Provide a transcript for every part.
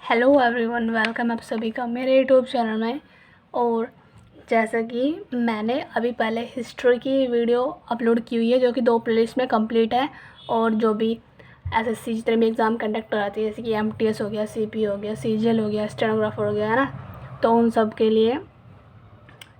Hello everyone, welcome आप सभी का मेरे यूट्यूब चैनल में। और जैसा कि मैंने अभी पहले हिस्ट्री की वीडियो अपलोड की हुई है जो कि 2 प्लेलिस्ट में कंप्लीट है। और जो भी एसएससी जितने भी एग्ज़ाम कंडक्ट कराती है जैसे कि एमटीएस हो गया, सीपी हो गया, सीजीएल हो गया, स्टेनोग्राफर हो गया, है ना, तो उन सब के लिए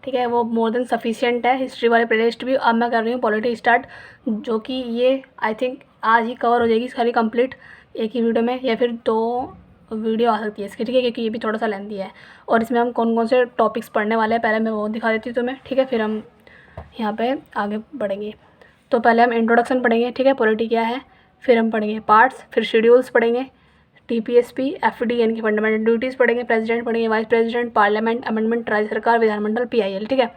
ठीक है वो मोर देन सफिशिएंट है। हिस्ट्री वाली प्लेलिस्ट भी अब मैं कर रही हूँ पॉलिटी स्टार्ट, जो कि ये आई थिंक आज ही कवर हो जाएगी सारी कंप्लीट एक ही वीडियो में, या फिर 2 वीडियो आ सकती है इसकी, ठीक है, क्योंकि ये भी थोड़ा सा लेंथी है। और इसमें हम कौन कौन से टॉपिक्स पढ़ने वाले हैं पहले मैं वो दिखा देती हूँ तुम्हें, ठीक है, फिर हम यहाँ पे आगे बढ़ेंगे। तो पहले हम इंट्रोडक्शन पढ़ेंगे, ठीक है, पॉलिटी क्या है, फिर हम पढ़ेंगे पार्ट्स, फिर शेड्यूल्स पढ़ेंगे, टीपीएसपी, एफडी यानी कि फंडामेंटल ड्यूटीज़ पढ़ेंगे, प्रेसिडेंट पढ़ेंगे, वाइस प्रेसिडेंट, पार्लियामेंट, अमेंडमेंट, राज्य सरकार, विधानमंडल, पीआईएल, ठीक है।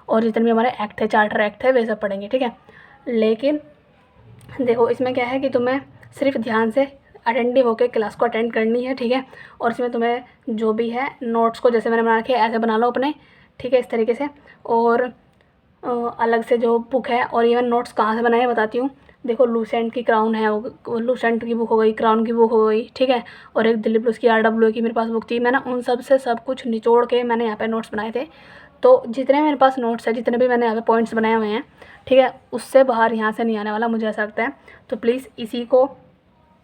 और जितने भी हमारे एक्ट है, चार्टर एक्ट है, वे सब पढ़ेंगे, ठीक है। लेकिन देखो इसमें क्या है कि तुम्हें सिर्फ ध्यान से अटेंटिव होकर क्लास को अटेंड करनी है, ठीक है। और इसमें तुम्हें जो भी है नोट्स को जैसे मैंने बना रखे ऐसे बना लो अपने, ठीक है, इस तरीके से। और अलग से जो बुक है, और इवन नोट्स कहाँ से बनाए बताती हूँ। देखो लूसेंट की क्राउन है, वो लूसेंट की बुक हो गई, क्राउन की बुक हो गई, ठीक है। और एक दिल्ली पुलिस की आरडब्ल्यू की मेरे पास बुक थी, मैंने उन सब से सब कुछ निचोड़ के मैंने यहाँ पे नोट्स बनाए थे। तो जितने मेरे पास नोट्स है, जितने भी मैंने यहाँ पे पॉइंट्स बनाए हुए हैं, ठीक है, उससे बाहर यहाँ से नहीं आने वाला, मुझे ऐसा लगता है। तो प्लीज़ इसी को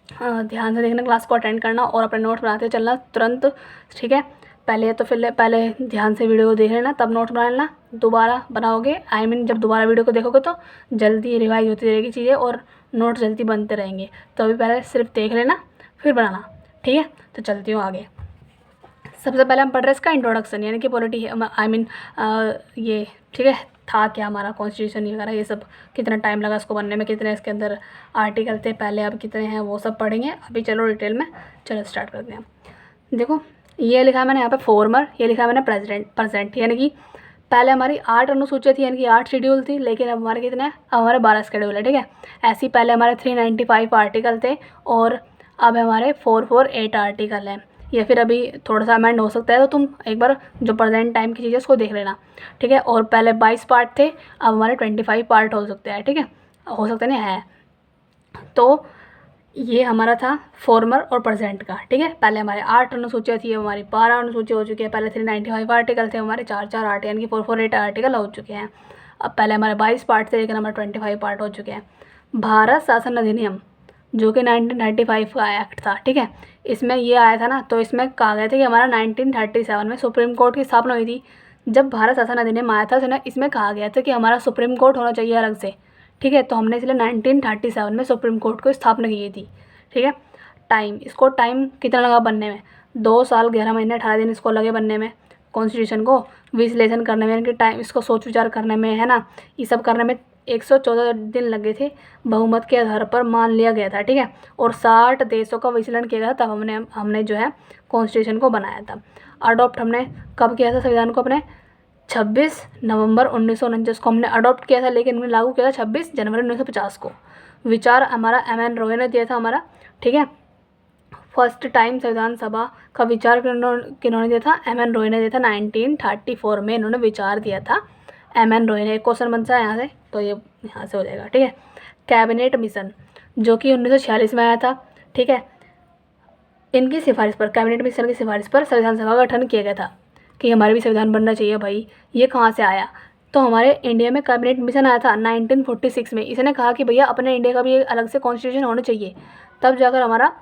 ध्यान से देखना, क्लास को अटेंड करना और अपने नोट्स बनाते चलना तुरंत, ठीक है। पहले ध्यान से वीडियो को देख लेना, तब नोट्स बना लेना। दोबारा बनाओगे जब दोबारा वीडियो को देखोगे तो जल्दी रिवाइज होती रहेगी चीज़ें और नोट्स जल्दी बनते रहेंगे। तो अभी पहले सिर्फ देख लेना फिर बनाना, ठीक है। तो चलती हूँ आगे। सबसे पहले हम पढ़ रहे हैं इसका इंट्रोडक्शन, यानी कि पॉलिटी ये, ठीक है, था क्या हमारा कॉन्स्टिट्यूशन वगैरह, ये सब कितना टाइम लगा इसको बनने में, कितने इसके अंदर आर्टिकल थे पहले, अब कितने हैं, वो सब पढ़ेंगे अभी। चलो डिटेल में, चलो स्टार्ट करते हैं। देखो ये लिखा है मैंने यहाँ पे फॉर्मर, ये लिखा है मैंने प्रेजेंट, यानी कि पहले हमारी 8 अनुसूचियाँ थी, यानी कि 8 शेड्यूल थी, लेकिन अब हमारे कितने हैं, अब हमारे 12 शेड्यूल है, ठीक है। ऐसे ही पहले हमारे 395 आर्टिकल थे और अब हमारे 448 आर्टिकल हैं, या फिर अभी थोड़ा सा अमेंड हो सकता है। तो तुम एक बार जो प्रेजेंट टाइम की चीज़ है उसको देख लेना, ठीक है। और पहले 22 पार्ट थे, अब हमारे 25 पार्ट हो सकते हैं, ठीक है, हो सकते नहीं है। तो ये हमारा था फॉर्मर और प्रेजेंट का, ठीक है। पहले हमारे 8 अनुसूचियाँ थी, हमारी 12 अनुसूचियाँ हो चुकी है। पहले 395 आर्टिकल थे, हमारे 4 आर्टिकल यानी कि 448 आर्टिकल हो चुके हैं। अब पहले हमारे 22 पार्ट थे, लेकिन हमारे 25 पार्ट हो चुके हैं। भारत शासन अधिनियम जो कि 1935 का एक्ट था, ठीक है, इसमें ये आया था ना, तो इसमें कहा गया था कि हमारा 1937 में सुप्रीम कोर्ट की स्थापना हुई थी। जब भारत शासन अधिनियम आया था तो इसमें कहा गया था कि हमारा सुप्रीम कोर्ट होना चाहिए अलग से, ठीक है। तो हमने इसलिए 1937 में सुप्रीम कोर्ट को स्थापना की थी, ठीक है। टाइम कितना लगा बनने में, 2 साल 11 महीने 18 दिन इसको लगे बनने में, कॉन्स्टिट्यूशन को विश्लेषण करने में, यानी कि टाइम इसको सोच विचार करने में, है ना, ये सब करने में 114 दिन लगे थे। बहुमत के आधार पर मान लिया गया था, ठीक है। और 60 देशों का विश्लेषण किया गया था, तब हमने जो है कॉन्स्टिट्यूशन को बनाया था। अडॉप्ट हमने कब किया था संविधान को, अपने 26 नवंबर 1949 को हमने अडॉप्ट किया था, लेकिन हमने लागू किया था 26 जनवरी 1950 को। विचार हमारा एम.एन. रॉय ने दिया था हमारा, ठीक है। फर्स्ट टाइम संविधान सभा का विचार किन्होंने दिया था, एम.एन. रॉय ने दिया था। 1934 में इन्होंने विचार दिया था, एम.एन. रॉय ने। एक क्वेश्चन बनता है यहाँ से, तो ये यहाँ से हो जाएगा, ठीक है। कैबिनेट मिशन जो कि 1946 में आया था, ठीक है, इनकी सिफारिश पर, कैबिनेट मिशन की सिफारिश पर संविधान सभा का गठन किया गया था कि हमारे भी संविधान बनना चाहिए भाई। ये कहाँ से आया, तो हमारे इंडिया में कैबिनेट मिशन आया था 1946 में। इसने कहा कि भैया अपने इंडिया का भी एक अलग से कॉन्स्टिट्यूशन होना चाहिए, तब जाकर हमारा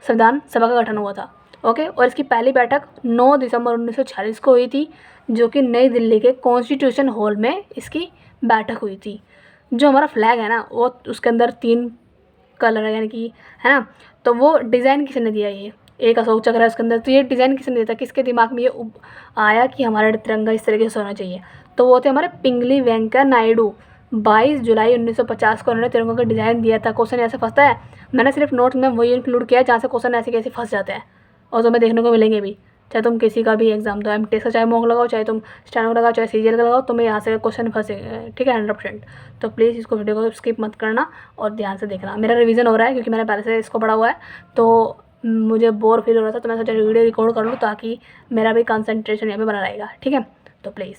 संविधान सभा का गठन हुआ था, ओके। और इसकी पहली बैठक 9 दिसंबर 1946 को हुई थी, जो कि नई दिल्ली के कॉन्स्टिट्यूशन हॉल में इसकी बैठक हुई थी। जो हमारा फ्लैग है ना, वो उसके अंदर 3 कलर है, यानी कि, है ना, तो वो डिज़ाइन किसने दिया, ये एक अशोक चक्र है उसके अंदर, तो ये डिज़ाइन किसने दिया था, किसके दिमाग में ये आया कि हमारा तिरंगा इस तरीके से होना चाहिए, तो वो थे हमारे पिंगली वेंकैया नायडू। 22 जुलाई 1950 को उन्होंने तिरंगा का डिज़ाइन दिया था। क्वेश्चन ऐसे फंसता है, मैंने सिर्फ नोट्स में वही इंक्लूड किया है जहाँ से क्वेश्चन ऐसे कैसे फंस जाते हैं, और तुम्हें देखने को मिलेंगे भी, चाहे तुम किसी का भी एग्जाम दो, एमटीएस का चाहे मॉक लगाओ, चाहे तुम स्टेनो लगाओ, चाहे सीजीएल का लगाओ, तुम्हें यहाँ से क्वेश्चन फंसेगा, ठीक है, 100%। तो प्लीज़ इसको वीडियो को स्किप मत करना और ध्यान से देखना। मेरा रिवीजन हो रहा है क्योंकि मैंने पहले से इसको पढ़ा हुआ है, तो मुझे बोर फील हो रहा था, तो मैं सोचा वीडियो रिकॉर्ड कर लूँ ताकि मेरा भी कंसंट्रेशन यहाँ पे बना रहेगा, ठीक है। तो प्लीज़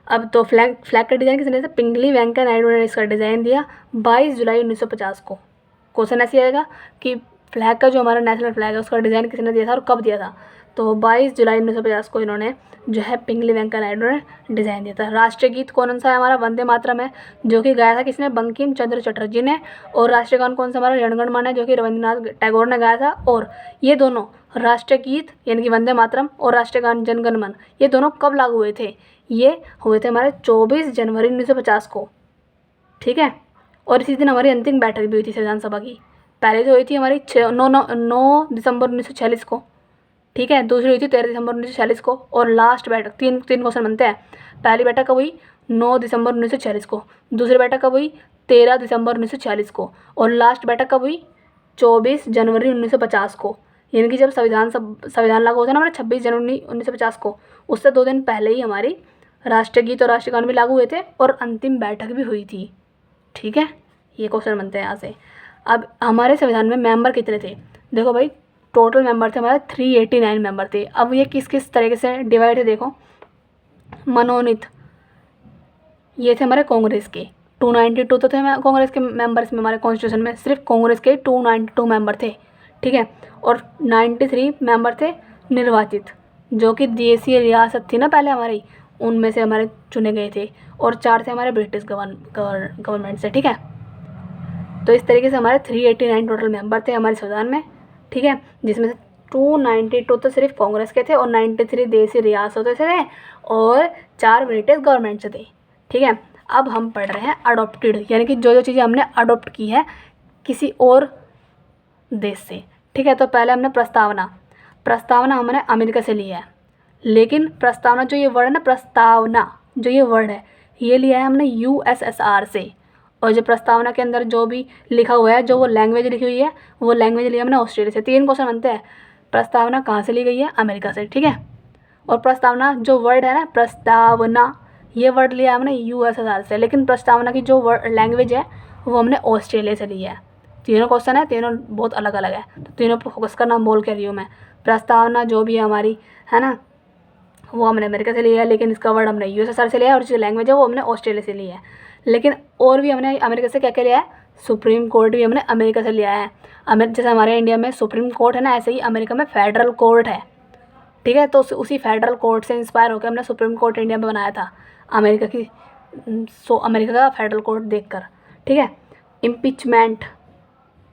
अब तो फ्लैग का डिज़ाइन किसने दिया, पिंगली वेंकैया नायडू ने इसका डिज़ाइन दिया 22 जुलाई 1950 को। क्वेश्चन ऐसे आएगा कि फ्लैग का जो हमारा नेशनल फ्लैग है उसका डिज़ाइन किसने दिया था और कब दिया था? तो 22 जुलाई 1950 को इन्होंने जो है पिंगली वेंकैया नायडू ने डिज़ाइन दिया था। राष्ट्रीय गीत कौन सा है हमारा? वंदे मातरम है, जो कि गाया था किसने? बंकिम चंद्र चटर्जी ने। और राष्ट्रीय गान कौन सा हमारा? जनगण मन है, जो कि रविंद्रनाथ टैगोर ने गाया था। और ये दोनों राष्ट्रीय गीत यानी कि वंदे मातरम और राष्ट्रीय गान जनगण मन, ये दोनों कब लागू हुए थे? ये हुए थे हमारे 24 जनवरी 1950 को, ठीक है। और इसी दिन हमारी अंतिम बैठक भी हुई थी संविधान सभा की। पहले तो हुई थी हमारी 9 दिसंबर 1946 को, ठीक है। दूसरी हुई थी 13 दिसंबर 1946 को। और लास्ट बैठक, तीन क्वेश्चन बनते हैं। पहली बैठक कब हुई? 9 दिसंबर 1946 को। दूसरी बैठक कब हुई? 13 दिसंबर 1946 को। और लास्ट बैठक कब हुई? 24 जनवरी 1950 को। यानी कि जब संविधान लागू होता है ना हमारे 26 जनवरी 1950 को, उससे 2 दिन पहले ही हमारी राष्ट्रीय गीत और राष्ट्रीय गान भी लागू हुए थे और अंतिम बैठक भी हुई थी, ठीक है। ये क्वेश्चन बनते हैं यहाँ से। अब हमारे संविधान में मेंबर कितने थे? देखो भाई, टोटल मेंबर थे हमारे 389 मेंबर थे। अब ये किस किस तरीके से डिवाइड है देखो। मनोनीत ये थे हमारे कांग्रेस के 292 तो थे कांग्रेस के मेंबर्स में, हमारे कॉन्स्टिट्यूशन में सिर्फ कांग्रेस के 292 मेंबर थे, ठीक है। और 93 मेंबर थे निर्वाचित, जो कि देशीय रियासत थी ना पहले हमारी, उनमें से हमारे चुने गए थे। और 4 थे हमारे ब्रिटिश गवर्नमेंट से, ठीक है। तो इस तरीके से हमारे 389 टोटल मेंबर थे हमारे संविधान में, ठीक है। जिसमें से 292 तो सिर्फ कांग्रेस के थे और 93 देशी रियासतों से थे और 4 ब्रिटिश गवर्नमेंट से थे, ठीक है। अब हम पढ़ रहे हैं अडोप्टेड, यानी कि जो जो चीज़ें हमने अडोप्ट की है किसी और देश से, ठीक है। तो पहले हमने प्रस्तावना हमने अमेरिका से लिया है, लेकिन प्रस्तावना जो ये वर्ड है ना, प्रस्तावना जो ये वर्ड है, ये लिया है हमने USSR से। और जो प्रस्तावना के अंदर जो भी लिखा हुआ है, जो वो लैंग्वेज लिखी हुई है, वो लैंग्वेज लिया हमने ऑस्ट्रेलिया से। 3 क्वेश्चन बनते हैं। प्रस्तावना कहाँ से ली गई है? अमेरिका से, ठीक है। और प्रस्तावना जो वर्ड है ना, प्रस्तावना, ये वर्ड लिया हमने USSR से, लेकिन प्रस्तावना की जो वर्ड लैंग्वेज है वो हमने ऑस्ट्रेलिया से लिया है। तीनों क्वेश्चन है, तीनों बहुत अलग अलग है, तो तीनों पर फोकस करना बोल के रही हूँ मैं। प्रस्तावना जो भी है हमारी, है ना, वो हमने अमेरिका से लिया है, लेकिन इसका वर्ड हमने USSR से लिया है। और जो लैंग्वेज है वो हमने ऑस्ट्रेलिया से लिया है। लेकिन और भी हमने अमेरिका से क्या क्या लिया है? सुप्रीम कोर्ट भी हमने अमेरिका से लिया है। जैसे हमारे इंडिया में सुप्रीम कोर्ट है ना, ऐसे ही अमेरिका में फेडरल कोर्ट है, ठीक है। तो उसी फेडरल कोर्ट से इंस्पायर होकर हमने सुप्रीम कोर्ट इंडिया में बनाया था, अमेरिका का फेडरल कोर्ट देखकर, ठीक है। इम्पीचमेंट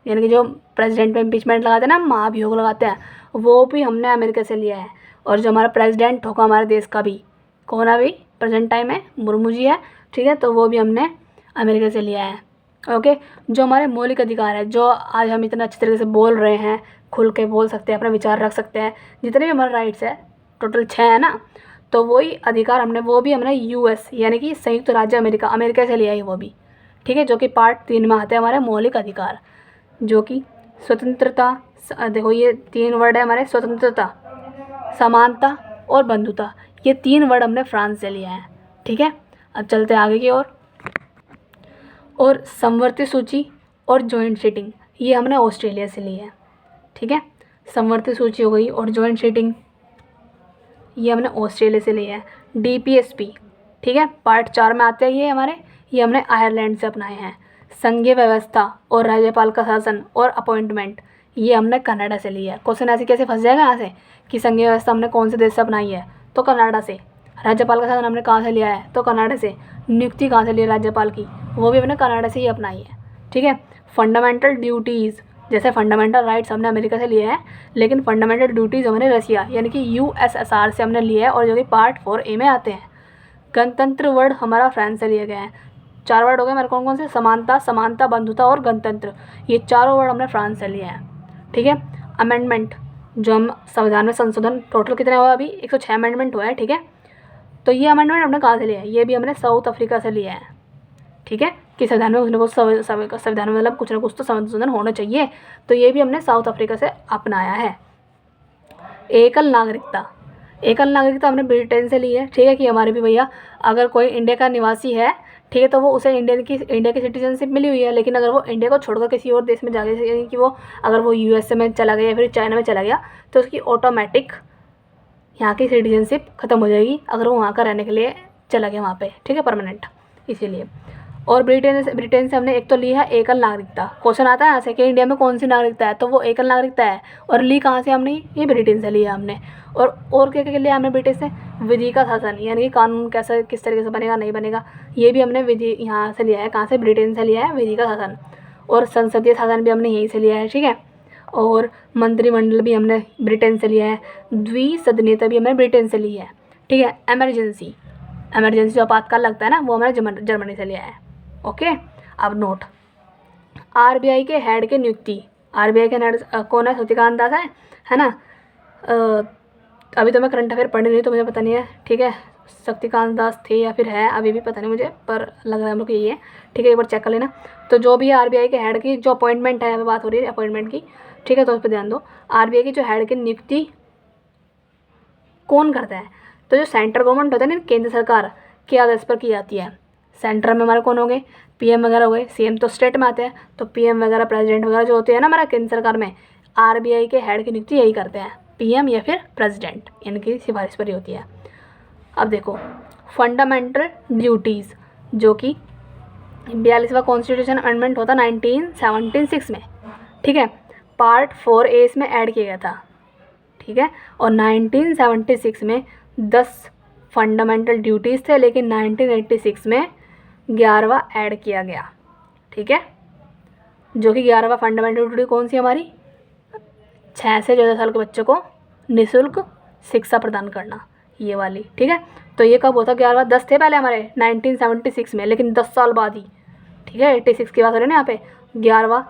यानी कि जो प्रेसिडेंट पे इम्पीचमेंट लगाते हैं ना, महाभियोग लगाते हैं, वो भी हमने अमेरिका से लिया है। और जो हमारा प्रेसिडेंट होगा हमारे देश का भी, कौन अभी प्रेजेंट टाइम में मुर्मू जी है, ठीक है। तो वो भी हमने अमेरिका से लिया है, ओके। जो हमारे मौलिक अधिकार है, जो आज हम इतना अच्छी तरीके से बोल रहे हैं, खुल के बोल सकते हैं, अपने विचार रख सकते हैं, जितने भी हमारे राइट्स है, टोटल 6 है ना, तो वही अधिकार वो भी हमने US यानी कि संयुक्त राज्य अमेरिका से लिया है वो भी, ठीक है। जो कि पार्ट 3 में आते हैं हमारे मौलिक अधिकार, जो कि स्वतंत्रता, देखो ये 3 वर्ड है हमारे, स्वतंत्रता, समानता और बंधुता, ये 3 वर्ड हमने फ्रांस से लिया है, ठीक है। अब चलते हैं आगे की ओर। और समवर्ती सूची और जॉइंट सीटिंग, ये हमने ऑस्ट्रेलिया से ली है, ठीक है। समवर्ती सूची हो गई और जॉइंट सीटिंग ये हमने ऑस्ट्रेलिया से लिया है। DPSP, ठीक है, पार्ट 4 में आते हैं ये हमारे, ये हमने आयरलैंड से अपनाए हैं। संघीय व्यवस्था और राज्यपाल का शासन और अपॉइंटमेंट, ये हमने कनाडा से लिया है। क्वेश्चन ऐसे कैसे फंस जाएगा यहाँ से कि संघीय व्यवस्था हमने कौन से देश से अपनाई है? तो कनाडा से। राज्यपाल का शासन हमने कहाँ से लिया है? तो कनाडा से। नियुक्ति कहाँ से ली राज्यपाल की? वो भी हमने कनाडा से ही अपनाई है, ठीक है। फंडामेंटल ड्यूटीज़, जैसे फंडामेंटल राइट्स हमने अमेरिका से लिए हैं, लेकिन फंडामेंटल ड्यूटीज़ हमने रसिया यानी कि USSR से हमने लिए है, और जो कि पार्ट 4A में आते हैं। गणतंत्र वर्ड हमारा फ्रांस से लिए गए हैं। 4 वर्ड हो गए हमारे, कौन कौन से? समानता, बंधुता और गणतंत्र, ये चारों वर्ड हमने फ्रांस से लिए हैं, ठीक है। अमेंडमेंट, जो हम संविधान में संशोधन, टोटल कितने हुआ? अभी 106 अमेंडमेंट हुए हैं, ठीक है। तो ये अमेंडमेंट हमने कहाँ से लिया है? ये भी हमने साउथ अफ्रीका से लिया है, ठीक है। कि संविधान में कुछ ना कुछ, संविधान में मतलब कुछ ना कुछ तो संशोधन होना चाहिए, तो ये भी हमने साउथ अफ्रीका से अपनाया है। एकल नागरिकता हमने ब्रिटेन से ली है, ठीक है। कि हमारे भी भैया अगर कोई इंडिया का निवासी है, ठीक है, तो वो उसे इंडिया की सिटीजनशिप मिली हुई है, लेकिन अगर वो इंडिया को छोड़कर किसी और देश में जा गया, यानी कि वो अगर वो USA में चला गया या फिर चाइना में चला गया, तो उसकी ऑटोमेटिक यहाँ की सिटीजनशिप ख़त्म हो जाएगी, अगर वो वहाँ का रहने के लिए चला गया वहाँ पे, ठीक है, परमानेंट, इसीलिए। और ब्रिटेन से हमने एक तो ली है एकल नागरिकता। क्वेश्चन आता है यहाँ से कि इंडिया में कौन सी नागरिकता है, तो वो एकल नागरिकता है। और ली कहाँ से हमने, ये ब्रिटेन से लिया हमने। और क्या क्या लिया हमने ब्रिटेन से, विधि का शासन, यानी कि कानून कैसा किस तरीके से बनेगा नहीं बनेगा, ये भी हमने विधि यहाँ से लिया है। कहाँ से, ब्रिटेन से लिया है विधि का शासन। और संसदीय शासन भी हमने यहीं से लिया है, ठीक है। और मंत्रिमंडल भी हमने ब्रिटेन से लिया है। द्विसदनीयता भी हमने ब्रिटेन से ली है, ठीक है। इमरजेंसी जो आपातकाल लगता है ना, वो हमने जर्मनी से लिया है, ओके। अब नोट, आरबीआई के हेड की नियुक्ति, आरबीआई के हेड कौन है, शक्तिकांत दास है ना। अभी तो मैं करंट अफेयर पढ़ रही हूँ तो मुझे पता नहीं है, ठीक है, शक्तिकांत दास थे या फिर है, अभी भी पता नहीं मुझे, पर लग रहा है हम लोग यही है, ठीक है। एक बार चेक कर लेना। तो जो भी आरबीआई के हेड की जो अपॉइंटमेंट है, बात हो रही है अपॉइंटमेंट की, ठीक है, तो उस पर ध्यान दो। आरबीआई की जो हेड की नियुक्ति कौन करता है, तो जो सेंट्रल गवर्नमेंट होता है ना, केंद्र सरकार के आदेश पर की जाती है। सेंटर में हमारे कौन हो गए, पीएम वगैरह हो गए, सीएम तो स्टेट में आते हैं, तो पीएम वगैरह प्रेसिडेंट वगैरह जो होते हैं ना हमारा केंद्र सरकार में, आरबीआई के हेड की नियुक्ति यही करते हैं, पीएम या फिर प्रेसिडेंट, इनकी सिफारिश पर ही होती है। अब देखो, फंडामेंटल ड्यूटीज़, जो कि 42वां कॉन्स्टिट्यूशन अमेंडमेंट होता 1976 में, ठीक है, पार्ट 4A इसमें ऐड किया गया था, ठीक है। और 1976 में 10 फंडामेंटल ड्यूटीज़ थे, लेकिन 1986 में 11वां ऐड किया गया, ठीक है। जो कि 11वां फंडामेंटल ड्यूटी कौन सी हमारी, 6 से 14 साल के बच्चों को निःशुल्क शिक्षा प्रदान करना, ये वाली, ठीक है। तो ये कब होता, 11वां, 10 थे पहले हमारे 1976 में, लेकिन 10 साल बाद ही, ठीक है, 86 की बात हो रही है ना यहाँ पे, 11वां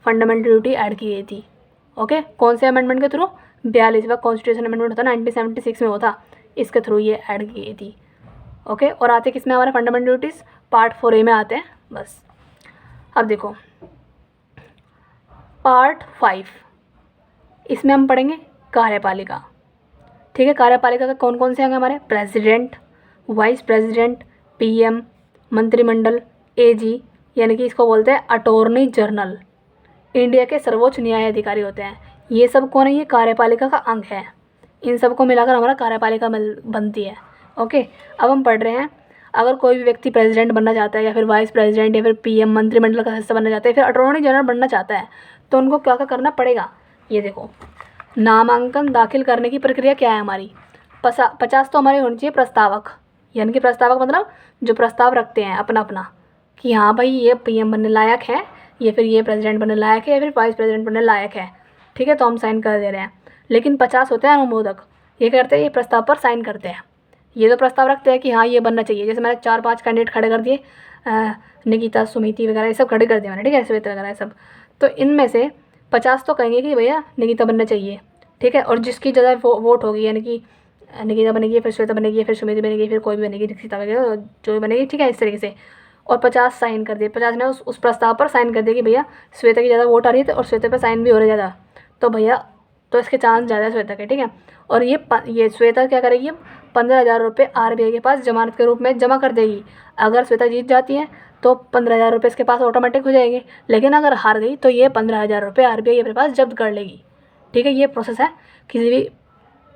फंडामेंटल ड्यूटी ऐड की गई थी, ओके। कौन से अमेंडमेंट के थ्रू, 42वां कॉन्स्टिट्यूशन अमेंडमेंट होता 1976 में होता, इसके थ्रू ये ऐड की गई थी, ओके। और आते किस में हमारे फंडामेंटल ड्यूटीज़, पार्ट 4A में आते हैं बस। अब देखो पार्ट 5, इसमें हम पढ़ेंगे कार्यपालिका, ठीक है। कार्यपालिका का कौन कौन से अंग हमारे, प्रेसिडेंट, वाइस प्रेसिडेंट, पीएम, मंत्रिमंडल, एजी, यानी कि इसको बोलते हैं अटॉर्नी जनरल, इंडिया के सर्वोच्च न्यायाधिकारी होते हैं। ये सब कौन है, ये कार्यपालिका का अंग है। इन सबको मिलाकर हमारा कार्यपालिका बनती है, ओके। अब हम पढ़ रहे हैं, अगर कोई भी व्यक्ति प्रेसिडेंट बनना चाहता है या फिर वाइस प्रेसिडेंट या फिर पीएम, मंत्रिमंडल का सदस्य बनना चाहता है, फिर अटॉर्नी जनरल बनना चाहता है, तो उनको क्या क्या करना पड़ेगा, ये देखो। नामांकन दाखिल करने की प्रक्रिया क्या है हमारी, 50 तो हमारे होनी चाहिए प्रस्तावक, यानी कि प्रस्तावक मतलब जो प्रस्ताव रखते हैं अपना अपना, कि हाँ भाई ये पीएम बनने लायक है, या फिर ये प्रेसिडेंट बनने लायक है, या फिर वाइस प्रेसिडेंट बनने लायक है, ठीक है, तो हम साइन कर दे रहे हैं। लेकिन 50 होते हैं अनुमोदक, ये करते हैं, ये प्रस्ताव पर साइन करते हैं, ये तो प्रस्ताव रखते हैं कि हाँ ये बनना चाहिए। जैसे मैंने 4-5 कैंडिडेट खड़े कर दिए, निकिता, सुमिति वगैरह ये सब खड़े कर दिए मैंने, ठीक है, श्वेता वगैरह सब, तो इनमें से 50 तो कहेंगे कि भैया निकिता बनना चाहिए, ठीक है। और जिसकी ज़्यादा वोट होगी, यानी कि निकिता बनेगी, फिर श्वेता बनेगी, फिर सुमिति बनेगी, फिर कोई भी बनेगी, निकिता वगैरह जो भी बनेगी, ठीक है, इस तरीके से। और 50 साइन कर दिए, 50 ने उस प्रस्ताव पर साइन कर दिया कि भैया श्वेता की ज़्यादा वोट आ रही है, और श्वेता पर साइन भी हो रहा है ज़्यादा, तो भैया तो इसके चांस ज़्यादा है श्वेता के, ठीक है। और ये श्वेता क्या करेगी, 15,000 रुपये आरबीआई के पास जमानत के रूप में जमा कर देगी। अगर श्वेता जीत जाती है तो 15,000 रुपये इसके पास ऑटोमेटिक हो जाएंगे, लेकिन अगर हार गई तो ये 15,000 रुपये आरबीआई अपने पास जब्त कर लेगी, ठीक है। ये प्रोसेस है किसी भी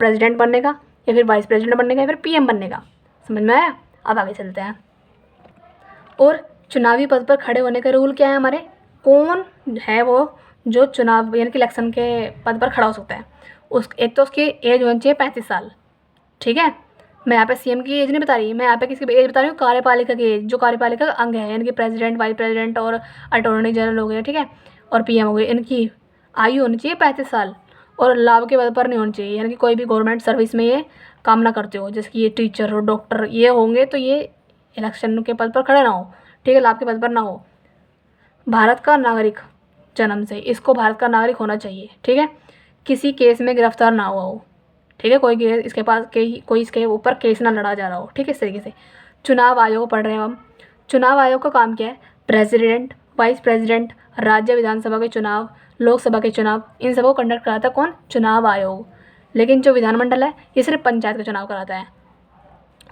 प्रेसिडेंट बनने का, या फिर वाइस प्रेसिडेंट बनने का, या फिर पीएम बनने का, समझ में आया। अब आगे चलते हैं। और चुनावी पद पर खड़े होने के रूल क्या है हमारे, कौन है वो जो चुनाव यानी कि इलेक्शन के पद पर खड़ा हो सकता है। एक तो उसकी एज होनी चाहिए 35 साल, ठीक है। मैं यहाँ पे सीएम की एज नहीं बता रही, मैं यहाँ पे किसकी एज बता रही हूँ, कार्यपालिका की एज, जो कार्यपालिका का अंग है, यानी कि प्रेसिडेंट, वाइस प्रेसिडेंट और अटॉर्नी जनरल हो गए, ठीक है, और पीएम हो गए, इनकी आयु होनी चाहिए 35 साल। और लाभ के पद पर नहीं होनी चाहिए, यानी कि कोई भी गवर्नमेंट सर्विस में ये काम ना करते हो, जैसे कि ये टीचर हो, डॉक्टर ये होंगे, तो ये इलेक्शन के पद पर खड़े ना हो, ठीक है, लाभ के पद पर ना हो। भारत का नागरिक जन्म से, इसको भारत का नागरिक होना चाहिए, ठीक है। किसी केस में गिरफ्तार ना हुआ हो, ठीक है, कोई केस इसके पास कोई इसके ऊपर केस ना लड़ा जा रहा हो, ठीक है, इस तरीके से। चुनाव आयोग पढ़ रहे हैं हम। चुनाव आयोग का काम क्या है, प्रेसिडेंट, वाइस प्रेसिडेंट, राज्य विधानसभा के चुनाव, लोकसभा के चुनाव, इन सबको कंडक्ट कराता है कौन, चुनाव आयोग। लेकिन जो विधानमंडल है ये सिर्फ पंचायत के चुनाव कराता है,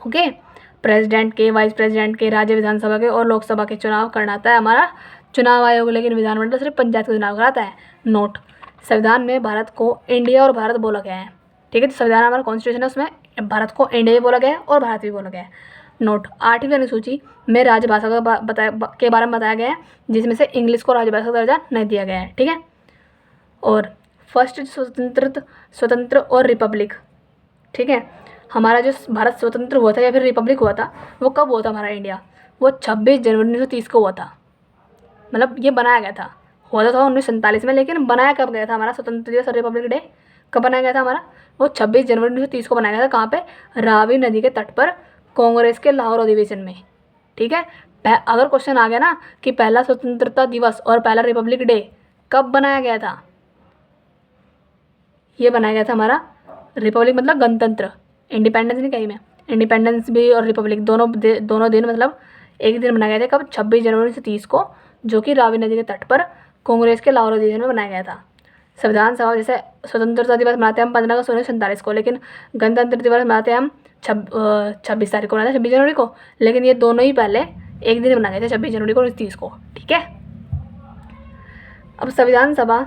ओके। प्रेसिडेंट के, वाइस प्रेसिडेंट के, राज्य विधानसभा के और लोकसभा के चुनाव कराता है हमारा चुनाव आयोग, लेकिन विधानमंडल सिर्फ पंचायत का चुनाव कराता है। नोट, संविधान में भारत को इंडिया और भारत बोला गया है, ठीक है, तो संविधान हमारा कॉन्स्टिट्यूशन है, उसमें भारत को इंडिया भी बोला गया है और भारत भी बोला गया है। नोट 8वीं अनुसूची में राजभाषा के बारे में बताया गया है, जिसमें से इंग्लिश को राजभाषा का दर्जा नहीं दिया गया है। ठीक है। और फर्स्ट स्वतंत्र और रिपब्लिक, ठीक है, हमारा जो भारत स्वतंत्र हुआ था या फिर रिपब्लिक हुआ था वो कब हुआ था हमारा इंडिया, वो 26 जनवरी 1930 को हुआ था। मतलब ये बनाया गया था, हुआ था 1947 में, लेकिन बनाया कब गया था हमारा स्वतंत्र दिवस और रिपब्लिक डे कब बनाया गया था हमारा, वो 26 जनवरी 1930 को बनाया गया था। कहाँ पे, रावी नदी के तट पर कांग्रेस के लाहौर अधिवेशन में। ठीक है। अगर क्वेश्चन आ गया ना कि पहला स्वतंत्रता दिवस और पहला रिपब्लिक डे कब बनाया गया था, ये बनाया गया था हमारा रिपब्लिक मतलब गणतंत्र, इंडिपेंडेंस नहीं कही मैं, इंडिपेंडेंस भी और रिपब्लिक दोनों दिन मतलब एक दिन बनाया गया था। कब, 26 जनवरी 1930 को, जो कि रावी नदी के तट पर कांग्रेस के लाहौर अधिवेशन में बनाया गया था। संविधान सभा जैसे स्वतंत्रता दिवस मनाते हैं हम 15 अगस्त 1947 को, लेकिन गणतंत्र दिवस मनाते हैं हम 26 तारीख को मनाते हैं, 26 जनवरी को, लेकिन ये दोनों ही पहले एक दिन मनाए गए थे, 26 जनवरी को 1930 को। ठीक है। अब संविधान सभा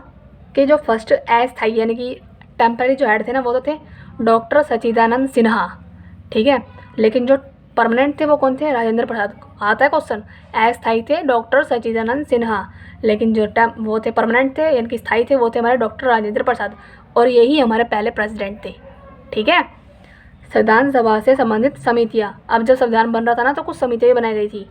के जो फर्स्ट अस्थायी यानी कि टेम्पररी जो हेड थे ना वो तो थे डॉक्टर सच्चिदानंद सिन्हा। ठीक है। लेकिन जो परमानेंट थे वो कौन थे, राजेंद्र प्रसाद। आता है क्वेश्चन, अस्थायी थे डॉक्टर सच्चिदानंद सिन्हा, लेकिन जो वो थे परमानेंट थे यानी कि स्थायी थे वो थे हमारे डॉक्टर राजेंद्र प्रसाद, और यही हमारे पहले प्रेसिडेंट थे। ठीक है। संविधान सभा से संबंधित समितियाँ, अब जब संविधान बन रहा था ना तो कुछ समितियाँ भी बनाई गई थी,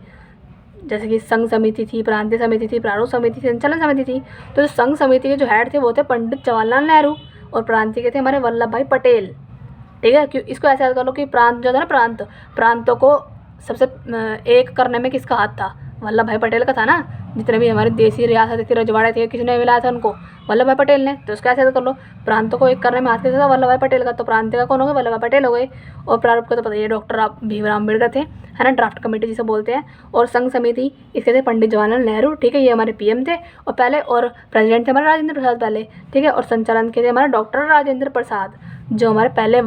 जैसे कि संघ समिति थी, प्रांतीय समिति थी, प्रारूप समिति थी, संचालन समिति थी। तो जो संघ समिति के जो हेड थे वो थे पंडित जवाहरलाल नेहरू, और प्रांतीय के थे हमारे वल्लभ भाई पटेल। ठीक है। क्यों, इसको ऐसे याद कर लो कि प्रांत जो था ना, प्रांतों को सबसे एक करने में किसका हाथ था, वल्लभ भाई पटेल का था ना। जितने भी हमारे देसी रियासत थी, रजवाड़े थे, किसने मिलाया था उनको, वल्लभ भाई पटेल ने। तो उसका ऐसे याद कर लो, प्रांतों को एक करने में हाथ किसका था, वल्लभ भाई पटेल का। तो प्रांतीय का कौन हो गए, वल्लभ भाई पटेल हो गए। और प्रारूप का तो पता ही है, डॉक्टर भीमराव अम्बेडकर थे, है ना, ड्राफ्ट कमेटी जिसे बोलते हैं। और संघ समिति इसके थे पंडित जवाहरलाल नेहरू। ठीक है, ये हमारे पीएम थे और पहले, और प्रेसिडेंट थे हमारे राजेंद्र प्रसाद पहले। ठीक है। और संचालन के थे हमारे डॉक्टर राजेंद्र प्रसाद, जो हमारे पहले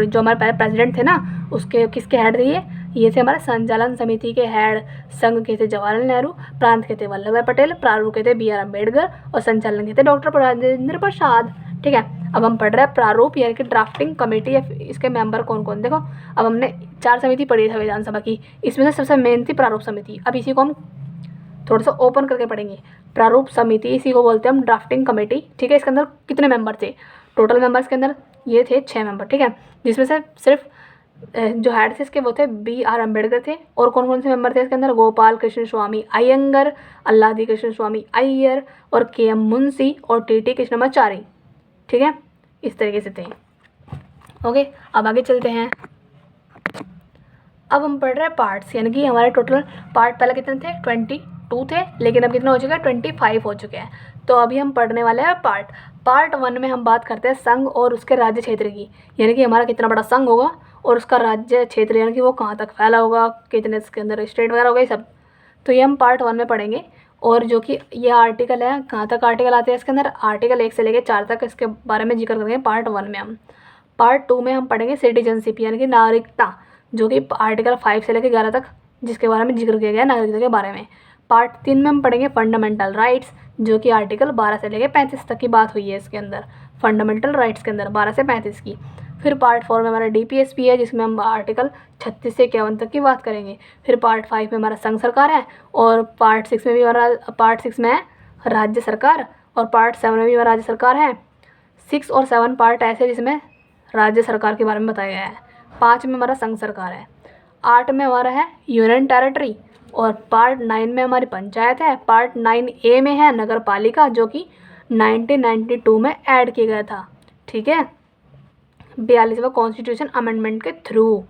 जो हमारे पहले प्रेसिडेंट थे ना, उसके किसके हेड थे ये थे हमारे संचालन समिति के हेड। संघ के थे जवाहरलाल नेहरू, प्रांत के थे वल्लभ भाई पटेल, प्रारूप के थे BR अम्बेडकर, और संचालन के थे डॉक्टर राजेंद्र प्रसाद। ठीक है। अब हम पढ़ रहे हैं प्रारूप यानी कि ड्राफ्टिंग कमेटी, इसके मेंबर कौन कौन। देखो, अब हमने 4 समिति पढ़ी है विधानसभा की, इसमें से सबसे मेन थी प्रारूप समिति। अब इसी को हम थोड़ा सा ओपन करके पढ़ेंगे। प्रारूप समिति, इसी को बोलते हैं हम ड्राफ्टिंग कमेटी। ठीक है। इसके अंदर कितने मेंबर थे, टोटल मेंबर्स के अंदर ये थे 6 मेंबर। ठीक है। जिसमें से सिर्फ जो हेड थे इसके वो थे BR अम्बेडकर थे। और कौन कौन से मेंबर थे इसके अंदर, गोपाल कृष्ण स्वामी अयंगर, अल्लादी कृष्ण स्वामी अय्यर, और KM मुंशी, और TT कृष्णमाचारी। ठीक है। इस तरीके से थे। ओके, अब आगे चलते हैं। अब हम पढ़ रहे हैं पार्ट्स, यानी कि हमारे टोटल पार्ट पहले कितने थे, 22 थे, लेकिन अब कितने हो चुके हैं, 25 हो चुके हैं। तो अभी हम पढ़ने वाले हैं पार्ट 1 में हम बात करते हैं संघ और उसके राज्य क्षेत्र की, यानी कि हमारा कितना बड़ा संघ होगा और उसका राज्य क्षेत्र यानी कि वो कहाँ तक फैला होगा, कितने इसके अंदर स्टेट वगैरह हो गए सब। तो ये हम पार्ट 1 में पढ़ेंगे। और जो कि ये आर्टिकल है, कहाँ तक आर्टिकल आते हैं इसके अंदर, आर्टिकल 1 से लेकर 4 तक इसके बारे में जिक्र करेंगे पार्ट 1 में हम। पार्ट 2 में हम पढ़ेंगे सिटीजनशिप यानी कि नागरिकता, जो कि आर्टिकल 5 से लेकर 11 तक जिसके बारे में जिक्र किया गया है नागरिकता के बारे में। पार्ट 3 में हम पढ़ेंगे फंडामेंटल राइट्स, जो कि आर्टिकल 12 से लेकर 35 तक की बात हुई है इसके अंदर, फंडामेंटल राइट्स के अंदर 12 से 35 की। फिर पार्ट 4 में हमारा DPSP है, जिसमें हम आर्टिकल 36 से 51 तक की बात करेंगे। फिर पार्ट 5 में हमारा संघ सरकार है, और पार्ट 6 में भी हमारा है राज्य सरकार, और पार्ट 7 में भी हमारा राज्य सरकार है। 6 और 7 पार्ट ऐसे जिसमें राज्य सरकार के बारे में बताया गया है। 5 में हमारा संघ सरकार है, 8 में हमारा है यूनियन टेरिटरी, और पार्ट 9 में हमारी पंचायत है। पार्ट 9A में है नगर पालिका, जो कि 1992 में ऐड किया गया था। ठीक है, 42वां कॉन्स्टिट्यूशन अमेंडमेंट के थ्रू।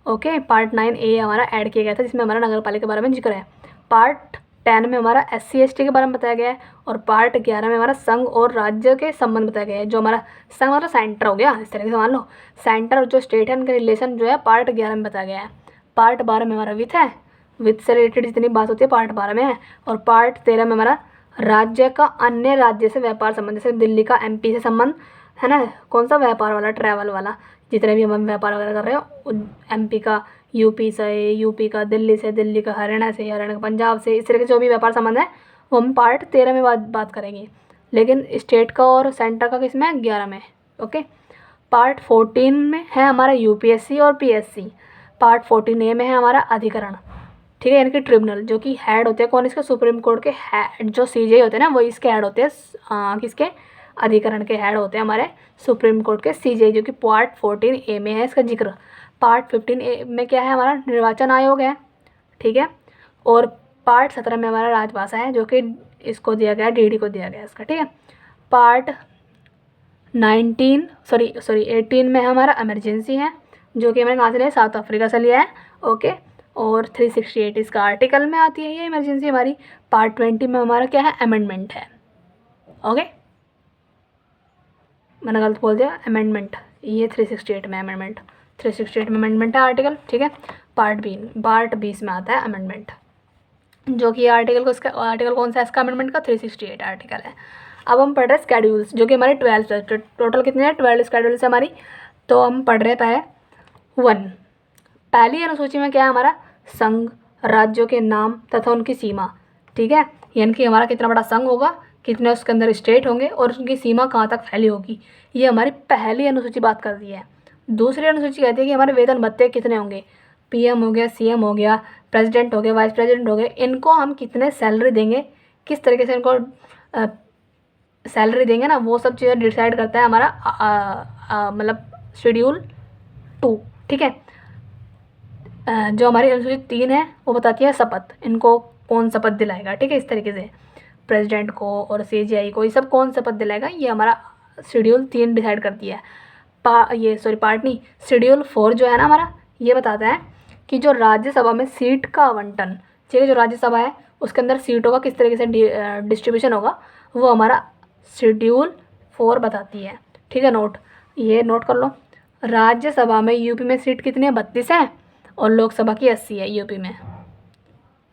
ओके, पार्ट 9A हमारा ऐड किया गया था, जिसमें हमारा नगर पालिका के बारे में जिक्र है। पार्ट 10 में हमारा SC/ST के बारे में बताया गया है, और पार्ट 11 में हमारा संघ और राज्य के संबंध बताया गया है। जो हमारा संघ हमारा सेंटर हो गया, इस तरीके से मान लो, सेंटर और जो स्टेट है उनके रिलेशन जो है पार्ट 11 में बताया गया है। पार्ट 12 में हमारा वित्त है, वित्त से रिलेटेड जितनी बात होती है पार्ट 12 में है। और पार्ट 13 में हमारा राज्य का अन्य राज्य से व्यापार संबंध, जैसे दिल्ली का MP से संबंध है ना, कौन सा व्यापार वाला, ट्रैवल वाला, जितने भी हम व्यापार वगैरह कर रहे हो, MP का UP से, UP का दिल्ली से, दिल्ली का हरियाणा से, हरियाणा का पंजाब से, इस तरह के जो भी व्यापार संबंध है वो हम पार्ट 13 में बात करेंगे। लेकिन स्टेट का और सेंटर का किस में, 11 में। ओके, पार्ट 14 में है हमारा UPSC और PSC। पार्ट 14A में है हमारा अधिकरण, ठीक है, यानी कि ट्रिब्यूनल, जो कि हेड होते हैं कौन इसके, सुप्रीम कोर्ट के हेड, जो सीजे होते हैं ना वो इसके हेड होते हैं, किसके, अधिकरण के हेड होते हैं हमारे सुप्रीम कोर्ट के सीजे, जो कि पार्ट 14A में है इसका जिक्र। पार्ट 15A में क्या है हमारा, निर्वाचन आयोग है, ठीक है, और पार्ट 17 में हमारा राजभाषा है, जो कि इसको दिया गया, डीडी को दिया गया इसका, ठीक है। पार्ट 18 में हमारा इमरजेंसी है, जो कि मैंने कहाँ से लिया, साउथ अफ्रीका से लिया है, ओके। और 368 इसका आर्टिकल में आती है ये इमरजेंसी हमारी। पार्ट 20 में हमारा क्या है, अमेंडमेंट है, ओके, मैंने गलत बोल दिया, अमेंडमेंट, ये 368 में अमेंडमेंट, 368 में अमेंडमेंट है आर्टिकल, ठीक है। पार्ट 20 में आता है अमेंडमेंट, जो कि आर्टिकल को, इसका आर्टिकल कौन सा है इसका अमेंडमेंट का, 368 आर्टिकल है। अब हम पढ़ रहे हैं स्केड्यूल्स, जो कि हमारे 12 टोटल कितने हैं, 12 स्केड्यूल्स है हमारी। तो हम पढ़ रहे हैं पहले 1, पहली अनुसूची में क्या है हमारा, संघ, राज्यों के नाम तथा उनकी सीमा, ठीक है, यानी कि हमारा कितना बड़ा संघ होगा, कितने उसके अंदर स्टेट होंगे और उनकी सीमा कहाँ तक फैली होगी, ये हमारी पहली अनुसूची बात कर रही है। दूसरी अनुसूची कहती है कि हमारे वेतन भत्ते कितने होंगे, पीएम हो गया, सीएम हो गया, प्रेसिडेंट हो गया, वाइस प्रेसिडेंट हो गए, इनको हम कितने सैलरी देंगे, किस तरीके से इनको सैलरी देंगे ना, वो सब चीज़ें डिसाइड करता है हमारा मतलब शेड्यूल 2, ठीक है। जो हमारी अनुसूची 3 है वो बताती है शपथ, इनको कौन शपथ दिलाएगा, ठीक है, इस तरीके से प्रेसिडेंट को और सीजीआई को, ये सब कौन शपथ दिलाएगा, ये हमारा शेड्यूल 3 डिसाइड करती है। पार्ट नहीं, शेड्यूल 4 जो है ना हमारा, ये बताता है कि जो राज्यसभा में सीट का आवंटन, ठीक है, जो राज्यसभा है उसके अंदर सीटों का किस तरीके से डिस्ट्रीब्यूशन होगा, वो हमारा शेड्यूल 4 बताती है, ठीक है। ये नोट कर लो, राज्यसभा में यूपी में सीट कितनी है, 32 है, और लोकसभा की 80 है यूपी में,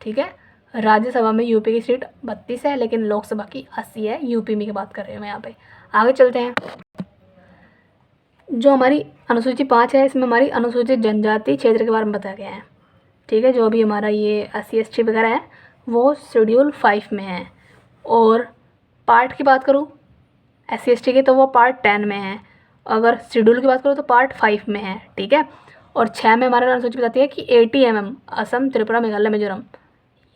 ठीक है। राज्यसभा में यूपी की सीट 32 है, लेकिन लोकसभा की 80 है, यूपी में की बात कर रही हूँ मैं यहाँ पे। आगे चलते हैं, जो हमारी अनुसूची 5 है, इसमें हमारी अनुसूचित जनजाति क्षेत्र के बारे में बताया गया है, ठीक है। जो भी हमारा ये SC ST वगैरह है वो शेड्यूल 5 में है। और पार्ट की बात करूँ SC ST के, तो वो पार्ट 10 में है। अगर शेड्यूल की बात करूँ तो पार्ट 5 में है, ठीक है। और 6 में हमारा अनुसूची बताती है कि 80 mm असम, त्रिपुरा, मेघालय, मिजोरम,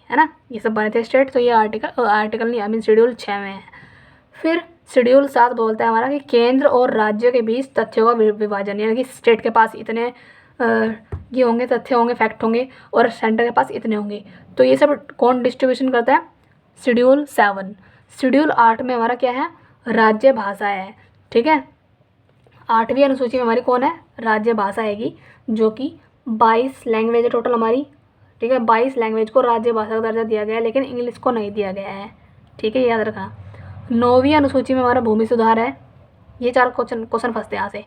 है ना, ये सब बने थे स्टेट, तो ये आर्टिकल नहीं, आई मीन शेड्यूल 6 में है। फिर शेड्यूल 7 बोलता है हमारा कि केंद्र और राज्य के बीच तथ्यों का विभाजन, यानी कि स्टेट के पास इतने ये होंगे, तथ्य होंगे, फैक्ट होंगे, और सेंटर के पास इतने होंगे, तो ये सब कौन डिस्ट्रीब्यूशन करता है, शेड्यूल 7। शेड्यूल 8 में हमारा क्या है, राज्य भाषा है, ठीक है। 8वीं अनुसूची में हमारी कौन है, राज्य भाषा आएगी, जो कि 22 लैंग्वेज है टोटल हमारी, ठीक है। 22 लैंग्वेज को राज्य भाषा का दर्जा दिया गया है, लेकिन इंग्लिश को नहीं दिया गया है, ठीक है, याद रखना। 9वीं अनुसूची में हमारा भूमि सुधार है, ये 4 क्वेश्चन फंसते हैं यहाँ से।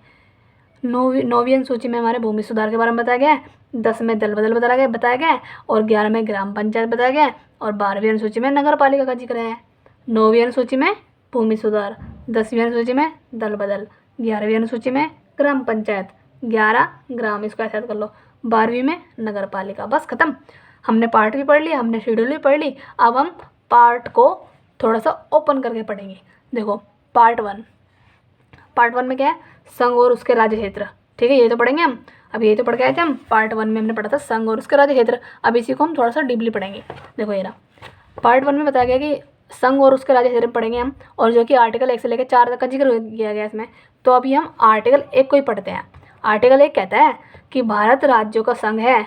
9वीं अनुसूची में हमारे भूमि सुधार के बारे में बताया गया है, 10 में दल बदल बताया गया है, और 11 में ग्राम पंचायत बताया गया है, और 12वीं अनुसूची में नगर पालिका का जिक्र है। 9वीं अनुसूची में भूमि सुधार, 10वीं अनुसूची में दल बदल, 11वीं अनुसूची में ग्राम पंचायत, 11 ग्राम, इसको ऐसे याद कर लो, 12वीं में नगर पालिका। बस खत्म, हमने पार्ट भी पढ़ लिया, हमने शेड्यूल भी पढ़ ली। अब हम पार्ट को थोड़ा सा ओपन करके पढ़ेंगे। देखो पार्ट 1 में क्या है, संघ और उसके राज्य क्षेत्र, ठीक है, ये तो पढ़ेंगे हम। अब ये तो पढ़ के आए थे हम, पार्ट 1 में हमने पढ़ा था संघ और उसके राज्य क्षेत्र। अब इसी को हम थोड़ा सा डीपली पढ़ेंगे। देखो ये रहा, पार्ट 1 में बताया गया कि संघ और उसके राज्य क्षेत्र पढ़ेंगे हम, और जो कि आर्टिकल 1 से लेकर 4 तक का जिक्र किया गया इसमें। तो अभी हम आर्टिकल 1 को ही पढ़ते हैं। आर्टिकल 1 कहता है कि भारत राज्यों का संघ है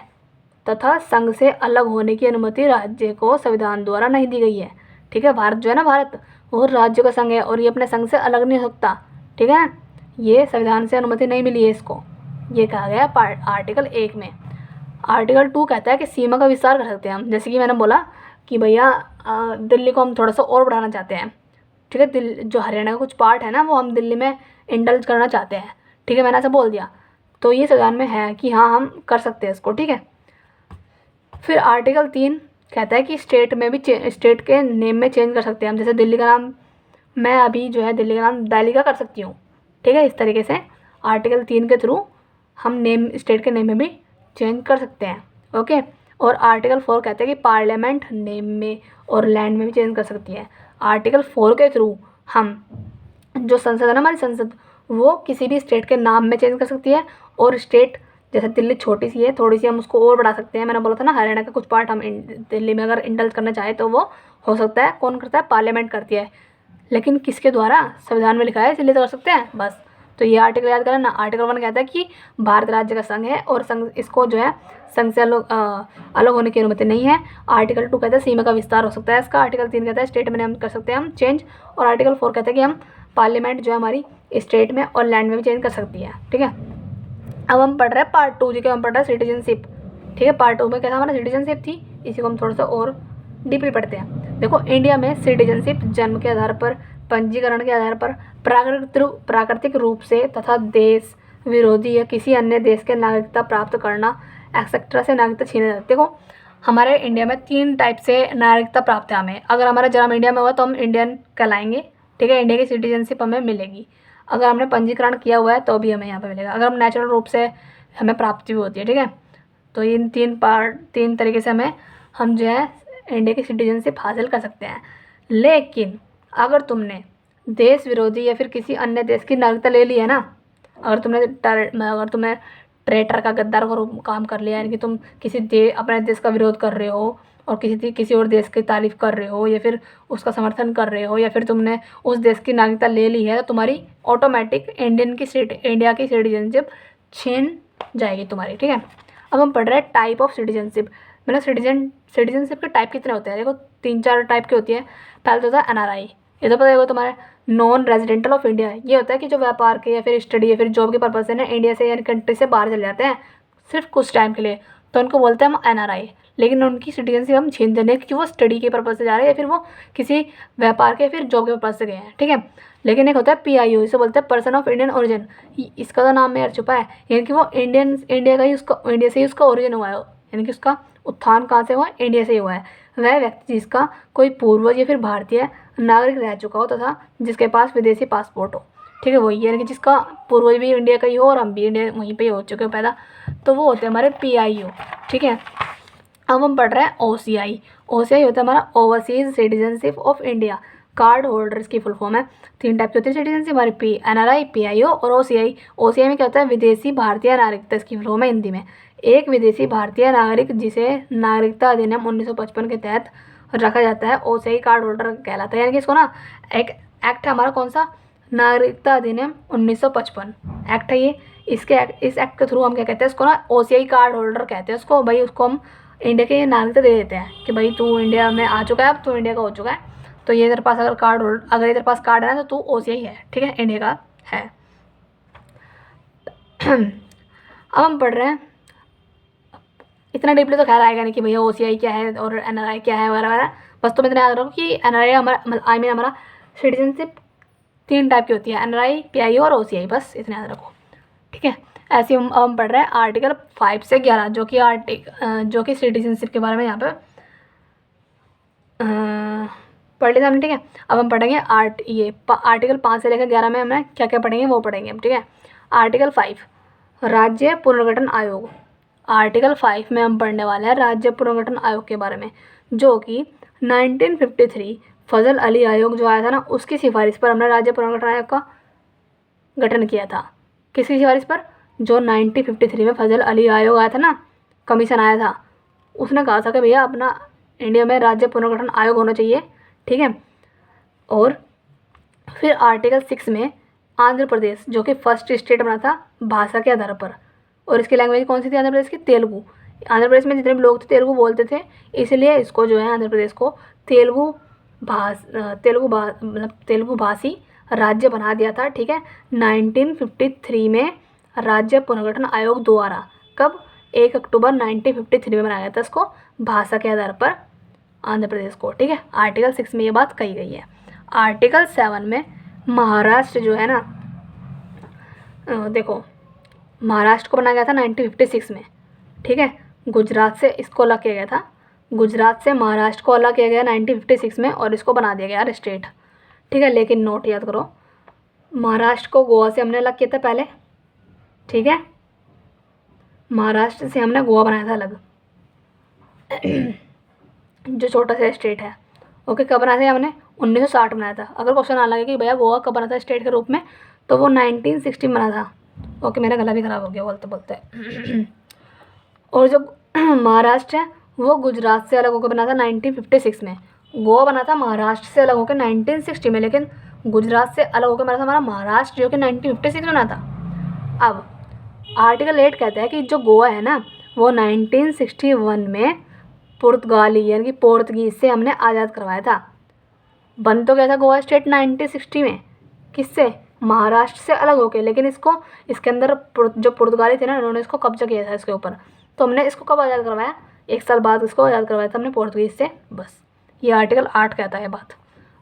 तथा संघ से अलग होने की अनुमति राज्य को संविधान द्वारा नहीं दी गई है, ठीक है। भारत जो है ना, भारत वो राज्यों का संघ है, और ये अपने संघ से अलग नहीं हो सकता, ठीक है। ये संविधान से अनुमति नहीं मिली है इसको, ये कहा गया आर्टिकल 1 में। आर्टिकल 2 कहता है कि सीमा का विस्तार कर सकते हैं हम, जैसे कि मैंने बोला कि भैया दिल्ली को हम थोड़ा सा और बढ़ाना चाहते हैं, ठीक है। दिल्ली जो हरियाणा का कुछ पार्ट है ना, वो हम दिल्ली में इंडल्ज करना चाहते हैं, ठीक है, मैंने ऐसा बोल दिया, तो ये संविधान में है कि हाँ हम कर सकते हैं इसको, ठीक है। फिर आर्टिकल 3 कहता है कि स्टेट में भी स्टेट के नेम में चेंज कर सकते हैं हम, जैसे दिल्ली का नाम, मैं अभी जो है दिल्ली का नाम दिल्ली का कर सकती हूँ, ठीक है। इस तरीके से आर्टिकल 3 के थ्रू हम नेम, स्टेट के नेम में भी चेंज कर सकते हैं, ओके। और आर्टिकल 4 कहते हैं कि पार्लियामेंट नेम में और लैंड में भी चेंज कर सकती है। आर्टिकल 4 के थ्रू हम, जो संसद है ना हमारी संसद, वो किसी भी स्टेट के नाम में चेंज कर सकती है, और स्टेट जैसे दिल्ली छोटी सी है, थोड़ी सी हम उसको और बढ़ा सकते हैं। मैंने बोला था ना हरियाणा का कुछ पार्ट हम दिल्ली में अगर इंडल्ज करना चाहे तो वो हो सकता है। कौन करता है? पार्लियामेंट करती है। लेकिन किसके द्वारा? संविधान में लिखा है, इसलिए तो कर सकते हैं बस। तो ये आर्टिकल याद करना। आर्टिकल 1 कहता है कि भारत राज्य का संघ है और संघ इसको जो है संघ से अलग होने की अनुमति नहीं है। आर्टिकल 2 कहता है सीमा का विस्तार हो सकता है इसका। आर्टिकल 3 कहता है स्टेट में हम कर सकते हैं हम चेंज। और आर्टिकल 4 कहता है कि हम पार्लियामेंट जो है हमारी स्टेट में और लैंड में भी चेंज कर सकती है। ठीक है, अब हम पढ़ रहे हैं पार्ट 2 जी के, हम पढ़ रहे हैं सिटीजनशिप। ठीक है, पार्ट 2 में कैसा हमारा सिटीजनशिप थी, इसी को हम थोड़ा सा और डीपली पढ़ते हैं। देखो, इंडिया में सिटीजनशिप जन्म के आधार पर, पंजीकरण के आधार पर, प्राकृतिक रूप से तथा देश विरोधी या किसी अन्य देश के नागरिकता प्राप्त करना एक्सेट्रा से नागरिकता छीने जाती है। देखो, हमारे इंडिया में 3 टाइप से नागरिकता प्राप्त है हमें। अगर हमारा जन्म इंडिया में हुआ तो हम इंडियन कहलाएंगे। ठीक है, इंडिया की सिटीजनशिप हमें मिलेगी। अगर हमने पंजीकरण किया हुआ है तो भी हमें यहाँ पे मिलेगा। अगर हम नेचुरल रूप से हमें प्राप्ति भी होती है। ठीक है, तो इन 3 तरीके से हम जो है इंडिया की सिटीजनशिप हासिल कर सकते हैं। लेकिन अगर तुमने देश विरोधी या फिर किसी अन्य देश की नागरिकता ले ली है ना, अगर तुमने ट्रेटर का, गद्दार का काम कर लिया, यानी कि तुम अपने देश का विरोध कर रहे हो और किसी और देश की तारीफ़ कर रहे हो या फिर उसका समर्थन कर रहे हो, या फिर तुमने उस देश की नागरिकता ले ली है, तो तुम्हारी ऑटोमेटिक इंडिया की सिटीजनशिप छीन जाएगी तुम्हारी। ठीक है, अब हम पढ़ रहे हैं टाइप ऑफ सिटीजनशिप। मतलब सिटीजनशिप के टाइप कितने होते हैं? देखो, 3-4 टाइप के होती है। पहले तो होता है NRI, ये तो पता है तुम्हारे, नॉन रेजिडेंटल ऑफ इंडिया। ये होता है कि जो व्यापार के या फिर स्टडी या फिर जॉब के पर्पज से ना इंडिया से यानी कंट्री से बाहर चले जाते हैं सिर्फ कुछ टाइम के लिए, तो उनको बोलते हैं हम NRI। लेकिन उनकी सिटीजनशिप हम छीन देंगे क्योंकि वो स्टडी के पर्पज से जा रहे हैं या फिर वो किसी व्यापार के या फिर जॉब के पर्पज से गए हैं। ठीक है, लेकिन एक होता है PIO, इसे बोलते हैं पर्सन ऑफ इंडियन ओरिजिन। इसका तो नाम में यार छुपा है, यानी कि वो इंडिया से ही उसका ओरिजिन हुआ है, यानी कि उसका उत्थान कहाँ से हुआ? इंडिया से ही हुआ है। वह व्यक्ति जिसका कोई पूर्वज या फिर भारतीय नागरिक रह चुका हो तथा जिसके पास विदेशी पासपोर्ट हो। ठीक है, वही, यानी कि जिसका पूर्वज भी इंडिया का ही हो और हम भी इंडिया वहीं पे ही हो चुके हो पैदा, तो वो होते हैं हमारे PIO। ठीक है, अब हम पढ़ रहे हैं OCI। OCI होता है हमारा overseas citizenship of India. Card holders की फुल फॉर्म है। 3 टाइप की होती है सिटीजनशिप हमारी, NRI, PIO और OCI। OCI में क्या होता है? विदेशी भारतीय नागरिकता, इसकी फुल फॉर्म है हिंदी में। एक विदेशी भारतीय नागरिक जिसे नागरिकता अधिनियम 1955 के तहत रखा जाता है, OCI कार्ड होल्डर कहलाता है। यानी कि इसको ना एक एक्ट है हमारा, कौन सा? नागरिकता अधिनियम 1955 एक्ट है ये। इस एक्ट के थ्रू हम क्या कहते हैं इसको ना, OCI कार्ड होल्डर कहते हैं उसको। भाई उसको हम इंडिया की नागरिकता दे देते हैं कि भाई तू इंडिया में आ चुका है, अब तू इंडिया का हो चुका है, तो ये तेरे पास अगर ये तेरे पास कार्ड है ना तो तू OCI है। ठीक है, इंडिया का है। अब हम पढ़ रहे हैं, इतना डीपली तो खैर आएगा नहीं कि भैया OCI क्या है और NRI क्या है वगैरह वगैरह। बस तुम इतना याद रखो कि NRI हमारा सिटीजनशिप 3 टाइप की होती है, NRI, PIO और OCI, बस इतना याद रखो। ठीक है, ऐसे हम पढ़ रहे हैं आर्टिकल 5 से 11 जो कि सिटीजनशिप के बारे में यहाँ पे पढ़ लिया हमने। ठीक है, अब हम पढ़ेंगे आर्टिकल 5 से लेकर 11 में हमें क्या क्या पढ़ेंगे वो पढ़ेंगे हम। ठीक है, आर्टिकल 5 राज्य पुनर्गठन आयोग। आर्टिकल 5 में हम पढ़ने वाले हैं राज्य पुनर्गठन आयोग के बारे में, जो कि 1953 फजल अली आयोग जो आया था ना, उसकी सिफारिश पर हमने राज्य पुनर्गठन आयोग का गठन किया था। किसकी सिफारिश पर? जो 1953 में फजल अली आयोग आया था ना, कमीशन आया था, उसने कहा था कि भैया अपना इंडिया में राज्य पुनर्गठन आयोग होना चाहिए। ठीक है, और फिर आर्टिकल 6 में आंध्र प्रदेश जो कि फर्स्ट स्टेट बना था भाषा के आधार पर, और इसकी लैंग्वेज कौन सी थी आंध्र प्रदेश की? तेलुगु। आंध्र प्रदेश में जितने भी लोग थे तेलुगु बोलते थे, इसलिए इसको जो है आंध्र प्रदेश को तेलुगु भाषी राज्य बना दिया था। ठीक है, 1953 में राज्य पुनर्गठन आयोग द्वारा, कब? 1 अक्टूबर 1953 में बनाया गया था इसको, भाषा के आधार पर आंध्र प्रदेश को। ठीक है, आर्टिकल 6 में ये बात कही गई है। आर्टिकल 7 में महाराष्ट्र जो है ना, देखो महाराष्ट्र को बनाया गया था 1956 में। ठीक है, गुजरात से इसको अलग किया गया था, गुजरात से महाराष्ट्र को अलग किया गया 1956 में और इसको बना दिया गया स्टेट। ठीक है, लेकिन नोट याद करो, महाराष्ट्र को गोवा से हमने अलग किया था पहले। ठीक है, महाराष्ट्र से हमने गोवा बनाया था अलग जो छोटा सा स्टेट है। ओके, कब बनाया था हमने? 1960 बनाया था। अगर क्वेश्चन आ लगे कि भैया गोवा कब बना था स्टेट के रूप में, तो वो 1960 में बना था। ओके, मेरा गला भी ख़राब हो गया बोलते बोलते। और जो महाराष्ट्र है वो गुजरात से अलग होकर बना था 1956 में। गोवा बना था महाराष्ट्र से अलग होकर 1960 में, लेकिन गुजरात से अलग होकर बना था हमारा महाराष्ट्र, जो कि 1956 में बना था। अब आर्टिकल 8 कहता है कि जो गोवा है ना वो 1961 में पुर्तगाली यानी कि पोर्तुगीज़ से हमने आज़ाद करवाया था। बन तो गया था गोवा स्टेट 1960 में, किससे? महाराष्ट्र से अलग होके, लेकिन इसके अंदर जो पुर्तगाली थे ना उन्होंने इसको कब्जा किया था इसके ऊपर। तो हमने इसको कब आज़ाद करवाया? 1 साल बाद इसको आज़ाद करवाया था हमने पोर्तुगीज़ से। बस ये आर्टिकल 8 कहता है बात।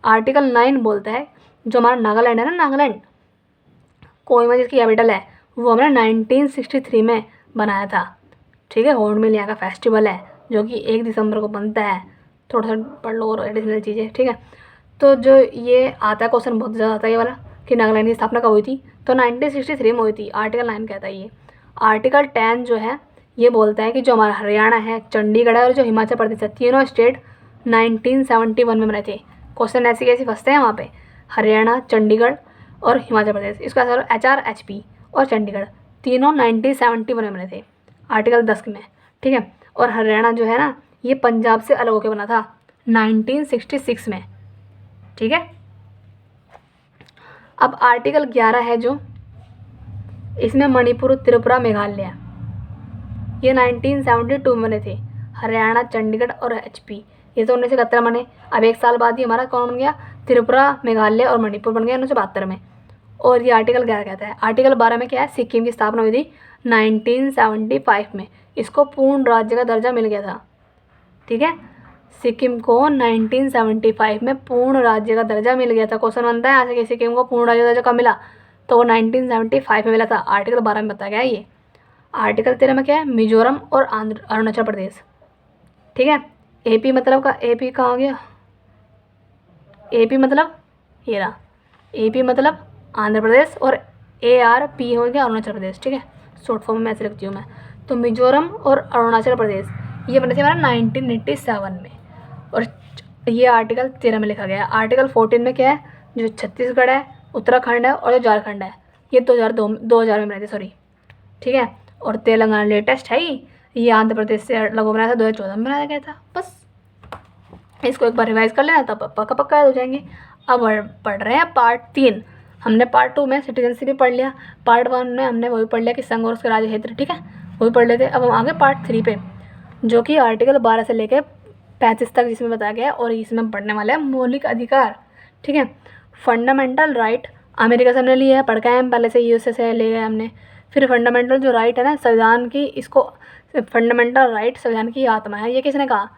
आर्टिकल 9 बोलता है जो हमारा नागालैंड है ना, नागालैंड कोहिमा जिसकी कैपिटल है, वो हमने 1963 में बनाया था। ठीक है, हॉर्नबिल यहाँ का फेस्टिवल है जो कि 1 दिसंबर को बनता है। थोड़ा सा पढ़ लो और एडिशनल चीज़ें। ठीक है, तो जो ये आता है क्वेश्चन बहुत ज़्यादा आता है ये वाला कि नागालैंड की स्थापना कब हुई थी, तो 1963 में हुई थी। आर्टिकल 9 कहता है ये। आर्टिकल 10 जो है ये बोलता है कि जो हमारा हरियाणा है, चंडीगढ़ है और जो हिमाचल प्रदेश है, तीनों स्टेट 1971 में बने थे। क्वेश्चन ऐसे कैसे फंसते हैं वहाँ पे, हरियाणा, चंडीगढ़ और हिमाचल प्रदेश। इसका आंसर HRHP और चंडीगढ़ तीनों 1971 में बने थे आर्टिकल 10 में। ठीक है, और हरियाणा जो है ना ये पंजाब से अलग होकर बना था 1966 में। ठीक है, अब आर्टिकल 11 है जो इसमें मणिपुर, त्रिपुरा, मेघालय ये 1972 में बने थे। हरियाणा, चंडीगढ़ और HP ये तो 1971 बने। अब 1 साल बाद ही हमारा कौन बन गया? त्रिपुरा, मेघालय और मणिपुर बन गया 1972 में। और ये आर्टिकल 11 कहता है। आर्टिकल 12 में क्या है? सिक्किम की स्थापना हुई थी 1975 में। इसको पूर्ण राज्य का दर्जा मिल गया था। ठीक है, सिक्किम को 1975 में पूर्ण राज्य का दर्जा मिल गया था। क्वेश्चन बनता है यहाँ से कि सिक्किम को पूर्ण राज्य का दर्जा कब मिला, तो वो 1975 में मिला था। आर्टिकल 12 में बताया गया है ये। आर्टिकल 13 में क्या है? मिजोरम और अरुणाचल प्रदेश। ठीक है, AP मतलब का AP कहाँ गया? AP मतलब ये रहा, AP मतलब आंध्र प्रदेश और ARP हो गया अरुणाचल प्रदेश। ठीक है, शॉर्ट फॉर्म में ऐसे लिखती हूँ मैं। तो मिजोरम और अरुणाचल प्रदेश ये बने थे हमारा 1987 में। और ये आर्टिकल 13 में लिखा गया है। आर्टिकल 14 में क्या है? जो छत्तीसगढ़ है, उत्तराखंड है और जो झारखंड है ये 2000 में बने थे, सॉरी। ठीक है, और तेलंगाना लेटेस्ट है ही, ये आंध्र प्रदेश से अलग बनाया था 2014 में बनाया गया था। बस इसको एक बार रिवाइज कर लेना तब पक्का पक्का याद हो जाएंगे। अब पढ़ रहे हैं पार्ट 3। हमने पार्ट 2 में सिटीजनशिप भी पढ़ लिया, पार्ट 1 में हमने वही पढ़ लिया कि संघ और उसके राज्य क्षेत्र। ठीक है, वही पढ़ लेते। अब हम आगे पार्ट 3 पे, जो कि आर्टिकल 12 से लेकर 35 तक जिसमें बताया गया है। और इसमें पढ़ने वाले हैं मौलिक अधिकार। ठीक है, फंडामेंटल राइट अमेरिका से हमने लिया है, पढ़ के हम पहले से USA से ले गए हमने। फिर फंडामेंटल जो राइट है ना संविधान की, इसको फंडामेंटल राइट संविधान की आत्मा है, ये किसने कहा?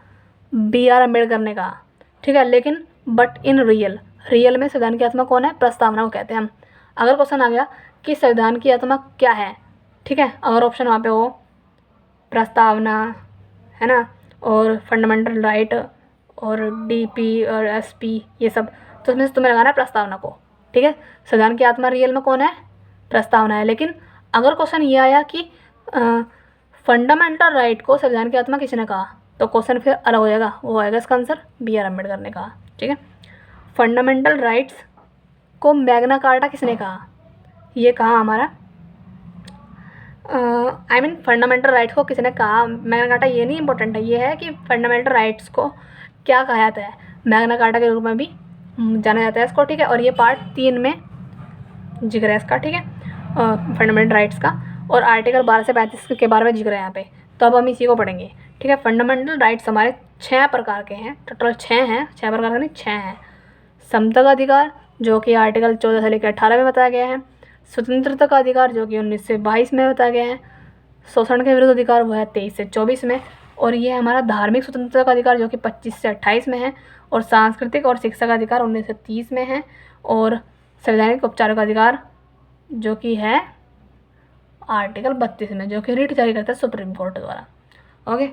BR अम्बेडकर ने कहा। ठीक है, लेकिन बट इन रियल में संविधान की आत्मा कौन है? प्रस्तावना को कहते हैं हम। अगर क्वेश्चन आ गया कि संविधान की आत्मा क्या है, ठीक है, अगर ऑप्शन वहाँ पे हो प्रस्तावना है ना, और फंडामेंटल राइट और DP और SP ये सब, तो उसमें से तुम्हें लगाना है प्रस्तावना को। ठीक है, संविधान की आत्मा रियल में कौन है? प्रस्तावना है। लेकिन अगर क्वेश्चन ये आया कि फंडामेंटल राइट को संविधान की आत्मा किसने कहा, तो क्वेश्चन फिर अलग हो जाएगा। वो आएगा इसका आंसर BR अम्बेडकर ने कहा। ठीक है, फंडामेंटल राइट्स को मैग्ना कार्टा किसने कहा? ये कहा हमारा फंडामेंटल राइट्स को किसने कहा? मैग्ना कार्टा ये नहीं इंपॉर्टेंट है, ये है कि फंडामेंटल राइट्स को क्या कहा जाता है, मैग्ना कार्टा के रूप में भी जाना जाता है इसको। ठीक है, और ये पार्ट 3 में जिक्र है इसका। ठीक है, फंडामेंटल राइट्स का। और आर्टिकल 12 से 35 के बारे में जिक्र है यहाँ पे, तो अब हम इसी को पढ़ेंगे। ठीक है, फंडामेंटल राइट्स हमारे 6 प्रकार के हैं, टोटल 6 हैं, 6 प्रकार के नहीं 6 हैं। समता का अधिकार जो कि आर्टिकल 14 से लेकर 18 में बताया गया है। स्वतंत्रता का अधिकार जो कि 19 से 22 में बताया गया है। शोषण के विरुद्ध अधिकार वो है 23 से 24 में। और ये हमारा धार्मिक स्वतंत्रता का अधिकार जो कि 25 से 28 में है। और सांस्कृतिक और शिक्षा का अधिकार 19 से 30 में है। और संवैधानिक उपचारों का अधिकार जो कि है आर्टिकल 32 में, जो कि रिट जारी करता है सुप्रीम कोर्ट द्वारा। ओके,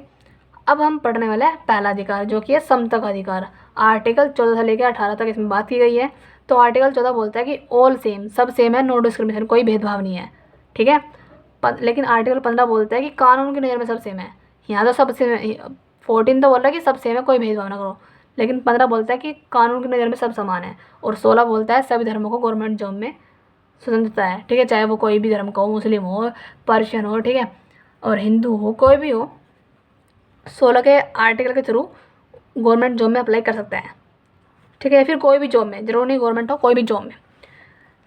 अब हम पढ़ने वाले हैं पहला अधिकार जो कि है समता का अधिकार। आर्टिकल 14 से लेकर 18 तक इसमें बात की गई है। तो आर्टिकल 14 बोलता है कि ऑल सेम, सब सेम है, नो डिस्क्रिमिनेशन, कोई भेदभाव नहीं है। ठीक है, लेकिन आर्टिकल 15 बोलता है कि कानून की नज़र में सब सेम है। यहाँ तो सब सेम है, 14 तो बोल रहा है कि सब सेम है, कोई भेदभाव ना करो, लेकिन 15 बोलता है कि कानून की नज़र में सब समान है। और 16 बोलता है सभी धर्मों को गवर्नमेंट जॉब में स्वतंत्रता है, ठीक है, चाहे वो कोई भी धर्म का हो, मुस्लिम हो, पर्शियन हो, ठीक है, और हिंदू हो, कोई भी हो, 16 के आर्टिकल के थ्रू गवर्नमेंट जॉब में अप्लाई कर सकता है, ठीक है, या फिर कोई भी जॉब में, जरूर नहीं गवर्नमेंट हो, कोई भी जॉब में।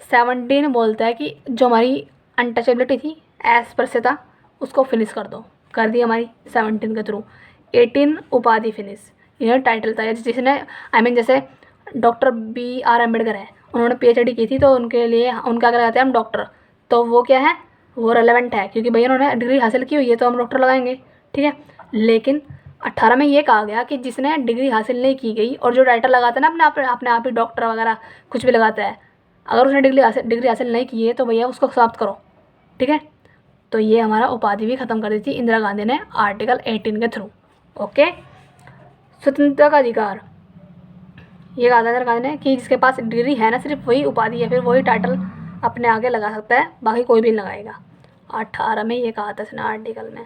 17 बोलता है कि जो हमारी अनटचेबिलिटी थी एज पर से था उसको फिनिश कर दो, कर दी हमारी 17 के थ्रू। 18 उपाधि फिनिश, यह टाइटल था जिसने जैसे डॉक्टर BR अम्बेडकर है, उन्होंने PhD की थी तो उनके लिए उनका क्या लगाते हैं हम डॉक्टर, तो वो क्या है, वो रेलेवेंट है क्योंकि भैया उन्होंने डिग्री हासिल की हुई है तो हम डॉक्टर लगाएंगे, ठीक है। लेकिन 18 में ये कहा गया कि जिसने डिग्री हासिल नहीं की गई और जो टाइटल लगाता है ना अपने आप ही डॉक्टर वगैरह कुछ भी लगाता है, अगर उसने डिग्री हासिल नहीं की है तो भैया उसको समाप्त करो, ठीक है। तो ये हमारा उपाधि भी ख़त्म कर दी थी इंदिरा गांधी ने आर्टिकल 18 के थ्रू। ओके, स्वतंत्रता का अधिकार, ये कहा था इंदिरा गांधी ने कि जिसके पास डिग्री है ना सिर्फ वही उपाधि या फिर वही टाइटल अपने आगे लगा सकता है, बाकी कोई भी नहीं लगाएगा। 18 में ये कहा था इसने आर्टिकल में।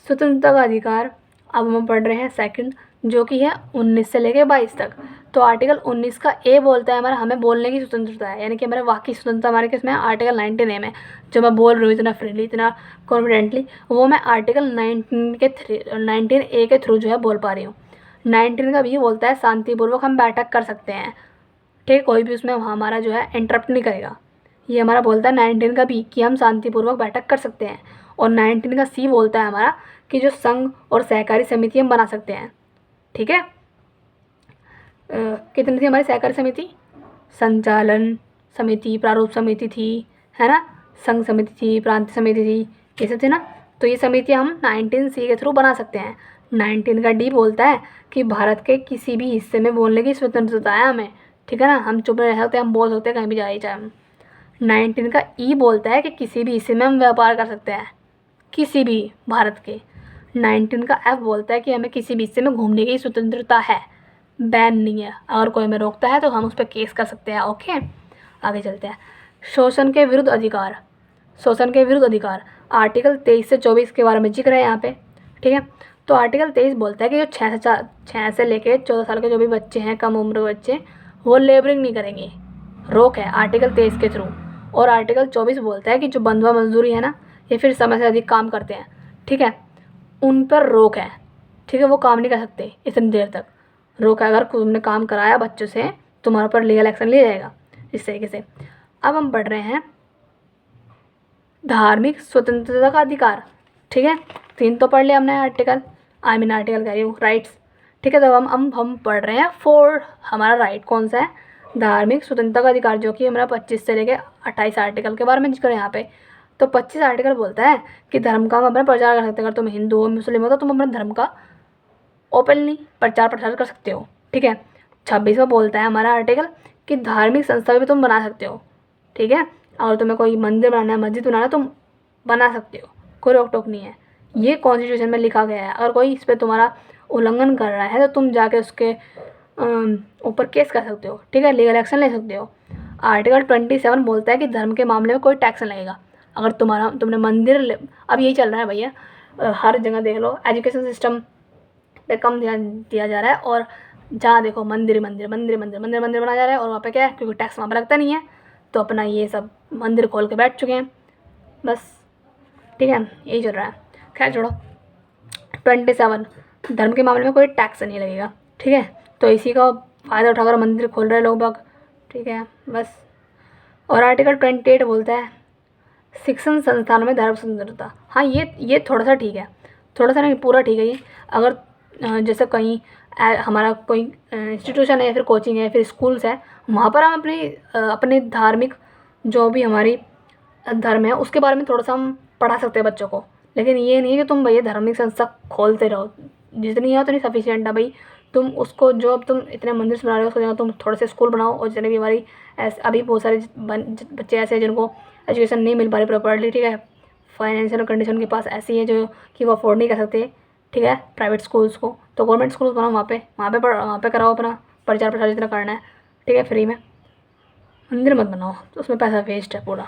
स्वतंत्रता का अधिकार अब हम पढ़ रहे हैं सेकंड, जो कि है 19 से लेके 22 तक। तो आर्टिकल 19 का ए बोलता है हमारा हमें बोलने की स्वतंत्रता है, यानी कि हमारे वाक्य स्वतंत्रता हमारे किस में आर्टिकल 19 ए में, जो मैं बोल रही हूँ इतना फ्रीली इतना कॉन्फिडेंटली, वो मैं आर्टिकल 19 ए के थ्रू जो है बोल पा रही हूँ। 19 का भी बोलता है शांतिपूर्वक हम बैठक कर सकते हैं, ठीक है, कोई भी उसमें हमारा जो है इंटरप्ट नहीं करेगा। ये हमारा बोलता है 19 का भी कि हम शांतिपूर्वक बैठक कर सकते हैं। और 19 का सी बोलता है हमारा कि जो संघ और सहकारी समिति हम बना सकते हैं, ठीक है। कितनी थी हमारी सहकारी समिति, संचालन समिति, प्रारूप समिति थी, है ना, संघ समिति थी, प्रांत समिति थी, ये सब थी ना। तो ये समितियाँ हम 19 सी के थ्रू बना सकते हैं। 19 का डी बोलता है कि भारत के किसी भी हिस्से में बोलने की स्वतंत्रता है हमें, ठीक है ना, हम चुप रह सकते हैं, हम बोल सकते हैं कहीं भी जाए चाहे हम। 19 का ई बोलता है कि किसी भी हिस्से में हम व्यापार कर सकते हैं, किसी भी भारत के। 19 का एफ बोलता है कि हमें किसी भी हिस्से में घूमने की स्वतंत्रता है, बैन नहीं है, अगर कोई हमें रोकता है तो हम उस पर केस कर सकते हैं। ओके, आगे चलते हैं। शोषण के विरुद्ध अधिकार, शोषण के विरुद्ध अधिकार आर्टिकल 23 से 24 के बारे में जिक्र है यहाँ पे, ठीक है। तो आर्टिकल 23 बोलता है कि जो 6 से लेके 14 साल के जो भी बच्चे हैं, कम उम्र के बच्चे, वो लेबरिंग नहीं करेंगे, रोक है आर्टिकल 23 के थ्रू। और आर्टिकल 24 बोलता है कि जो बंधुआ मजदूरी है ना, या फिर समय से अधिक काम करते हैं, ठीक है, उन पर रोक है, ठीक है, वो काम नहीं कर सकते इतनी देर तक, रोक है। अगर तुमने काम कराया बच्चों से तुम्हारे ऊपर लीगल एक्शन लिया जाएगा, इस तरीके से। अब हम पढ़ रहे हैं धार्मिक स्वतंत्रता का अधिकार, ठीक है। 3 तो पढ़ लिया हमने आर्टिकल, आर्टिकल कह रही हूँ, राइट्स, ठीक है। तो हम पढ़ रहे हैं 4, हमारा राइट कौन सा है, धार्मिक स्वतंत्रता का अधिकार, जो कि हमारा 25 से लेकर 28 आर्टिकल के बारे में जिक्र है यहाँ पे। तो 25 आर्टिकल बोलता है कि धर्म का हम अपना प्रचार कर सकते हैं, अगर तुम हिंदू हो मुस्लिम हो तो तुम अपने धर्म का ओपनली प्रचार प्रसार कर सकते हो, ठीक है। 26वां बोलता है हमारा आर्टिकल कि धार्मिक संस्था भी तुम बना सकते हो, ठीक है, अगर तुम्हें कोई मंदिर बनाना है, मस्जिद बनाना है, तुम बना सकते हो, कोई रोक टोक नहीं है। ये कॉन्स्टिट्यूशन में लिखा गया है, अगर कोई इस पर तुम्हारा उल्लंघन कर रहा है तो तुम जाके उसके ऊपर केस कर सकते हो, ठीक है, लीगल एक्शन ले सकते हो। आर्टिकल 27 बोलता है कि धर्म के मामले में कोई टैक्स नहीं लगेगा। अगर तुमने मंदिर, अब यही चल रहा है भैया, हर जगह देख लो एजुकेशन सिस्टम पे कम ध्यान दिया जा रहा है, और जहाँ देखो मंदिर मंदिर मंदिर मंदिर मंदिर मंदिर बना जा रहा है, और वहाँ पे क्या है, क्योंकि टैक्स वहाँ पर लगता नहीं है तो अपना ये सब मंदिर खोल के बैठ चुके हैं बस, ठीक है, यही चल रहा है। खैर छोड़ो। 27 धर्म के मामले में कोई टैक्स नहीं लगेगा, ठीक है, तो इसी का फ़ायदा उठाकर मंदिर खोल रहे लोग बाग, ठीक है बस। और आर्टिकल 28 बोलता है शिक्षण संस्थानों में धर्म स्वतंत्रता, हाँ ये थोड़ा सा ठीक है, थोड़ा सा नहीं पूरा ठीक है ये। अगर जैसे कहीं हमारा कोई इंस्टीट्यूशन है या फिर कोचिंग है या फिर स्कूल्स है, वहाँ पर हम अपने धार्मिक जो भी हमारी धर्म है उसके बारे में थोड़ा सा हम पढ़ा सकते हैं बच्चों को। लेकिन ये नहीं है कि तुम भैया धार्मिक संस्था खोलते रहो, जितनी है उतनी सफिशिएंट है भाई। तुम उसको जो अब तुम इतने मंदिर बना रहे हो उसको जगह तुम थोड़े से स्कूल बनाओ, और जितने भी हमारी अभी बहुत सारे बच्चे ऐसे हैं जिनको एजुकेशन नहीं मिल पा रही प्रॉपर्ली, ठीक है, फाइनेंशियल कंडीशन के पास ऐसी है जो कि वो अफोर्ड नहीं कर सकते, ठीक है, प्राइवेट स्कूल्स को, तो गवर्नमेंट स्कूल्स बनाओ, वहाँ पे कराओ अपना प्रचार प्रसार जितना करना है, ठीक है, फ्री में। मंदिर मत बनाओ, तो उसमें पैसा वेस्ट है पूरा।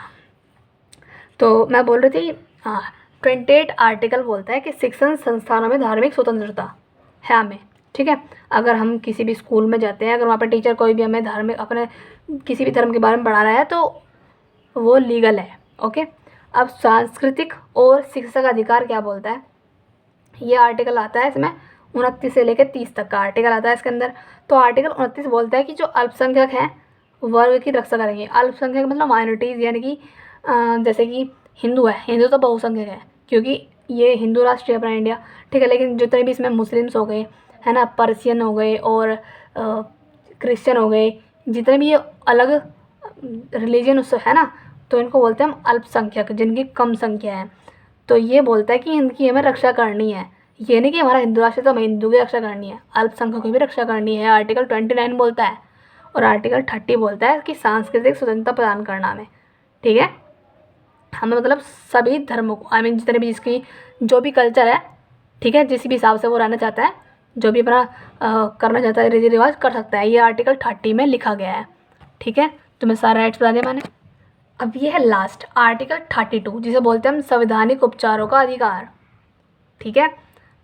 तो मैं बोल रही थी, हाँ, 28 आर्टिकल बोलता है कि शिक्षण संस्थानों में धार्मिक स्वतंत्रता है हमें, ठीक है। अगर हम किसी भी स्कूल में जाते हैं, अगर वहाँ पर टीचर कोई भी हमें धार्मिक अपने किसी भी धर्म के बारे में पढ़ा रहा है तो वो लीगल है। ओके, अब सांस्कृतिक और शिक्षा का अधिकार क्या बोलता है, ये आर्टिकल आता है इसमें 29 से लेकर 30 तक का आर्टिकल आता है इसके अंदर। तो आर्टिकल 29 बोलता है कि जो अल्पसंख्यक हैं वर्ग की रक्षा करेंगे। अल्पसंख्यक मतलब माइनॉरिटीज़, यानी कि जैसे कि हिंदू है, हिंदू तो बहुसंख्यक है क्योंकि ये हिंदू राष्ट्र है अपना इंडिया, ठीक है। लेकिन जितने भी इसमें मुस्लिम्स हो गए, है ना, पर्शियन हो गए और क्रिश्चियन हो गए, जितने भी ये अलग रिलीजन उससे है ना, तो इनको बोलते हैं हम अल्पसंख्यक, जिनकी कम संख्या है। तो ये बोलता है कि इनकी हमें रक्षा करनी है। ये नहीं कि हमारा हिंदू राष्ट्र तो हमें हिंदू की रक्षा करनी है, अल्पसंख्यकों की भी रक्षा करनी है, आर्टिकल 29 बोलता है। और आर्टिकल 30 बोलता है कि सांस्कृतिक स्वतंत्रता प्रदान करना हमें, ठीक है। हमें मतलब सभी धर्मों को, आई मीन जितने भी जिसकी जो भी कल्चर है, ठीक है, जिस भी हिसाब से वो रहना चाहता है, जो भी अपना करना चाहता है रीति रिवाज कर सकता है। ये आर्टिकल 30 में लिखा गया है, ठीक है। तुम्हें सारे राइट्स बता दिया मैंने। अब ये है लास्ट आर्टिकल 32, जिसे बोलते हैं हम संवैधानिक उपचारों का अधिकार, ठीक है।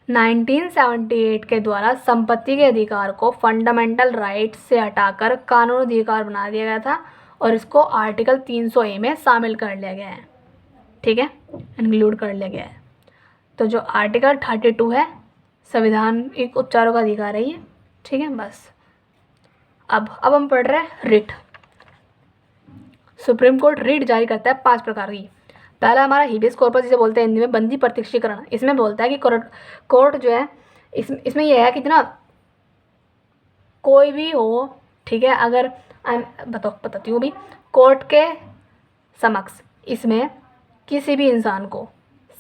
1978 के द्वारा संपत्ति के अधिकार को फंडामेंटल राइट्स से हटाकर कानूनी अधिकार बना दिया गया था और इसको आर्टिकल 300A में शामिल कर लिया गया है, ठीक है, इंक्लूड कर लिया गया है। तो जो आर्टिकल 32 है संवैधानिक उपचारों का अधिकार है ये, ठीक है। बस अब हम पढ़ रहे हैं रिट। सुप्रीम कोर्ट रिट जारी करता है 5 प्रकार की। पहला हमारा हिबियस कॉर्पस, जिसे बोलते हैं हिंदी में बंदी प्रत्यक्षीकरण। इसमें बोलता है कि कोर्ट जो है, इसमें यह है कि ना कोई भी हो, ठीक है, अगर बताती हूँ भी, कोर्ट के समक्ष इसमें किसी भी इंसान को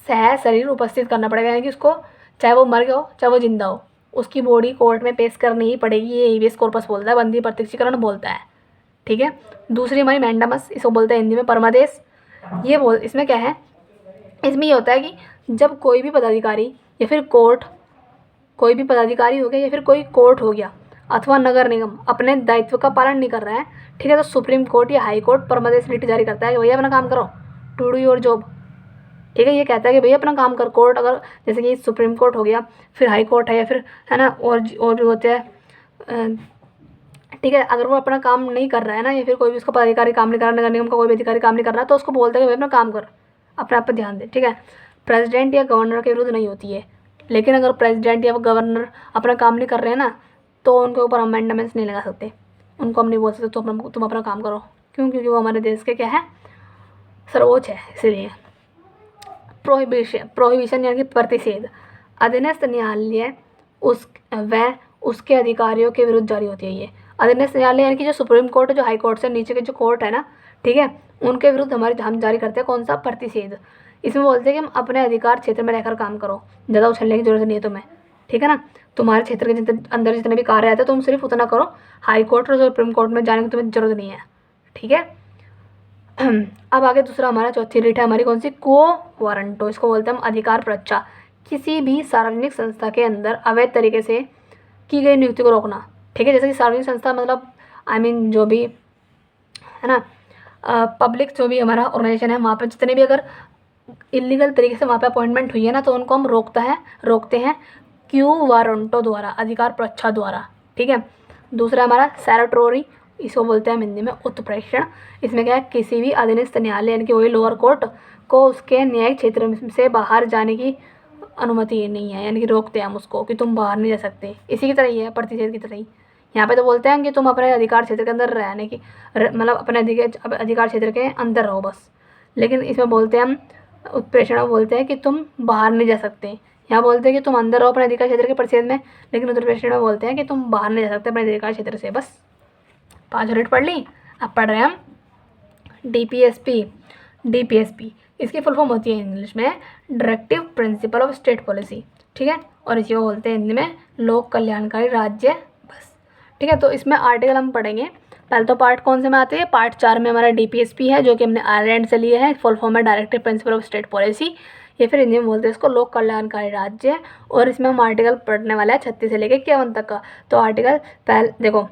सह शरीर उपस्थित करना पड़ेगा, यानी कि उसको चाहे वो मर गया हो चाहे वो जिंदा हो, उसकी बॉडी कोर्ट में पेश करनी ही पड़ेगी। ये हिबियस कॉर्पस बोलता है, बंदी प्रत्यक्षीकरण बोलता है, ठीक है। दूसरी हमारी मैंडामस, इसको बोलते हैं हिंदी में परमादेश। इसमें क्या है, इसमें ये होता है कि जब कोई भी पदाधिकारी या फिर कोर्ट, कोई भी पदाधिकारी हो गया या फिर कोई कोर्ट हो गया अथवा नगर निगम अपने दायित्व का पालन नहीं कर रहा है, ठीक है, तो सुप्रीम कोर्ट या हाई कोर्ट परमादेश रिट जारी करता है कि भैया अपना काम करो, टू डू योर जॉब, ठीक है। ये कहता है कि भैया अपना काम कर। कोर्ट अगर जैसे कि सुप्रीम कोर्ट हो गया, फिर हाई कोर्ट है, या फिर है ना और भी होते हैं, ठीक है, अगर वो अपना काम नहीं कर रहा है ना, या फिर कोई भी उसका पदाधिकारी काम नहीं कर रहा, नगर निगम का कोई भी अधिकारी काम नहीं कर रहा, तो उसको बोलते हैं कि भाई अपना काम कर, अपने आप पर ध्यान दे, ठीक है। प्रेसिडेंट या गवर्नर के विरुद्ध नहीं होती है, लेकिन अगर प्रेसिडेंट या गवर्नर अपना काम नहीं कर रहे हैं ना, तो उनके ऊपर अमेंडमेंट्स नहीं लगा सकते, उनको हम नहीं बोल सकते तुम अपना काम करो। क्यों? क्योंकि वो हमारे देश के क्या है, सर्वोच्च है, इसीलिए। प्रोहिबिशन यानी कि प्रतिषेध, अधीनस्थ न्यायालय उसके अधिकारियों के विरुद्ध जारी होती है। ये अधीनस्थ न्यायालय यानी कि जो सुप्रीम कोर्ट है, जो हाई कोर्ट से नीचे के जो कोर्ट है ना, ठीक है, उनके विरुद्ध हम जारी करते हैं कौन सा, प्रतिषेध। इसमें बोलते हैं कि हम अपने अधिकार क्षेत्र में रहकर काम करो, ज़्यादा उछलने की जरूरत नहीं है तुम्हें, ठीक है ना। तुम्हारे क्षेत्र के अंदर जितने भी कार्य आते हैं तुम सिर्फ उतना करो, हाई कोर्ट और सुप्रीम कोर्ट में जाने की तुम्हें जरूरत नहीं है, ठीक है। अब आगे दूसरा हमारा चौथी रिट है हमारी कौन सी, क्वो वारंटो। इसको बोलते हैं हम अधिकार पर रक्षा। किसी भी सार्वजनिक संस्था के अंदर अवैध तरीके से की गई नियुक्ति को रोकना, ठीक है। जैसे कि सार्वजनिक संस्था मतलब आई मीन जो भी है ना, पब्लिक जो भी हमारा ऑर्गेनाइजेशन है, वहाँ पर जितने भी अगर इलीगल तरीके से वहाँ पे अपॉइंटमेंट हुई है ना, तो उनको हम रोकते हैं क्यू वारंटो द्वारा, अधिकार पर रक्षा द्वारा, ठीक है। दूसरा हमारा सैरोटोरी, इसको बोलते हैं हम हिंदी में उत्प्रेषण। इसमें क्या है, किसी भी अधीनस्थ न्यायालय यानी कि वही लोअर कोर्ट को उसके न्यायिक क्षेत्र से बाहर जाने की अनुमति नहीं है, यानी कि रोकते हैं हम उसको कि तुम बाहर नहीं जा सकते। इसी की तरह ही है, प्रतिषेध की तरह ही। यहाँ पे तो बोलते हैं कि तुम अपने अधिकार क्षेत्र के अंदर रहने की मतलब अपने अधिकार क्षेत्र के अंदर रहो बस, लेकिन इसमें बोलते हैं हम उत्प्रेषण, बोलते हैं कि तुम बाहर नहीं जा सकते। यहाँ बोलते हैं कि तुम अंदर रहो अपने अधिकार क्षेत्र के परिच्छेद में, लेकिन उत्प्रेषण में बोलते हैं कि तुम बाहर नहीं जा सकते अपने अधिकार क्षेत्र से। बस 5 यूनिट पढ़ ली। अब पढ़ रहे हैं हम डीपीएसपी। इसकी फुल फॉर्म होती है इंग्लिश में directive principle of state policy, ठीक है, और इसी को बोलते हैं हिंदी में लोक कल्याणकारी राज्य। बस ठीक है, तो इसमें आर्टिकल हम पढ़ेंगे। पहले तो पार्ट कौन से में आते हैं, पार्ट 4 में हमारा डीपीएसपी है, जो कि हमने आयरलैंड से लिए है। फुल फॉर्म है directive principle of state policy, या फिर हिंदी में बोलते हैं इसको लोक कल्याणकारी राज्य। और इसमें हम आर्टिकल पढ़ने वाला है 36 से लेकर 51 तक का। तो आर्टिकल पहले देखो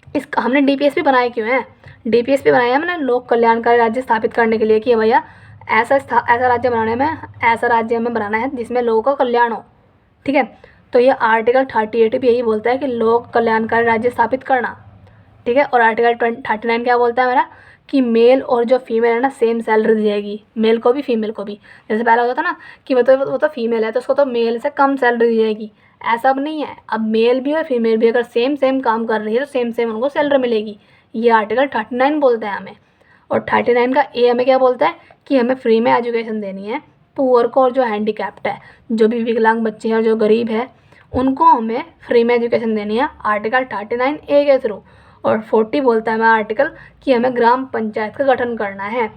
इसका हमने डीपीएसपी बनाया क्यों है, डीपीएसपी बनाया हमने लोक कल्याणकारी राज्य स्थापित करने के लिए कि भैया ऐसा राज्य बनाने में, ऐसा राज्य हमें बनाना है जिसमें लोगों का कल्याण हो, ठीक है। तो ये आर्टिकल 38 भी यही बोलता है कि लोक कल्याणकारी राज्य स्थापित करना, ठीक है। और आर्टिकल 39 क्या बोलता है हमारा, कि मेल और जो फीमेल है ना सेम सैलरी दी जाएगी, मेल को भी फीमेल को भी। जैसे पहले होता था ना कि वो तो फीमेल है तो उसको तो मेल से कम सैलरी दी जाएगी, ऐसा अब नहीं है। अब मेल भी और फीमेल भी अगर सेम सेम काम कर रही है तो सेम सेम उनको सैलरी मिलेगी। ये आर्टिकल 39 बोलता है हमें। और 39 का ए हमें क्या बोलता है कि हमें फ्री में एजुकेशन देनी है पुअर को और जो हैंडीकैप्ड है, जो भी विकलांग बच्चे हैं और जो गरीब है उनको हमें फ्री में एजुकेशन देनी है आर्टिकल 39 ए के थ्रू। और 40 बोलता है हमें आर्टिकल कि हमें ग्राम पंचायत का गठन करना है,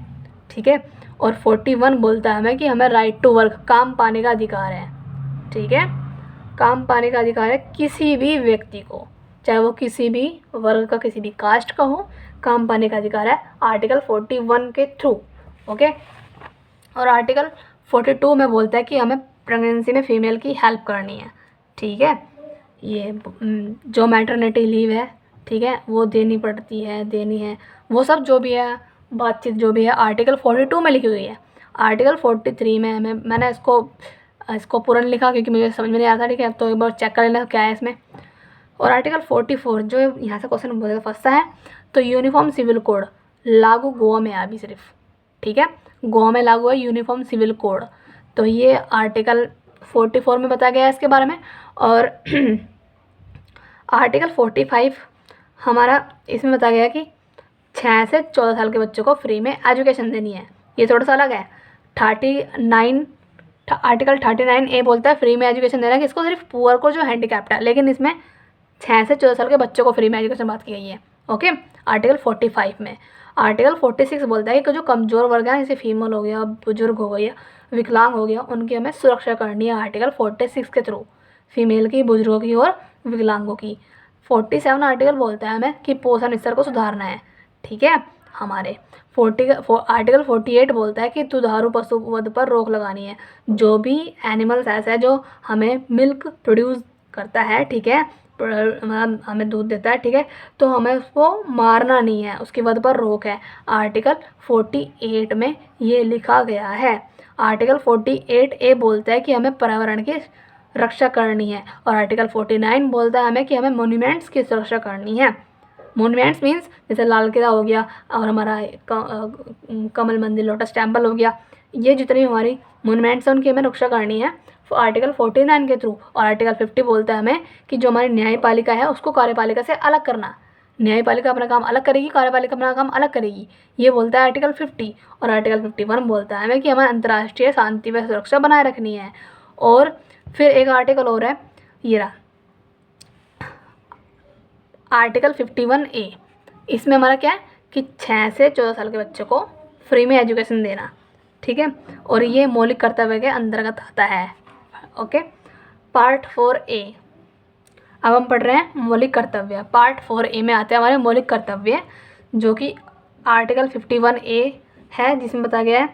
ठीक है। और 41 बोलता है हमें कि हमें राइट टू वर्क, काम पाने का अधिकार है, ठीक है। काम पाने का अधिकार है किसी भी व्यक्ति को, चाहे वो किसी भी वर्ग का, किसी भी कास्ट का हो, काम पाने का अधिकार है आर्टिकल 41 के थ्रू, ओके। और आर्टिकल 42 में बोलता है कि हमें प्रेगनेंसी में फीमेल की हेल्प करनी है, ठीक है। ये जो मैटरनिटी लीव है, ठीक है, वो देनी है, वो सब जो भी है बातचीत जो भी है आर्टिकल 42 में लिखी हुई है। आर्टिकल 43 में मैंने इसको पूरा लिखा क्योंकि मुझे समझ में नहीं आता, ठीक है। तो एक बार चेक कर लेना क्या है इसमें। और आर्टिकल 44 जो यहाँ से क्वेश्चन बहुत फंसता है, तो यूनिफॉर्म सिविल कोड लागू गोवा में है अभी सिर्फ, ठीक है। गोवा में लागू है यूनिफॉर्म सिविल कोड, तो ये आर्टिकल 44 में बताया गया है इसके बारे में। और आर्टिकल 45 हमारा इसमें बताया गया कि 6 से 14 साल के बच्चों को फ्री में एजुकेशन देनी है। ये थोड़ा सा अलग है। आर्टिकल 39 ए बोलता है फ्री में एजुकेशन देना है किसको, सिर्फ पुअर को जो हैंडीकैप्ड है, लेकिन इसमें 6 से 14 साल के बच्चों को फ्री में एजुकेशन बात की गई है, ओके। आर्टिकल 45 में आर्टिकल 46 बोलता है कि जो कमज़ोर वर्ग है जैसे फीमेल हो गया, बुजुर्ग हो गया, विकलांग हो गया, उनकी हमें सुरक्षा करनी है आर्टिकल 46 के थ्रू, फीमेल की, बुजुर्गों की और विकलांगों की। 47 आर्टिकल बोलता है हमें कि पोषण स्तर को सुधारना है, ठीक है। हमारे आर्टिकल 48 बोलता है कि दुधारू पशु वध पर रोक लगानी है। जो भी एनिमल्स ऐसा है जो हमें मिल्क प्रोड्यूस करता है, ठीक है, हमें दूध देता है, ठीक है, तो हमें उसको मारना नहीं है, उसकी वध पर रोक है। आर्टिकल 48 में ये लिखा गया है। आर्टिकल 48 ए बोलता है कि हमें पर्यावरण की रक्षा करनी है। और आर्टिकल 49 बोलता है हमें कि हमें मोन्यूमेंट्स की सुरक्षा करनी है। मोन्यूमेंट्स मीन्स जैसे लाल किला हो गया और हमारा कमल मंदिर, लोटस टेम्पल हो गया, ये जितनी हमारी मोन्यूमेंट्स हैं उनकी हमें रक्षा करनी है आर्टिकल 49 के थ्रू। और आर्टिकल 50 बोलता है हमें कि जो हमारी न्यायपालिका है उसको कार्यपालिका से अलग करना। न्यायपालिका अपना काम अलग करेगी, कार्यपालिका अपना काम अलग करेगी, ये बोलता है आर्टिकल 50। और आर्टिकल 51 बोलता है हमें कि हमें अंतर्राष्ट्रीय शांति व सुरक्षा बनाए रखनी है। और फिर एक आर्टिकल और है, ये रहा आर्टिकल 51 ए। इसमें हमारा क्या है कि 6 से 14 साल के बच्चों को फ्री में एजुकेशन देना, ठीक है। और ये मौलिक कर्तव्य के अंतर्गत आता है, ओके। पार्ट 4 ए, अब हम पढ़ रहे हैं मौलिक कर्तव्य। पार्ट 4 ए में आते हैं हमारे मौलिक कर्तव्य, जो कि आर्टिकल 51 ए है, जिसमें बताया गया है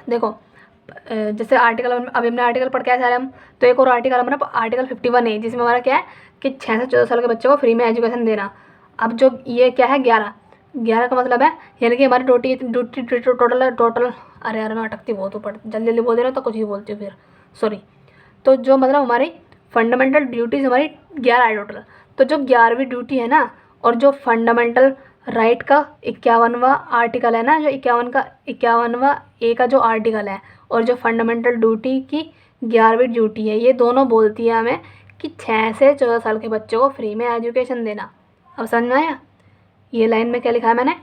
देखो जैसे आर्टिकल अभी हमने आर्टिकल पढ़ के आए सारे हम, तो एक और आर्टिकल हमारा आर्टिकल 51 ए, जिसमें हमारा क्या है कि 6 से 14 साल के बच्चों को फ्री में एजुकेशन देना। अब जो ये क्या है 11 का मतलब है यानी कि हमारी ड्यूटी टोटल अरे यार मैं अटकती बहुत हूँ, जल्दी जल्दी बोल दे रहा हूँ तो कुछ ही बोलती हूँ फिर, सॉरी। तो जो मतलब हमारी फंडामेंटल ड्यूटीज़ हमारी 11 है टोटल। तो जो 11वीं ड्यूटी है ना, और जो फंडामेंटल राइट का 51वां आर्टिकल है ना, जो 51वां ए का जो आर्टिकल है, और जो फंडामेंटल ड्यूटी की 11वीं ड्यूटी है, ये दोनों बोलती है हमें कि 6 से 14 साल के बच्चों को फ्री में एजुकेशन देना। अब समझ में आया ये लाइन में क्या लिखा है मैंने,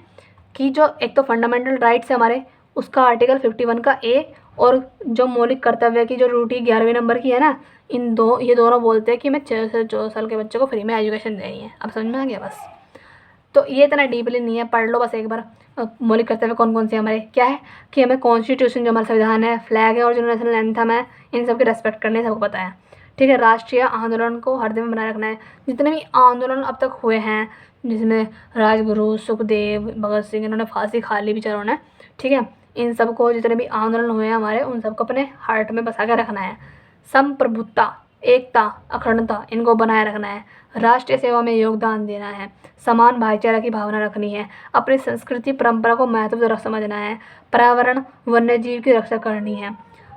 कि जो एक तो फंडामेंटल राइट्स है हमारे, उसका आर्टिकल 51 का ए, और जो मौलिक कर्तव्य की जो ड्यूटी 11वें नंबर की है ना, ये दोनों बोलते हैं कि मैं 6 से 14 साल के बच्चों को फ्री में एजुकेशन देनी है। अब समझ में आ गया बस। तो ये इतना डीपली नहीं है, पढ़ लो बस एक बार। मौलिक कर्तव्य कौन कौन से हमारे क्या है कि हमें कॉन्स्टिट्यूशन जो हमारा संविधान है, फ्लैग है और जो नेशनल एंथम है, इन सब की रेस्पेक्ट करनी है, सबको पता है, ठीक है। राष्ट्रीय आंदोलन को हर दिन बनाए रखना है। जितने भी आंदोलन अब तक हुए हैं, जिसमें राजगुरु, सुखदेव, भगत सिंह, इन्होंने फांसी खा ली बेचारों ने, ठीक है, इन सबको जितने भी आंदोलन हुए हैं हमारे, उन सबको अपने हार्ट में बसा के रखना है। संप्रभुता, एकता, अखंडता, इनको बनाए रखना है। राष्ट्रीय सेवा में योगदान देना है। समान भाईचारा की भावना रखनी है। अपनी संस्कृति परंपरा को महत्व समझना है। पर्यावरण, वन्य जीव की रक्षा करनी है।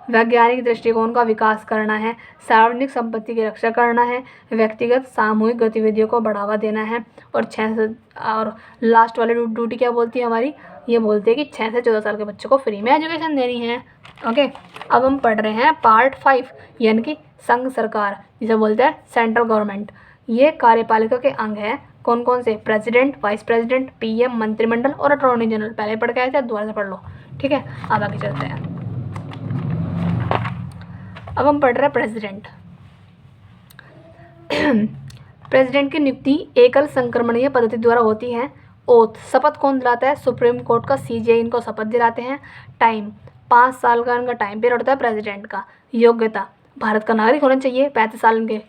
वैज्ञानिक दृष्टिकोण का विकास करना है, सार्वजनिक संपत्ति की रक्षा करना है, व्यक्तिगत सामूहिक गतिविधियों को बढ़ावा देना है। और लास्ट वाली ड्यूटी क्या बोलती है हमारी, ये बोलती है कि 6 से 14 साल के बच्चों को फ्री में एजुकेशन देनी है। ओके, अब हम पढ़ रहे हैं पार्ट 5 यानी कि संघ सरकार, जिसे बोलते हैं सेंट्रल गवर्नमेंट। ये कार्यपालिका के अंग है कौन कौन से, प्रेसिडेंट, वाइस प्रेसिडेंट, पीएम, मंत्रिमंडल और अटॉर्नी जनरल। पहले पढ़ के आए थे, दोबारा से पढ़ लो, ठीक है। अब आगे चलते हैं। अब हम पढ़ रहे हैं प्रेसिडेंट। प्रेसिडेंट की नियुक्ति एकल संक्रमणीय पद्धति द्वारा होती है। ओथ, शपथ कौन दिलाता है, सुप्रीम कोर्ट का सीजेआई इनको शपथ दिलाते हैं। टाइम, 5 साल का इनका टाइम पीरियड होता है प्रेसिडेंट का। योग्यता, भारत का नागरिक होना चाहिए, 35 साल इनके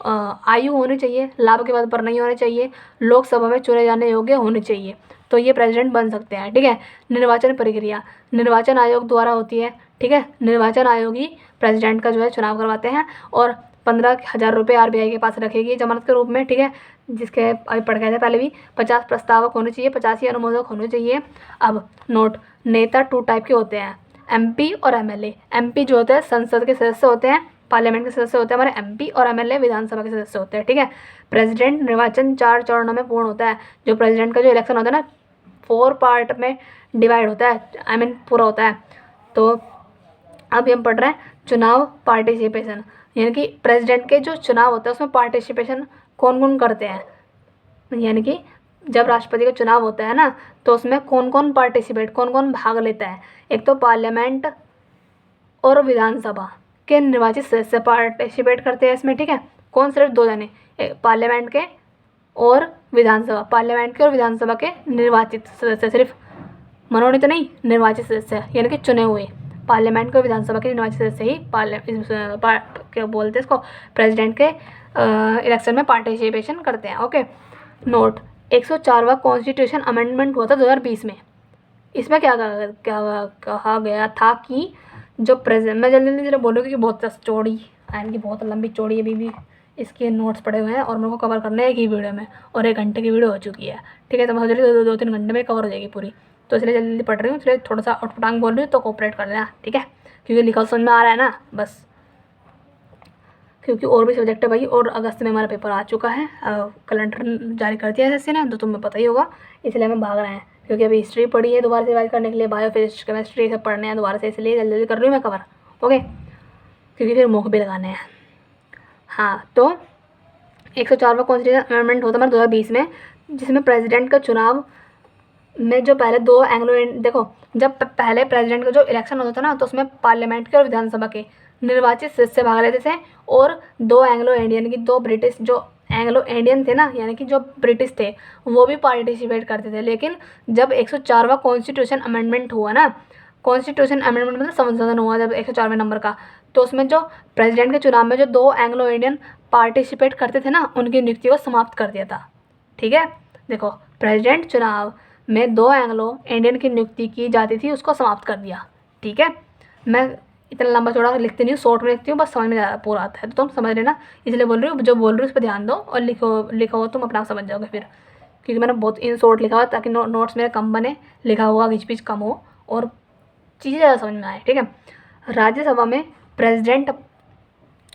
आयु होनी चाहिए, लाभ के पद पर नहीं होने चाहिए, लोकसभा में चुने जाने योग्य होने चाहिए, तो ये प्रेसिडेंट बन सकते हैं, ठीक है। निर्वाचन प्रक्रिया निर्वाचन आयोग द्वारा होती है, ठीक है। निर्वाचन आयोग ही प्रेसिडेंट का जो है चुनाव करवाते हैं और 15,000 रुपये आरबीआई के पास रखेगी जमानत के रूप में, ठीक है। जिसके अभी पढ़ गए थे पहले भी, 50 प्रस्तावक होने चाहिए, 85 अनुमोदक होने चाहिए। अब नोट, नेता 2 टाइप के होते हैं, एमपी और एमएलए। एमपी जो होते हैं संसद के सदस्य होते हैं, पार्लियामेंट के सदस्य होते हैं हमारे एमपी, और एमएलए विधानसभा के सदस्य होते हैं, ठीक है। प्रेसिडेंट निर्वाचन 4 चरणों में पूर्ण होता है। जो प्रेसिडेंट का जो इलेक्शन होता है ना, 4 पार्ट में डिवाइड होता है, पूरा होता है। तो अब हम पढ़ रहे हैं चुनाव पार्टिसिपेशन, यानी कि प्रेसिडेंट के जो चुनाव होता है उसमें पार्टिसिपेशन कौन कौन करते हैं, यानी कि जब राष्ट्रपति का चुनाव होता है ना, तो उसमें कौन कौन भाग लेता है। एक तो पार्लियामेंट और विधानसभा के निर्वाचित सदस्य पार्टिसिपेट करते हैं इसमें, ठीक है। कौन, सिर्फ 2 जने, पार्लियामेंट के और विधानसभा, पार्लियामेंट के और विधानसभा के निर्वाचित सदस्य, सिर्फ मनोनीत नहीं, निर्वाचित सदस्य यानी कि चुने हुए। पार्लियामेंट के विधानसभा के निर्वाचित सदस्य ही क्या बोलते हैं इसको, प्रेसिडेंट के इलेक्शन में पार्टिसिपेशन करते हैं। ओके, नोट, 104वां कॉन्स्टिट्यूशन अमेंडमेंट हुआ था 2020 में। इसमें क्या कहा गया था कि जो प्रेसिडेंट, मैं जल्दी जल्दी बोलूँगी कि बहुत चौड़ी यानी कि बहुत लंबी चौड़ी अभी भी इसके नोट्स पड़े हुए हैं और मेरे को कवर करना है एक ही वीडियो में, और 1 घंटे की वीडियो हो चुकी है, ठीक है। तो मैं सोच रही 2-3 घंटे में कवर हो जाएगी पूरी, तो इसलिए जल्दी जल्दी पढ़ रही हूँ, इसलिए थोड़ा सा अटपटांग बोल रही हूँ, तो कोऑपरेट कर लेना, ठीक है। क्योंकि लिखा समझ में आ रहा है ना, बस। क्योंकि और भी सब्जेक्ट है भाई, और अगस्त में हमारा पेपर आ चुका है, कैलेंडर जारी कर दिया है एसएससी ने, तो तुम्हें पता ही होगा, इसलिए हमें भाग रहे हैं। क्योंकि अभी हिस्ट्री पढ़ी है दोबारा से रिवाइज करने के लिए, बायो, फिजिक्स, केमिस्ट्री सब पढ़ने हैं दोबारा से, इसलिए जल्दी जल्दी कर रही हूँ मैं कवर, ओके, क्योंकि फिर मौके भी लगाने हैं। हाँ, तो 104वां कॉन्स्टिट्यूशन अमेंडमेंट होता है हमारा 2020 में, जिसमें प्रेसिडेंट का चुनाव में जो पहले 2 देखो, जब पहले प्रेसिडेंट का जो इलेक्शन होता था ना, तो उसमें पार्लियामेंट के और विधानसभा के निर्वाचित सदस्य भाग लेते थे, और 2 एंग्लो इंडियन की 2 ब्रिटिश, जो एंग्लो इंडियन थे ना, यानी कि जो ब्रिटिश थे, वो भी पार्टिसिपेट करते थे। लेकिन जब 104वां कॉन्स्टिट्यूशन अमेंडमेंट हुआ ना, कॉन्स्टिट्यूशन अमेंडमेंट मतलब संशोधन हुआ जब 104वें नंबर का, तो उसमें जो प्रेसिडेंट के चुनाव में जो 2 एंग्लो इंडियन पार्टिसिपेट करते थे ना, उनकी नियुक्ति को समाप्त कर दिया था, ठीक है। देखो, प्रेसिडेंट चुनाव में 2 एंग्लो इंडियन की नियुक्ति की जाती थी, उसको समाप्त कर दिया, ठीक है। मैं इतना लंबा चौड़ा लिखती नहीं हूँ, शॉर्ट में लिखती हूँ, बस समझ में ज़्यादा पूरा आता है, तो तुम समझ लेना, इसलिए बोल रही हूँ। जो बोल रही हूँ उस पर ध्यान दो और लिखो हो, तुम अपना आप समझ जाओगे फिर, क्योंकि मैंने बहुत इन शॉर्ट लिखा हुआ ताकि नोट्स मेरे कम बने, लिखा हुआ घिच पिच कम हो और चीज़ें ज़्यादा समझ में आए, ठीक है। राज्यसभा में प्रेसिडेंट,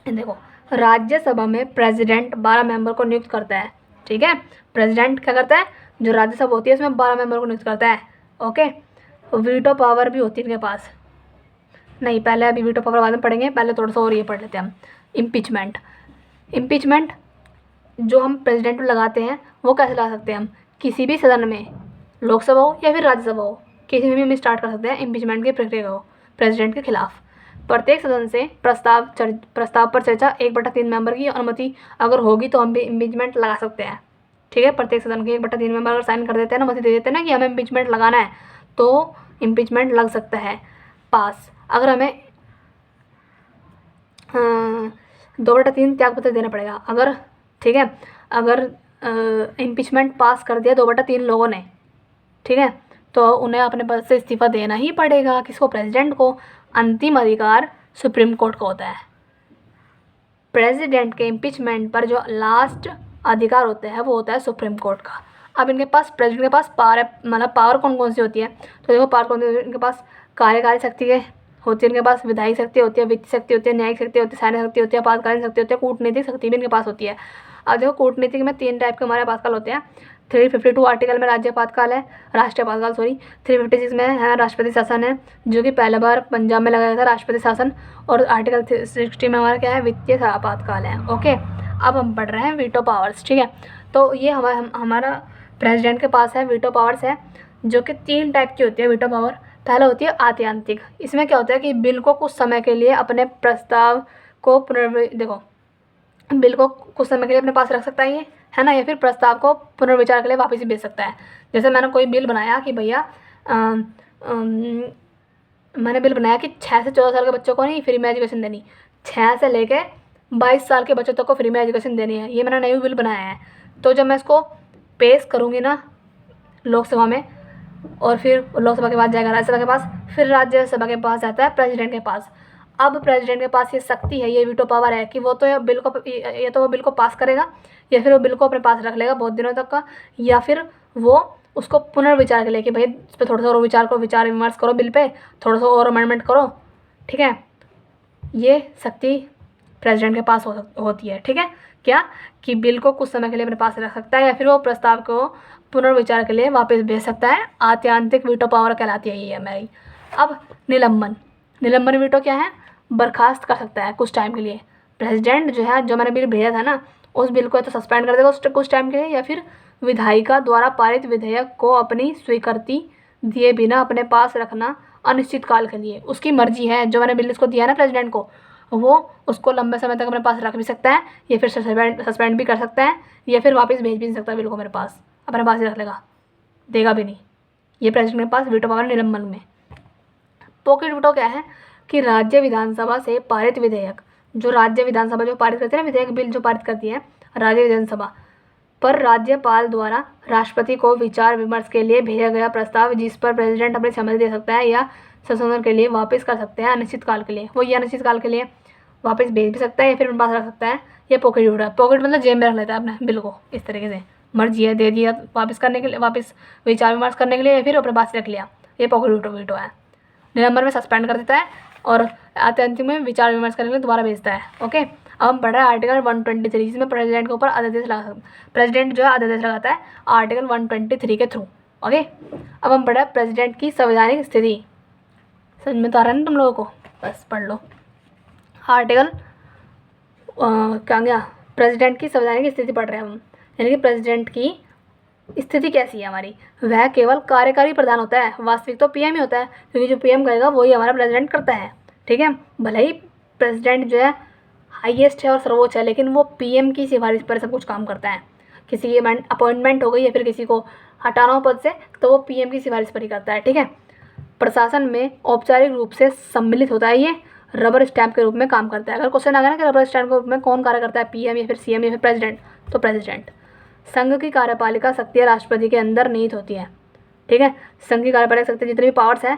देखो, राज्यसभा में प्रेसिडेंट 12 मेंबर को नियुक्त करता है, ठीक है। प्रेसिडेंट क्या करता है, जो राज्यसभा होती है उसमें 12 मेंबर को नियुक्त करता है, ओके। वीटो पावर भी होती है इनके पास, नहीं पहले अभी वीटो पावर बाद में पढ़ेंगे, पहले थोड़ा सा और ये पढ़ लेते हैं हम। इम्पीचमेंट जो हम प्रेसिडेंट को लगाते हैं वो कैसे लगा सकते हैं हम, किसी भी सदन में, लोकसभा हो या फिर राज्यसभा हो, किसी में भी हम स्टार्ट कर सकते हैं इम्पीचमेंट की प्रक्रिया को प्रेसिडेंट के खिलाफ। प्रत्येक सदन से प्रस्ताव पर चर्चा 1/3 मेंबर की अनुमति अगर होगी तो हम भी इम्पीचमेंट लगा सकते हैं, ठीक है। प्रत्येक सदन के 1/3 मेंबर अगर साइन कर देते हैं ना, अनुमति दे देते हैं ना कि हमें इम्पीचमेंट लगाना है, तो इम्पीचमेंट लग सकता है। पास, अगर हमें 2/3 त्यागपत्र देना पड़ेगा अगर, ठीक है, अगर इम्पीचमेंट पास कर दिया 2/3 लोगों ने, ठीक है, तो उन्हें अपने पद से इस्तीफा देना ही पड़ेगा, किसको, प्रेसिडेंट को। अंतिम अधिकार सुप्रीम कोर्ट का होता है। प्रेसिडेंट के इम्पीचमेंट पर जो लास्ट अधिकार होता है वो होता है सुप्रीम कोर्ट का। अब इनके पास, प्रेसिडेंट के पास पावर, मतलब पावर कौन कौन सी होती है, तो देखो पावर कौन सी, इनके पास कार्यकारी शक्ति के होती है इनके पास। विधायी शक्ति होती है, वित्तीय शक्ति होती है, न्यायिक शक्ति होती है, सैन्य शक्ति होती है, आपातकालीन शक्ति होती है, कूटनीतिक शक्ति भी इनके पास होती है। अब देखो कूटनीतिक में 3 टाइप के हमारे आपातकाल होते हैं। 352 आर्टिकल में राज्य आपातकाल है, राष्ट्रीय आपातकाल सॉरी। 356 में है राष्ट्रपति शासन है, जो कि पहली बार पंजाब में लगाया था राष्ट्रपति शासन। और आर्टिकल 60 में हमारा क्या है, वित्तीय आपातकाल है। ओके, अब हम पढ़ रहे हैं वीटो पावर्स। ठीक है, तो ये हमारा प्रेसिडेंट के पास है वीटो पावर्स है, जो कि 3 टाइप की होती है वीटो पावर। पहला होती है आत्यांतिक। इसमें क्या होता है कि बिल को कुछ समय के लिए अपने प्रस्ताव को देखो, बिल को कुछ समय के लिए अपने पास रख सकता है ये, है ना, या फिर प्रस्ताव को पुनर्विचार के लिए वापस भेज सकता है। जैसे मैंने कोई बिल बनाया कि भैया मैंने बिल बनाया कि 6 से 14 साल के बच्चों को नहीं फ्री में एजुकेशन देनी, 6 से लेके 22 साल के बच्चों तक को फ्री में एजुकेशन देनी है। ये मैंने नई बिल बनाया है। तो जब मैं इसको पेश करूँगी ना लोकसभा में, और फिर लोकसभा के बाद जाएगा राज्यसभा के पास, फिर राज्यसभा के पास जाता है प्रेसिडेंट के पास। अब प्रेसिडेंट के पास ये शक्ति है, ये वीटो पावर है कि वो तो ये तो वो बिल को पास करेगा, या फिर वो बिल को अपने पास रख लेगा बहुत दिनों तक का, या फिर वो उसको पुनर्विचार के लिए कि भाई इस पर थोड़ा सा और विचार करो, विचार विमर्श करो, बिल पे थोड़ा सा और अमेंडमेंट करो। ठीक है, ये शक्ति प्रेसिडेंट के पास होती है। ठीक है, क्या कि बिल को कुछ समय के लिए अपने पास रख सकता है, या फिर वो प्रस्ताव को पुनर्विचार के लिए वापस भेज सकता है। आत्यांतिक वीटो पावर कहलाती है ये हमारी। अब निलंबन वीटो क्या है, बर्खास्त कर सकता है कुछ टाइम के लिए। प्रेसिडेंट जो है, जो मैंने बिल भेजा था ना, उस बिल को तो सस्पेंड कर देगा कुछ टाइम के लिए, या फिर विधायिका द्वारा पारित विधेयक को अपनी स्वीकृति दिए बिना अपने पास रखना अनिश्चित काल के लिए। उसकी मर्जी है, जो मैंने बिल इसको दिया ना प्रेसिडेंट को, वो उसको लंबे समय तक अपने पास रख भी सकता है, या फिर सस्पेंड भी कर सकता है, या फिर वापस भेज भी नहीं सकता बिल को मेरे पास, अपने पास ही रख लेगा, देगा भी नहीं। ये प्रेसिडेंट के पास वीटो पावर निलंबन में। पॉकेट वीटो क्या है कि राज्य विधानसभा से पारित विधेयक, जो राज्य विधानसभा जो पारित करती है ना, विधेयक बिल जो पारित करती है राज्य विधानसभा, पर राज्यपाल द्वारा राष्ट्रपति को विचार विमर्श के लिए भेजा गया प्रस्ताव, जिस पर प्रेसिडेंट अपनी सहमति दे सकता है या संशोधन के लिए वापस कर सकते हैं अनिश्चित काल के लिए। वो ये अनिश्चित काल के लिए वापस भेज भी सकता है, या फिर अपने पास रख सकता है। ये पॉकेट वीटो है। पॉकेट मतलब जेब में रख लेता है अपने बिल को, इस तरीके से मर्जी है, दे दिया वापस करने के लिए, वापस विचार विमर्श करने के लिए, या फिर अपने पास रख लिया। ये पॉकेट वीटो है। निलंबन में सस्पेंड कर देता है, और आत्यांतिक में विचार विमर्श करने के लिए दोबारा भेजता है। ओके, अब हम पढ़ रहे हैं आर्टिकल 123, जिसमें प्रेसिडेंट के ऊपर अध्यादेश लगा प्रेसिडेंट जो है अध्यादेश लगाता है आर्टिकल 123 के थ्रू। ओके, अब हम पढ़ रहे हैं प्रेसिडेंट की संवैधानिक स्थिति। समझ में तो आ रहा है ना तुम लोगों को, बस पढ़ लो। आर्टिकल क्या गया, प्रेसिडेंट की संवैधानिक स्थिति पढ़ रहे हैं हम, यानी कि प्रेसिडेंट की स्थिति कैसी है हमारी। वह केवल कार्यकारी प्रधान होता है, वास्तविक तो पीएम ही होता है, क्योंकि जो पीएम करेगा वही हमारा प्रेसिडेंट करता है। ठीक है, भले ही प्रेसिडेंट जो है हाईएस्ट है और सर्वोच्च है, लेकिन वो पीएम की सिफारिश पर सब कुछ काम करता है। किसी की अपॉइंटमेंट हो गई या फिर किसी को हटाना हो पद से, तो वो पीएम की सिफारिश पर ही करता है। ठीक है, प्रशासन में औपचारिक रूप से सम्मिलित होता है, ये रबर स्टैम्प के रूप में काम करता है। अगर क्वेश्चन आ गया ना कि रबर स्टैम्प के रूप में कौन कार्य करता है, पीएम या फिर सीएम या फिर प्रेसिडेंट, तो प्रेसिडेंट। संघ की कार्यपालिका शक्तियाँ राष्ट्रपति के अंदर निहित होती है। ठीक है, संघ की कार्यपालिका शक्ति जितनी भी पावर्स हैं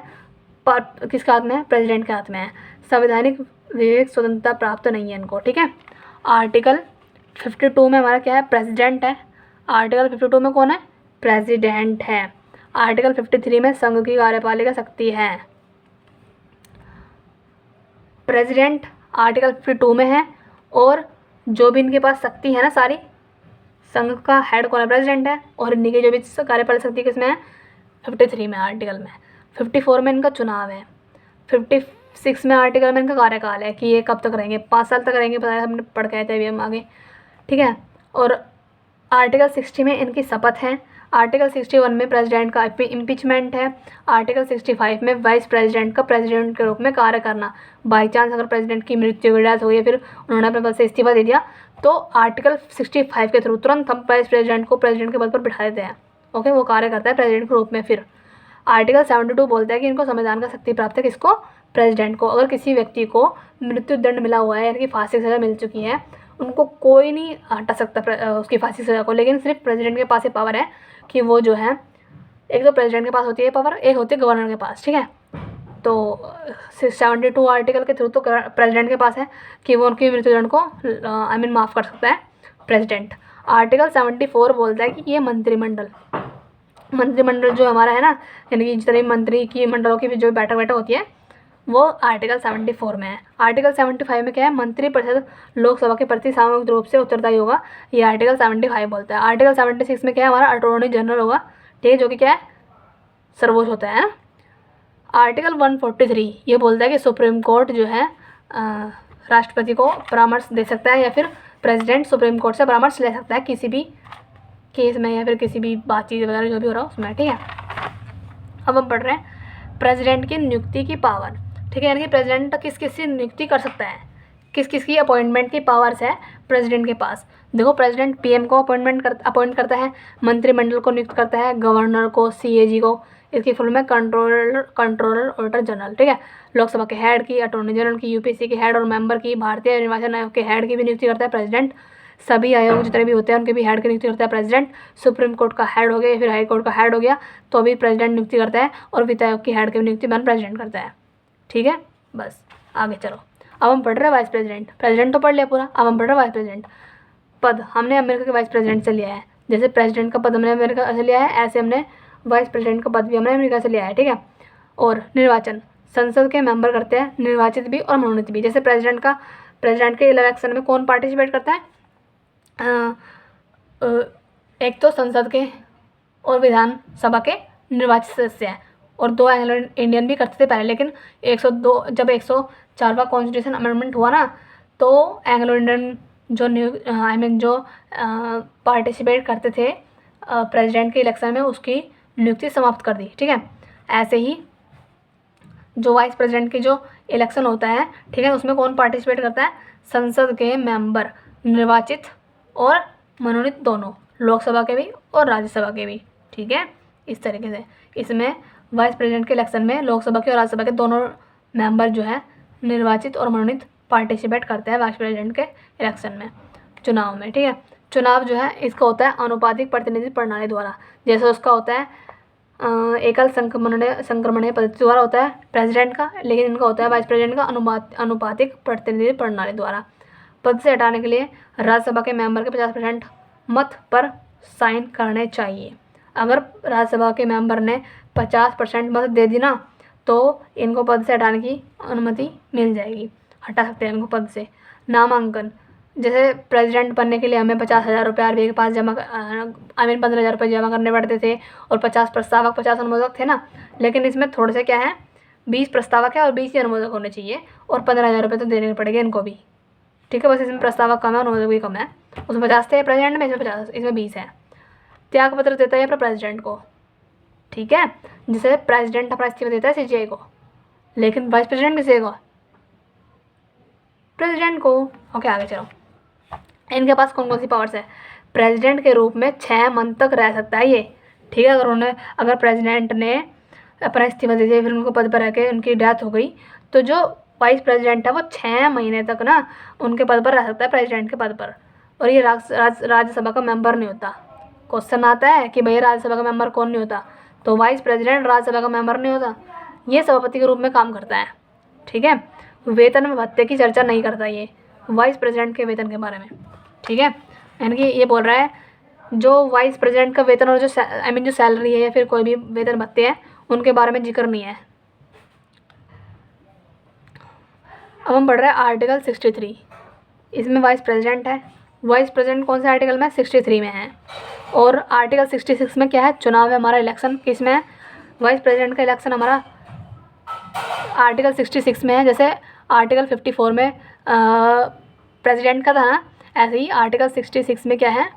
किसके हाथ में है, प्रेसिडेंट के हाथ में है। संवैधानिक विवेक स्वतंत्रता प्राप्त नहीं है इनको। ठीक है, आर्टिकल 52 में हमारा क्या है, प्रेसिडेंट है। आर्टिकल 52 में कौन है, प्रेसिडेंट है। आर्टिकल 53 में संघ की कार्यपालिका शक्ति है। प्रेसिडेंट आर्टिकल 52 में है, और जो भी इनके पास शक्ति है ना सारी, संघ का हेड कौन है, प्रेसिडेंट है, और इनकी के जो भी कार्यपालिका शक्ति किसमें है, 53 में आर्टिकल में। 54 में इनका चुनाव है। 56 में आर्टिकल में इनका कार्यकाल है कि ये कब तक रहेंगे, 5 साल तक रहेंगे, पता है हमने पढ़ के आए थे अभी हम आगे। ठीक है, और आर्टिकल 60 में इनकी शपथ है। आर्टिकल 61 में प्रेसिडेंट का इम्पीचमेंट है। आर्टिकल 65 में वाइस प्रेसिडेंट का प्रेसिडेंट के रूप में कार्य करना। बाई चांस अगर प्रेसिडेंट की मृत्यु हो गई या फिर उन्होंने अपने पद से इस्तीफा दे दिया, तो आर्टिकल 65 के थ्रू तुरंत हम वाइस प्रेसिडेंट को प्रेसिडेंट के पद पर बिठा देते हैं। ओके, वो कार्य करता है प्रेसिडेंट के रूप में। फिर आर्टिकल 72 बोलता है कि इनको संविधान का शक्ति प्राप्त है, किसको, प्रेसिडेंट को। अगर किसी व्यक्ति को मृत्यु दंड मिला हुआ है, यानी कि फांसी की सज़ा मिल चुकी है, उनको कोई नहीं हटा सकता उसकी फांसी सज़ा को, लेकिन सिर्फ प्रेसिडेंट के पास ये पावर है कि वो जो है, एक तो प्रेसिडेंट के पास होती है पावर, एक होती है गवर्नर के पास। ठीक है, तो 72 आर्टिकल के थ्रू तो प्रेसिडेंट के पास है कि वो उनकी मृत्युदंड को माफ़ कर सकता है प्रेसिडेंट। आर्टिकल 74 बोलता है कि ये मंत्रिमंडल जो हमारा है ना, यानी कि जितने मंत्री की मंडलों की जो बैठक होती है, वो आर्टिकल 74 में है। आर्टिकल 75 में क्या है, मंत्रिपरिषद लोकसभा के प्रति सामूहिक रूप से उत्तरदायी होगा, ये आर्टिकल 75 बोलता है। आर्टिकल 76 में क्या है, हमारा अटॉर्नी जनरल होगा, ठीक है, जो कि क्या है, सर्वोच्च होता है ना। आर्टिकल 143 ये बोलता है कि सुप्रीम कोर्ट जो है राष्ट्रपति को परामर्श दे सकता है, या फिर प्रेसिडेंट सुप्रीम कोर्ट से परामर्श ले सकता है किसी भी केस में, या फिर किसी भी बातचीत वगैरह जो भी हो रहा है उसमें, ठीक है। अब हम पढ़ रहे हैं प्रेसिडेंट की नियुक्ति की पावर, ठीक है, यानी कि प्रेसिडेंट किस किस की नियुक्ति कर सकता है, किस किस की अपॉइंटमेंट की पावर्स है प्रेसिडेंट के पास। देखो, प्रेसिडेंट पीएम को अपॉइंट करता है, मंत्रिमंडल को नियुक्त करता है, गवर्नर को, सीएजी को, इसकी फुल में कंट्रोलर ऑडिटर जनरल, ठीक है, लोकसभा के हेड की, अटॉर्नी जनरल की, यूपीएससी के हेड और मेंबर की, भारतीय निर्वाचन आयोग के हेड की भी नियुक्ति करता है प्रेसिडेंट। सभी आयोग जितने भी होते हैं उनके भी हेड की नियुक्ति करता है प्रेसिडेंट। सुप्रीम कोर्ट का हेड हो गया या फिर हाई कोर्ट का हेड हो गया तो भी प्रेसिडेंट नियुक्ति करता है, और वित्त आयोग की हेड की नियुक्ति प्रेसिडेंट करता है, ठीक है। बस आगे चलो, अब हम पढ़ रहे हैं वाइस प्रेसिडेंट। प्रेसिडेंट तो पढ़ लिया पूरा, अब हम पढ़ रहे हैं वाइस प्रेसिडेंट। पद हमने अमेरिका के वाइस प्रेसिडेंट से लिया है, जैसे प्रेसिडेंट का पद हमने अमेरिका से लिया है, ऐसे हमने वाइस प्रेसिडेंट का पद भी हमने अमेरिका से लिया है, ठीक है। और निर्वाचन संसद के मेंबर करते हैं, निर्वाचित भी और मनोनीत भी। जैसे प्रेसिडेंट के इलेक्शन में कौन पार्टिसिपेट करता है, एक तो संसद के और विधानसभा के निर्वाचित सदस्य हैं, और 2 एंग्लो इंडियन भी करते थे पहले, लेकिन 102 जब 104वां कॉन्स्टिट्यूशन अमेंडमेंट हुआ ना, तो एंग्लो इंडियन जो पार्टिसिपेट करते थे प्रेसिडेंट के इलेक्शन में, उसकी नियुक्ति समाप्त कर दी, ठीक है। ऐसे ही जो वाइस प्रेसिडेंट की जो इलेक्शन होता है, ठीक है, उसमें कौन पार्टिसिपेट करता है, संसद के मेंबर, निर्वाचित और मनोनीत दोनों, लोकसभा के भी और राज्यसभा के भी, ठीक है। इस तरीके से इसमें वाइस प्रेसिडेंट के इलेक्शन में लोकसभा के और राज्यसभा के दोनों मेंबर जो है निर्वाचित और मनोनीत पार्टिसिपेट करते हैं वाइस प्रेसिडेंट के इलेक्शन में, चुनाव में, ठीक है। चुनाव जो है इसका होता है अनुपातिक प्रतिनिधि प्रणाली द्वारा, जैसे उसका होता है एकल संक्रमणीय पद्धति द्वारा होता है प्रेसिडेंट का, लेकिन इनका होता है वाइस प्रेसिडेंट का अनुपातिक प्रतिनिधि प्रणाली द्वारा। पद से हटाने के लिए राज्यसभा के मेंबर के 50% मत पर साइन करने चाहिए। अगर राज्यसभा के मेंबर ने 50% मत दे दी ना, तो इनको पद से हटाने की अनुमति मिल जाएगी, हटा सकते हैं इनको पद से। नामांकन, जैसे प्रेसिडेंट बनने के लिए हमें 50,000 रुपये आरबीआई के पास 15,000 रुपये जमा करने पड़ते थे, और 50 प्रस्तावक 50 अनुमोदक थे ना, लेकिन इसमें थोड़े से क्या है, 20 प्रस्तावक है और 20 ही अनुमोदक होने चाहिए, और 15,000 रुपये तो देने पड़ेंगे इनको भी, ठीक है। बस इसमें प्रस्तावक कम है, अनुमोदक भी कम है, उसमें 50 थे प्रेसिडेंट में, इसमें 50, इसमें 20 है। त्याग पत्र देता है अपने प्रेसिडेंट को, ठीक है, जिसे प्रेसिडेंट अपना इस्तीफा देता है सीजीआई को, लेकिन वाइस प्रेसिडेंट किसे को, प्रेसिडेंट को। ओके, आगे चलो। इनके पास कौन कौन सी पावर्स है, प्रेसिडेंट के रूप में 6 मंथ तक रह सकता है ये, ठीक है। अगर प्रेसिडेंट ने अपना इस्तीफा दे दिया, फिर उनको पद पर रह के उनकी डेथ हो गई, तो जो वाइस प्रेसिडेंट है वो 6 महीने तक ना उनके पद पर रह सकता है, प्रेसिडेंट के पद पर, और ये राज्यसभा का मेंबर नहीं होता। क्वेश्चन आता है कि भाई राज्यसभा का मेंबर कौन नहीं होता, तो वाइस प्रेसिडेंट राज्यसभा का मेंबर नहीं होता, ये सभापति के रूप में काम करता है, ठीक है। वेतन में भत्ते की चर्चा नहीं करता ये वाइस प्रेसिडेंट के वेतन के बारे में, ठीक है। यानी कि ये बोल रहा है जो वाइस प्रेसिडेंट का वेतन और जो जो सैलरी है या फिर कोई भी वेतन भत्ते हैं उनके बारे में जिक्र नहीं है। अब हम पढ़ रहे हैं आर्टिकल 63, इसमें वाइस प्रेसिडेंट है। वाइस प्रेसिडेंट कौन से आर्टिकल में, 63 में है। और आर्टिकल 66 में क्या है, चुनाव है हमारा, इलेक्शन किस में है, वाइस प्रेसिडेंट का इलेक्शन हमारा आर्टिकल 66 में है। जैसे आर्टिकल 54 में प्रेसिडेंट का था ना, ऐसे ही आर्टिकल 66 में क्या है,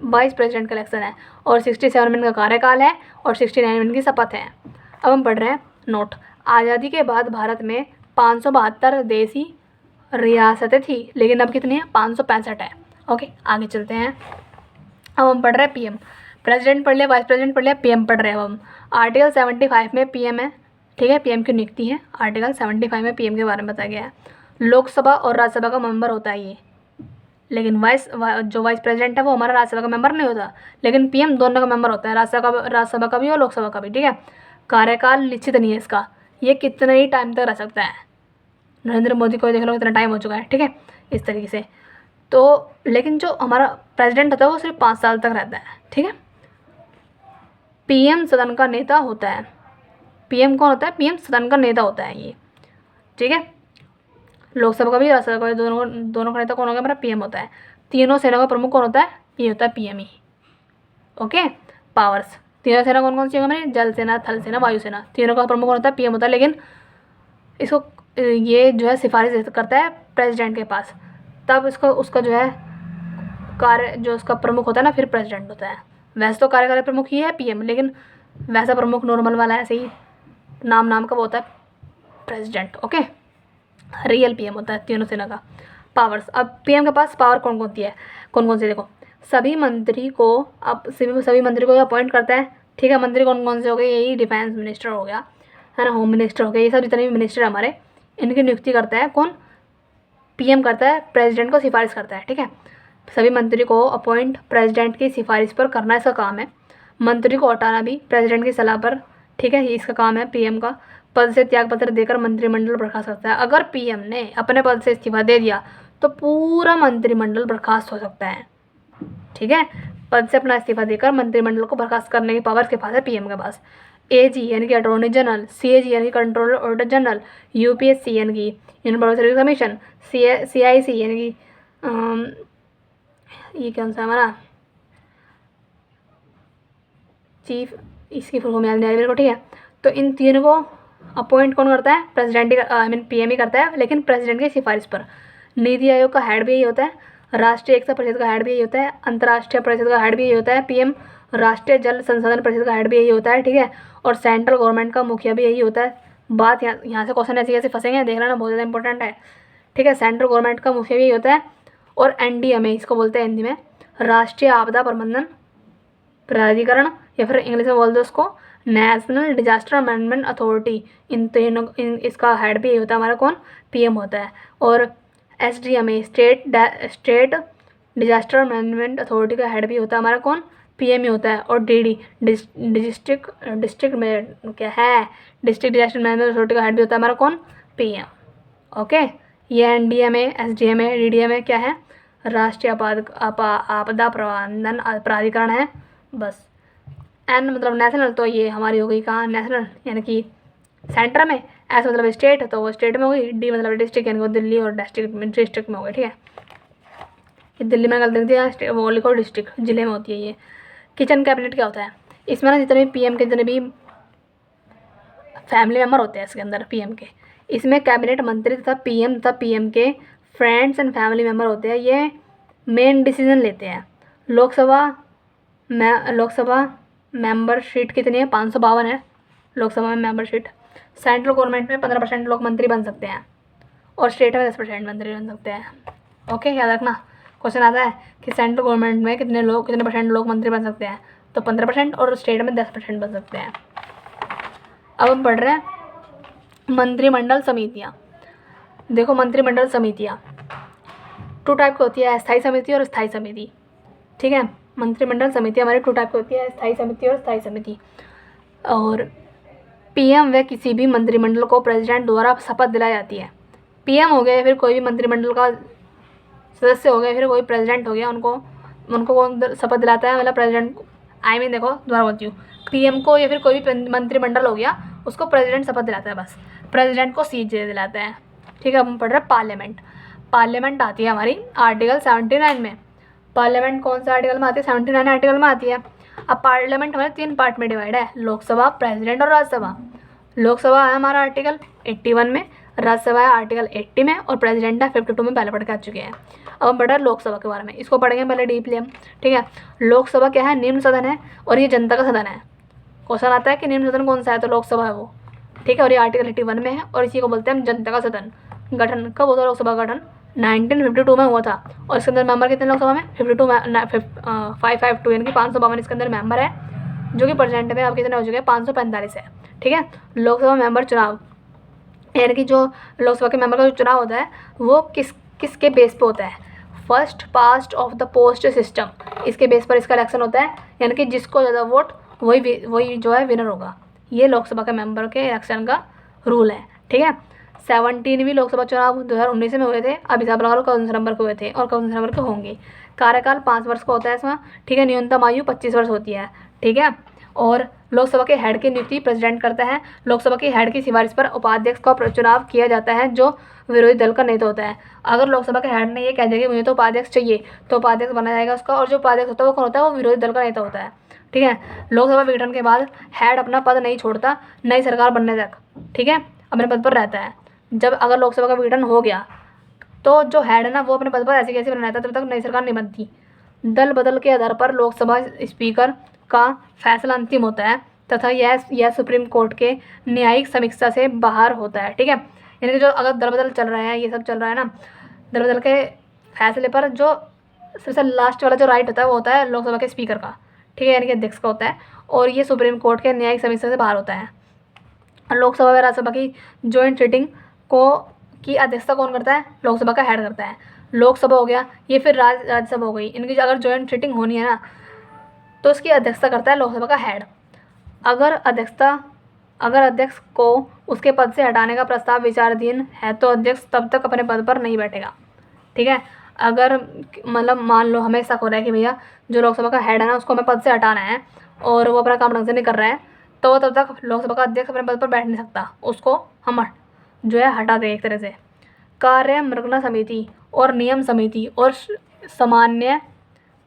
वाइस प्रेसिडेंट का इलेक्शन है, और 67 में इनका कार्यकाल है, और 69 में इनकी शपथ है। अब हम पढ़ रहे हैं नोट। आज़ादी के बाद भारत में 572 देशी रियासतें थी, लेकिन अब कितनी है, 565 है। ओके, आगे चलते हैं। अब हम पढ़ रहे हैं पीएम। प्रेसिडेंट पढ़ लिया, वाइस प्रेसिडेंट पढ़ लिया, पीएम पढ़ रहे हैं अब हम। आर्टिकल 75 में पीएम है, ठीक है, पीएम की नियुक्ति है। आर्टिकल 75 में पीएम के बारे में बताया गया है। लोकसभा और राज्यसभा का मेंबर होता है ये, लेकिन जो वाइस प्रेसिडेंट है वो हमारा राज्यसभा का मेंबर नहीं होता, लेकिन पीएम दोनों का मेंबर होता है, राज्यसभा का भी और लोकसभा का भी, ठीक है। कार्यकाल निश्चित नहीं है इसका, ये कितने ही टाइम तक रह सकता है। नरेंद्र मोदी को देख लो कितना टाइम हो चुका है, ठीक है, इस तरीके से। तो लेकिन जो हमारा प्रेसिडेंट होता है वो सिर्फ 5 साल तक रहता है, ठीक है। पीएम सदन का नेता होता है। पीएम कौन होता है, पीएम सदन का नेता होता है ये। ठीक है। लोकसभा का भी राज्यसभा का भी दोनों का नेता कौन होगा हमारा पीएम होता है। तीनों सेना का प्रमुख कौन होता है, ये होता है पीएम ही। ओके, पावर्स तीनों सेना कौन कौन सी होगी हमारी, जल सेना, थल सेना, वायुसेना, तीनों का प्रमुख कौन होता है, पीएम होता है। लेकिन इसको ये जो है सिफारिश करता है प्रेसिडेंट के पास, तब इसको उसका जो है कार्य जो उसका प्रमुख होता है ना फिर प्रेसिडेंट होता है। वैसे तो कार्यकारी प्रमुख ही है पीएम, लेकिन वैसा प्रमुख नॉर्मल वाला ऐसे ही नाम का वो होता है प्रेसिडेंट। ओके, रियल पीएम होता है तीनों सेना का। पावर्स, अब पीएम के पास पावर कौन कौन सी देखो, सभी मंत्री को अपॉइंट करता है। ठीक है, मंत्री कौन कौन से हो गए, यही डिफेंस मिनिस्टर हो गया है ना, होम मिनिस्टर हो गया, ये सब जितने भी मिनिस्टर हमारे, इनकी नियुक्ति करता है कौन, पीएम करता है, प्रेसिडेंट को सिफारिश करता है। ठीक है, सभी मंत्री को अपॉइंट प्रेसिडेंट की सिफारिश पर करना इसका काम है। मंत्री को हटाना भी प्रेसिडेंट की सलाह पर। ठीक है, ये इसका काम है पीएम का। पद से त्यागपत्र देकर मंत्रिमंडल बर्खास्त सकता है। अगर पीएम ने अपने पद से इस्तीफा दे दिया तो पूरा मंत्रिमंडल बर्खास्त हो सकता है। ठीक है, पद से अपना इस्तीफा देकर मंत्रिमंडल को बर्खास्त करने की पावर के पास है पीएम के पास। एजी यानी कि अटॉर्नी जनरल, सीएजी यानी कि कंट्रोलर ऑडिटर जनरल, यूपीएससी यानी कि union public service commission, CIC यानी कि ये कौन सा हमारा चीफ, इसकी फुल फॉर्म याद नहीं आ रही मेरे को। ठीक है, तो इन तीनों को अपॉइंट कौन करता है, प्रेसिडेंट ही पीएम ही करता है, लेकिन प्रेसिडेंट की सिफारिश पर। नीति आयोग का हेड भी यही होता है, राष्ट्रीय एकता परिषद का हेड भी यही होता है, अंतर्राष्ट्रीय परिषद का हेड भी यही होता है पीएम, राष्ट्रीय जल संसाधन परिषद का हेड भी यही होता है। ठीक है, और सेंट्रल गवर्नमेंट का मुखिया भी यही होता है। बात यहाँ से क्वेश्चन ऐसे फंसेंगे, देख लेना, बहुत ज़्यादा इंपॉर्टेंट है। ठीक है, सेंट्रल गवर्नमेंट का मुखिया भी यही होता है। और एनडीएमए इसको बोलते हैं हिंदी में, राष्ट्रीय आपदा प्रबंधन प्राधिकरण, या फिर इंग्लिश में बोल दो उसको नेशनल डिजास्टर मैनेजमेंट अथॉरिटी। इसका हेड भी यही होता है हमारा कौन, पीएम होता है। और SDMA state disaster management authority का हेड भी होता है हमारा कौन, पीएम ही होता है। और डीडी डिस्ट्रिक्ट में क्या है, डिस्ट्रिक्ट डिजास्टर मैनेजमेंट अथॉरिटी का हेड भी होता है हमारा कौन, पीएम। ओके, ये एनडीएमए, एसडीएमए, डीडीएमए क्या है, राष्ट्रीय आपदा प्रबंधन प्राधिकरण है। बस एन मतलब नेशनल, तो ये हमारी हो गई कहाँ, नेशनल यानी कि सेंटर में, एस मतलब स्टेट, तो वो स्टेट में होगी, डी मतलब डिस्ट्रिक्ट यानी वो दिल्ली और डिस्ट्रिक्ट में होगी। ठीक है, ये दिल्ली में गलती थी, वो लिखो डिस्ट्रिक्ट, जिले में होती है ये। किचन कैबिनेट क्या होता है, इसमें ना जितने भी पीएम के जितने भी फैमिली मेम्बर होते हैं इसके अंदर पीएम के, इसमें कैबिनेट मंत्री तथा पीएम के फ्रेंड्स एंड फैमिली मेम्बर होते हैं, ये मेन डिसीजन लेते हैं। लोकसभा मेंबर सीट कितनी है, 552 है लोकसभा में मेंबर सीट। सेंट्रल गवर्नमेंट में 15% लोग मंत्री बन सकते हैं, और स्टेट में 10% मंत्री बन सकते हैं। ओके, याद रखना, क्वेश्चन आता है कि सेंट्रल गवर्नमेंट में कितने परसेंट लोग मंत्री बन सकते हैं, तो 15%, और स्टेट में 10% बन सकते हैं। अब हम पढ़ रहे हैं मंत्रिमंडल समितियाँ। देखो, मंत्रिमंडल समितियाँ 2 टाइप की होती है, स्थायी समिति और स्थायी समिति। ठीक है, मंत्रिमंडल समिति हमारी 2 टाइप की होती है, स्थायी समिति और स्थायी समिति। और पीएम व किसी भी मंत्रिमंडल को प्रेसिडेंट द्वारा शपथ दिलाई जाती है। पीएम हो गया, फिर कोई भी मंत्रिमंडल का सदस्य हो गया, फिर कोई प्रेसिडेंट हो गया, उनको कौन शपथ दिलाता है, मतलब प्रेसिडेंट को। देखो दोबारा बोलती हूँ, पीएम को या फिर कोई भी मंत्रिमंडल हो गया, उसको प्रेसिडेंट शपथ दिलाता है, बस प्रेसिडेंट को सीट दिलाता है। ठीक है, अब हम पढ़ रहे हैं पार्लियामेंट आती है हमारी आर्टिकल 79 में। पार्लियामेंट कौन सा आर्टिकल में आती है, 79 आर्टिकल में आती है। अब पार्लियामेंट हमारे 3 पार्ट में डिवाइड है, लोकसभा, प्रेसिडेंट और राज्यसभा। लोकसभा है हमारा आर्टिकल 81 में, राज्यसभा है आर्टिकल 80 में, और प्रेसिडेंट है 52 में, पहले पढ़ के आ चुके हैं। अब हम पढ़ रहे हैं लोकसभा के बारे में, इसको पढ़ेंगे पहले डीपली हम। ठीक है, लोकसभा क्या है, निम्न सदन है, और ये जनता का सदन है। क्वेश्चन आता है कि निम्न सदन कौन सा है, तो लोकसभा है वो। ठीक है, और ये आर्टिकल 81 में है, और इसी को बोलते हैं हम जनता का सदन। गठन कब होता है लोकसभा गठन, 1952 में हुआ था। और इसके अंदर मेंबर कितने लोकसभा में, 552 यानी कि 552 इसके अंदर मेंबर है, जो कि परसेंट में अब कितने हो चुके हैं, 545 है। ठीक है, लोकसभा मेंबर चुनाव यानी कि जो लोकसभा के मेंबर का जो चुनाव होता है वो किसके बेस पे होता है, first past of the post system, इसके बेस पर इसका इलेक्शन होता है। यानी कि जिसको ज़्यादा वोट वही जो है विनर होगा। ये लोकसभा के मेंबर के इलेक्शन का रूल है। ठीक है, 17वीं लोकसभा चुनाव 2019 में हुए थे। अब हिसाब लगा लो कौन से नंबर के हुए थे और कौन से नंबर के होंगे। कार्यकाल 5 वर्ष का होता है इसमें। ठीक है, न्यूनतम आयु 25 वर्ष होती है। ठीक है, और लोकसभा के हेड की नियुक्ति प्रेसिडेंट करता है। लोकसभा की हेड की सिफारिश पर उपाध्यक्ष का चुनाव किया जाता है जो विरोधी दल का नेता होता है। अगर लोकसभा के हेड ने ये कह दिया कि मुझे तो उपाध्यक्ष चाहिए, तो उपाध्यक्ष बना जाएगा उसका, और जो उपाध्यक्ष होता है वो कौन होता है? वो विरोधी दल का नेता होता है। ठीक है, लोकसभा विघटन के बाद हेड अपना पद नहीं छोड़ता नई सरकार बनने तक। ठीक है, अपने पद पर रहता है। जब अगर लोकसभा का विघटन हो गया तो जो हेड है ना वो अपने पद पर ऐसे कैसे बना रहता है तब तक नई सरकार नहीं बनती। दल बदल के आधार पर लोकसभा स्पीकर का फैसला अंतिम होता है तथा यह सुप्रीम कोर्ट के न्यायिक समीक्षा से बाहर होता है। ठीक है, यानी कि जो अगर दल बदल चल रहा है, ये सब चल रहा है ना, दल बदल के फैसले पर जो सबसे लास्ट वाला जो राइट होता है वो होता है लोकसभा के स्पीकर का। ठीक है, यानी कि अध्यक्ष का होता है, और ये सुप्रीम कोर्ट के न्यायिक समीक्षा से बाहर होता है। लोकसभा व राज्यसभा की जॉइंट सिटिंग की अध्यक्षता कौन करता है? लोकसभा का हेड करता है। लोकसभा हो गया, ये फिर राज्यसभा हो गई, इनकी अगर जॉइंट सिटिंग होनी है ना तो उसकी अध्यक्षता करता है लोकसभा का हेड। अगर अध्यक्ष को उसके पद से हटाने का प्रस्ताव विचाराधीन है तो अध्यक्ष तब तक अपने पद पर नहीं बैठेगा। ठीक है, अगर मतलब मान लो हमें शक हो रहा है कि भैया जो लोकसभा का हेड है ना उसको हमें पद से हटाना है और वो अपना काम ढंग से नहीं कर रहा है, तो तब तक लोकसभा का अध्यक्ष अपने पद पर बैठ नहीं सकता, उसको हम जो है हटा दें एक तरह से। कार्यमृगना समिति और नियम समिति और सामान्य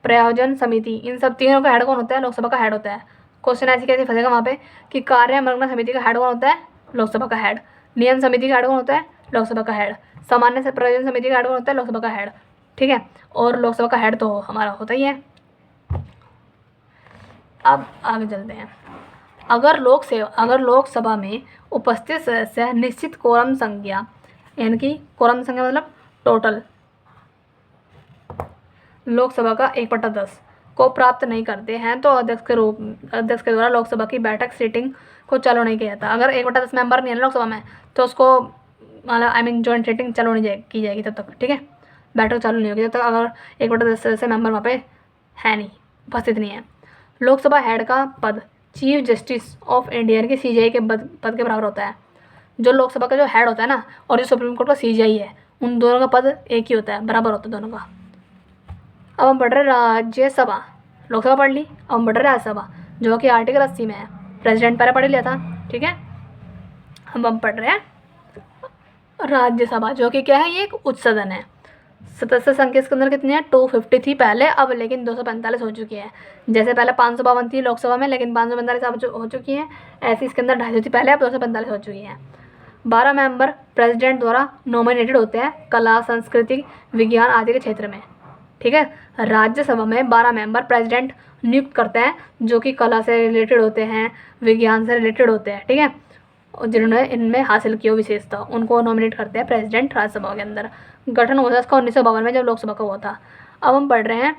प्रयोजन समिति, इन सब तीनों का हेड कौन होता है? लोकसभा का हेड होता है। क्वेश्चन ऐसे कैसे फंसेगा वहाँ पे कि कार्यमृगना समिति का हेड कौन होता है? लोकसभा का हेड। नियम समिति का हेड कौन होता है? लोकसभा का हेड। सामान्य प्रयोजन समिति का हेड कौन होता है? लोकसभा का हेड। ठीक है, और लोकसभा का हेड तो हमारा होता ही है। अब आगे चलते हैं। अगर लोकसभा में उपस्थित सदस्य निश्चित कोरम संख्या, यानी कि कोरम संख्या मतलब टोटल लोकसभा का 1/10 को प्राप्त नहीं करते हैं तो अध्यक्ष के द्वारा लोकसभा की बैठक सीटिंग को चालू नहीं किया जाता। अगर 1/10 मेंबर नहीं है लोकसभा में तो उसको मतलब जॉइंट सीटिंग चालू नहीं की जाएगी तब तक। ठीक है, बैठक चालू नहीं होगी जब तक अगर 1/10 सदस्य मेंबर वहाँ पे है नहीं, उपस्थित नहीं है। लोकसभा हेड का पद चीफ जस्टिस ऑफ इंडिया की CJI के पद के बराबर होता है। जो लोकसभा का जो हेड होता है ना और जो सुप्रीम कोर्ट का CJI है, उन दोनों का पद एक ही होता है, बराबर होता है दोनों का। अब हम पढ़ रहे राज्यसभा, लोकसभा पढ़ ली, अब हम पढ़ रहे राज्यसभा जो कि आर्टिकल 80 में है। प्रेसिडेंट पहले पढ़ लिया था। ठीक है, अब हम पढ़ रहे हैं राज्यसभा जो कि क्या है? ये एक उच्च सदन है। सदस्य संख्या इसके अंदर कितनी है? 250 थी पहले, अब लेकिन 245 हो चुकी है। जैसे पहले 552 थी लोकसभा में, लेकिन 545 अब हो चुकी है। ऐसी इसके अंदर 250 थी पहले, अब 245 हो चुकी है। 12 मेंबर प्रेसिडेंट द्वारा नॉमिनेटेड होते हैं कला, संस्कृति, विज्ञान आदि के क्षेत्र में। ठीक है, राज्यसभा में 12 मेंबर प्रेसिडेंट नियुक्त करते हैं जो कि कला से रिलेटेड होते हैं, विज्ञान से रिलेटेड होते हैं। ठीक है, और जिन्होंने इनमें हासिल की हो विशेषता उनको नॉमिनेट करते हैं प्रेसिडेंट राज्यसभा के अंदर। गठन हुआ था इसका 1952 में जब लोकसभा का हुआ था। अब हम पढ़ रहे हैं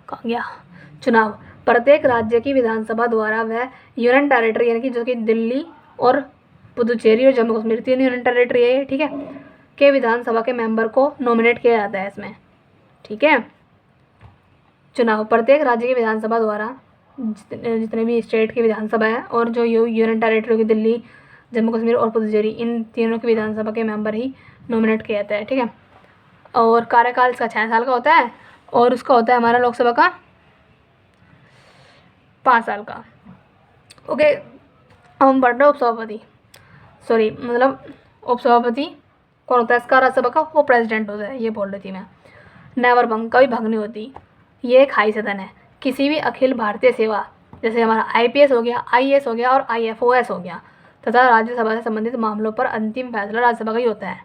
कहाँ गया? चुनाव। प्रत्येक राज्य की विधानसभा द्वारा वह यूनियन टेरिटरी यानी कि जो कि दिल्ली और पुदुचेरी और जम्मू कश्मीर 3 यूनियन टेरिटरी है, ठीक है, के विधानसभा के मेंबर को नॉमिनेट किया जाता है इसमें। ठीक है, चुनाव। प्रत्येक राज्य की विधानसभा द्वारा जितने भी स्टेट की विधानसभा है और जो यूनियन टेरिटरी की दिल्ली, जम्मू कश्मीर और पुदुचेरी, इन तीनों की विधानसभा के मेंबर ही नॉमिनेट किया जाता है। ठीक है, और कार्यकाल इसका 6 साल का होता है और उसका होता है हमारा लोकसभा का 5 साल का। ओके, हम पढ़ रहे उपसभापति, उपसभापति कौन होता है इसका? राज्यसभा का वो प्रेसिडेंट होता है, ये बोल रही थी मैं। नेवर भंग, कभी भंग नहीं होती। ये एक हाई सदन है। किसी भी अखिल भारतीय सेवा जैसे हमारा IPS हो गया, IAS हो गया और IFOS हो गया तथा राज्यसभा से संबंधित मामलों पर अंतिम फैसला राज्यसभा का ही होता है।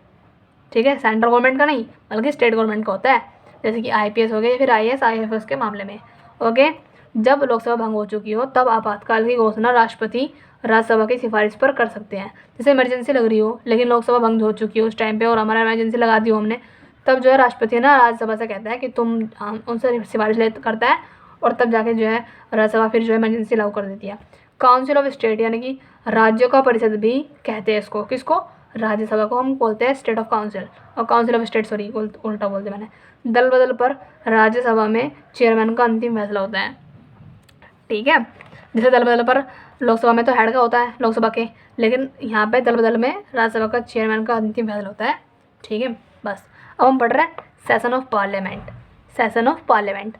ठीक है, सेंट्रल गवर्नमेंट का नहीं बल्कि स्टेट गवर्नमेंट का होता है, जैसे कि IPS हो गया या फिर IAS IFOS के मामले में। ओके, जब लोकसभा भंग हो चुकी हो तब आपातकाल की घोषणा राष्ट्रपति राज्यसभा की सिफारिश पर कर सकते हैं। जैसे इमरजेंसी लग रही हो लेकिन लोकसभा भंग हो चुकी हो उस टाइम पे और हमारा इमरजेंसी लगा दी हो हमने, तब जो है राष्ट्रपति ना राज्यसभा से कहता है कि तुम उनसे सिफारिश करता है और तब जाके जो है राज्यसभा फिर जो है इमरजेंसी लागू कर देती है। काउंसिल ऑफ स्टेट यानी कि राज्यों का परिषद भी कहते हैं इसको, किसको? राज्यसभा को हम बोलते हैं स्टेट ऑफ काउंसिल और काउंसिल ऑफ स्टेट, सॉरी उल्टा बोल दिया मैंने। दल बदल पर राज्यसभा में चेयरमैन का अंतिम फैसला होता है। ठीक है, जैसे दल बदल पर लोकसभा में तो हेड का होता है लोकसभा के, लेकिन यहाँ पे दल बदल में राज्यसभा का चेयरमैन का अंतिम फैसला होता है। ठीक है, बस। अब हम पढ़ रहे हैं session of parliament. Session of parliament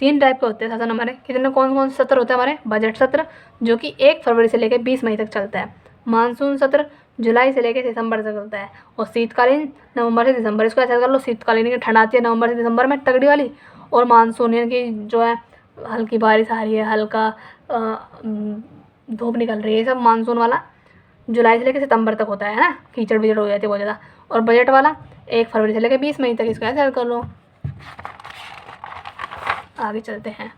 3 type के होते हैं सदन हमारे। कितने कौन कौन से सत्र होते हैं हमारे? बजट सत्र जो कि 1 फरवरी से लेकर 20 मई तक चलता है, मानसून सत्र जुलाई से लेकर दिसंबर तक चलता है, और शीतकालीन नवंबर से दिसंबर। इसको ऐसा कर लो, शीतकालीन की ठंड आती है नवंबर से दिसंबर में तगड़ी वाली, और मानसून यानी कि जो है हल्की बारिश आ रही है, हल्का धूप निकल रही है, सब मानसून वाला जुलाई से लेकर सितंबर तक होता है ना, कीचड़ विचड़ हो जाती है बहुत ज़्यादा। और बजट वाला 1 फरवरी से लेकर 20 मई तक। इसको ऐसे कर लो। आगे चलते हैं।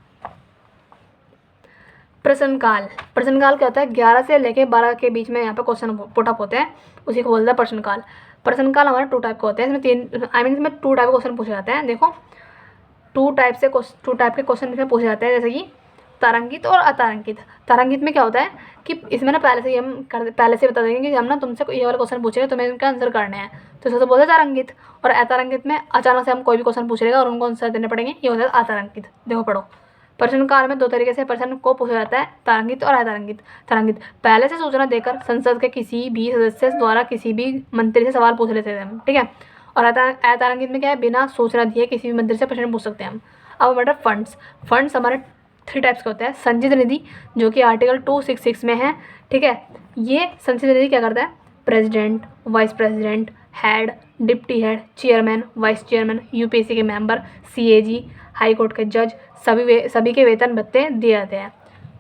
प्रश्नकाल। प्रश्नकाल क्या होता है? 11 से लेकर 12 के बीच में यहाँ पे क्वेश्चन पुटअप होते हैं, उसी को बोलते हैं प्रश्नकाल। प्रश्नकाल हमारे 2 टाइप के होते हैं। इसमें 3 इसमें 2 टाइप के क्वेश्चन पूछे जाते हैं। देखो 2 टाइप के क्वेश्चन इसमें पूछे जाते हैं, जैसे कि तारांकित और अतारांकित। तारांकित में क्या होता है कि इसमें ना पहले से बता देंगे कि हम ना तुमसे ये वाला क्वेश्चन पूछेगा, तुम्हें इनका आंसर करने हैं, तो इसे तो बोलते हैं तारांकित। और अतारांकित में अचानक से हम कोई भी क्वेश्चन पूछेगा और उनको आंसर देने पड़ेंगे, ये होता है अतारांकित। देखो पढ़ो। प्रश्नकाल में 2 तरीके से प्रश्न को पूछा जाता है, तारांकित और अतारांकित। तारांकित पहले से सूचना देकर संसद के किसी भी सदस्य द्वारा किसी भी मंत्री से सवाल पूछ लेते हैं हम, ठीक है। और अतारांकित में क्या है? बिना सूचना दिए किसी भी मंत्री से प्रश्न पूछ सकते हैं हम। अब हमारे फंड्स हमारे 3 टाइप्स के होते हैं। संचित निधि जो कि आर्टिकल 266 में है, ठीक है। ये संचित निधि क्या करता है? President, vice president, head, deputy head, chairman, vice chairman, UPSC के मेंबर, सीएजी, हाई कोर्ट के जज, सभी के वेतन भत्ते दिए जाते हैं,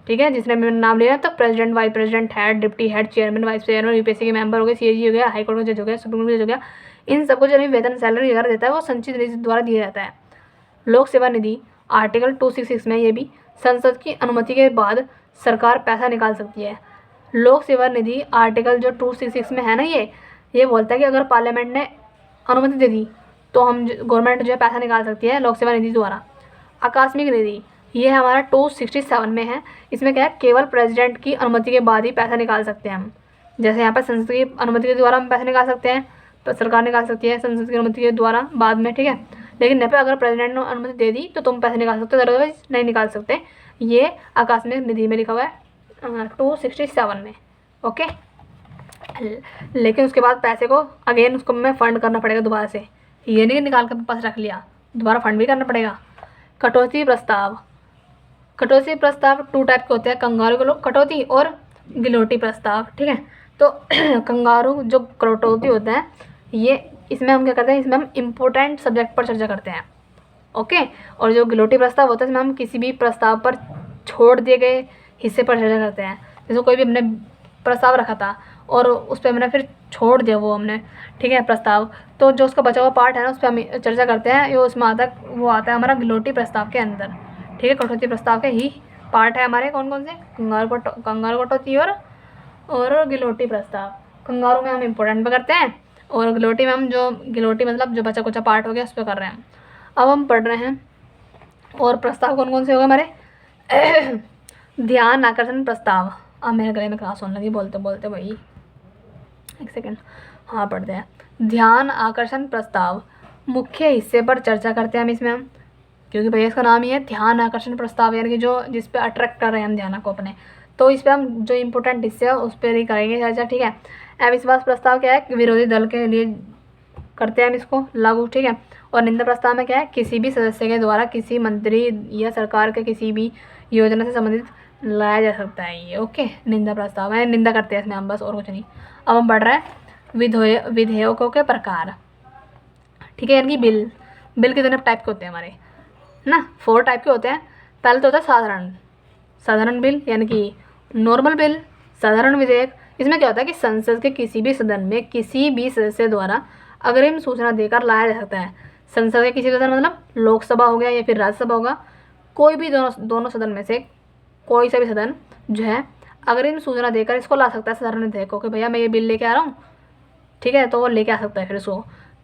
ठीक है। जिसने मैंने नाम लिया तो president, vice president, head, deputy head, chairman, vice chairman, UPSC के मेंबर हो गए, सीएजी हो गया, हाई कोर्ट का जज हो गया, सुप्रीम कोर्ट का जज हो गया। इन सबको जो वेतन सैलरी वगैरह देता है वो संचित निधि द्वारा दिया जाता है। लोक सेवा निधि आर्टिकल 266 में ये भी संसद की अनुमति के बाद सरकार पैसा निकाल सकती है। लोक सेवा निधि आर्टिकल जो 266 में है ना, ये बोलता है कि अगर पार्लियामेंट ने अनुमति दे दी तो हम गवर्नमेंट जो है पैसा निकाल सकती है लोक सेवा निधि द्वारा। आकस्मिक निधि ये हमारा 267 में है। इसमें क्या है? केवल प्रेसिडेंट की अनुमति के बाद ही पैसा निकाल सकते हैं हम। जैसे यहाँ पर संसद की अनुमति के द्वारा हम पैसा निकाल सकते हैं, तो सरकार निकाल सकती है संसद की अनुमति के द्वारा बाद में, ठीक है। लेकिन यहाँ पे अगर प्रेसिडेंट ने अनुमति दे दी तो तुम पैसे निकाल सकते हो, अदरवाइज नहीं निकाल सकते। ये आकस्मिक निधि में लिखा हुआ है 267 में, ओके। लेकिन उसके बाद पैसे को अगेन उसको में फंड करना पड़ेगा दोबारा से, ये नहीं निकाल कर पास रख लिया, दोबारा फंड भी करना पड़ेगा। कटौती प्रस्ताव। कटौती प्रस्ताव 2 टाइप के होते हैं, कंगारू कटौती और गिलोटी प्रस्ताव, ठीक है। तो कंगारू जो कटौती होता है, ये इसमें हम क्या करते हैं? इसमें हम इम्पोर्टेंट सब्जेक्ट पर चर्चा करते हैं, ओके। और जो गिलोटी प्रस्ताव होता है इसमें हम किसी भी प्रस्ताव पर छोड़ दिए गए हिस्से पर चर्चा करते हैं। जैसे कोई भी हमने प्रस्ताव रखा था और उस पर हमने फिर छोड़ दिया वो हमने, ठीक है, प्रस्ताव, तो जो उसका बचा हुआ पार्ट है ना उस पर हम चर्चा करते हैं। ये उसमें वो आता है हमारा गिलोटी प्रस्ताव के अंदर, ठीक है। कटौती प्रस्ताव के ही पार्ट है हमारे कौन कौन से? कंगारू कटौती और गिलोटी प्रस्ताव। कंगारू में हम इम्पोर्टेंट पे करते हैं और गिलोटी में हम जो गिलोटी मतलब जो बचा कुचा पार्ट हो गया उस पर कर रहे हैं। अब हम पढ़ रहे हैं और प्रस्ताव कौन कौन से हो गए हमारे? ध्यान आकर्षण प्रस्ताव। अब मेरे गले में क्लास होने लगी बोलते बोलते भाई, एक सेकेंड। हाँ पढ़ते हैं। ध्यान आकर्षण प्रस्ताव मुख्य हिस्से पर चर्चा करते हैं हम क्योंकि भैया इसका नाम ही है ध्यान आकर्षण प्रस्ताव, यानी कि जो जिस पे अट्रैक्ट कर रहे हैं हम ध्यान को अपने, तो इस पर हम जो इम्पोर्टेंट हिस्से है उस पर ही करेंगे चर्चा, ठीक है। अविश्वास प्रस्ताव क्या है? विरोधी दल के लिए करते हैं हम इसको लागू, ठीक है। और निंदा प्रस्ताव में क्या है? किसी भी सदस्य के द्वारा किसी मंत्री या सरकार के किसी भी योजना से संबंधित लाया जा सकता है ये, ओके। निंदा प्रस्ताव है, निंदा करते हैं इसमें हम, बस और कुछ नहीं। अब हम पढ़ रहे हैं विधेयकों के प्रकार, ठीक है, यानी कि बिल कितने टाइप के होते हैं हमारे ना? 4 टाइप के होते हैं। पहले तो होता है साधारण बिल, यानी कि नॉर्मल बिल, साधारण विधेयक। इसमें क्या होता है कि संसद के किसी भी सदन में किसी भी सदस्य द्वारा अग्रिम सूचना देकर लाया जा सकता है। संसद के किसी सदन मतलब लोकसभा हो गया या फिर राज्यसभा होगा, कोई भी दोनों सदन में से कोई सा भी सदन जो है अग्रिम सूचना देकर इसको ला सकता है साधारण विधेयक को, कि भैया मैं ये बिल लेके आ रहा हूँ, ठीक है, तो वो लेके आ सकता है।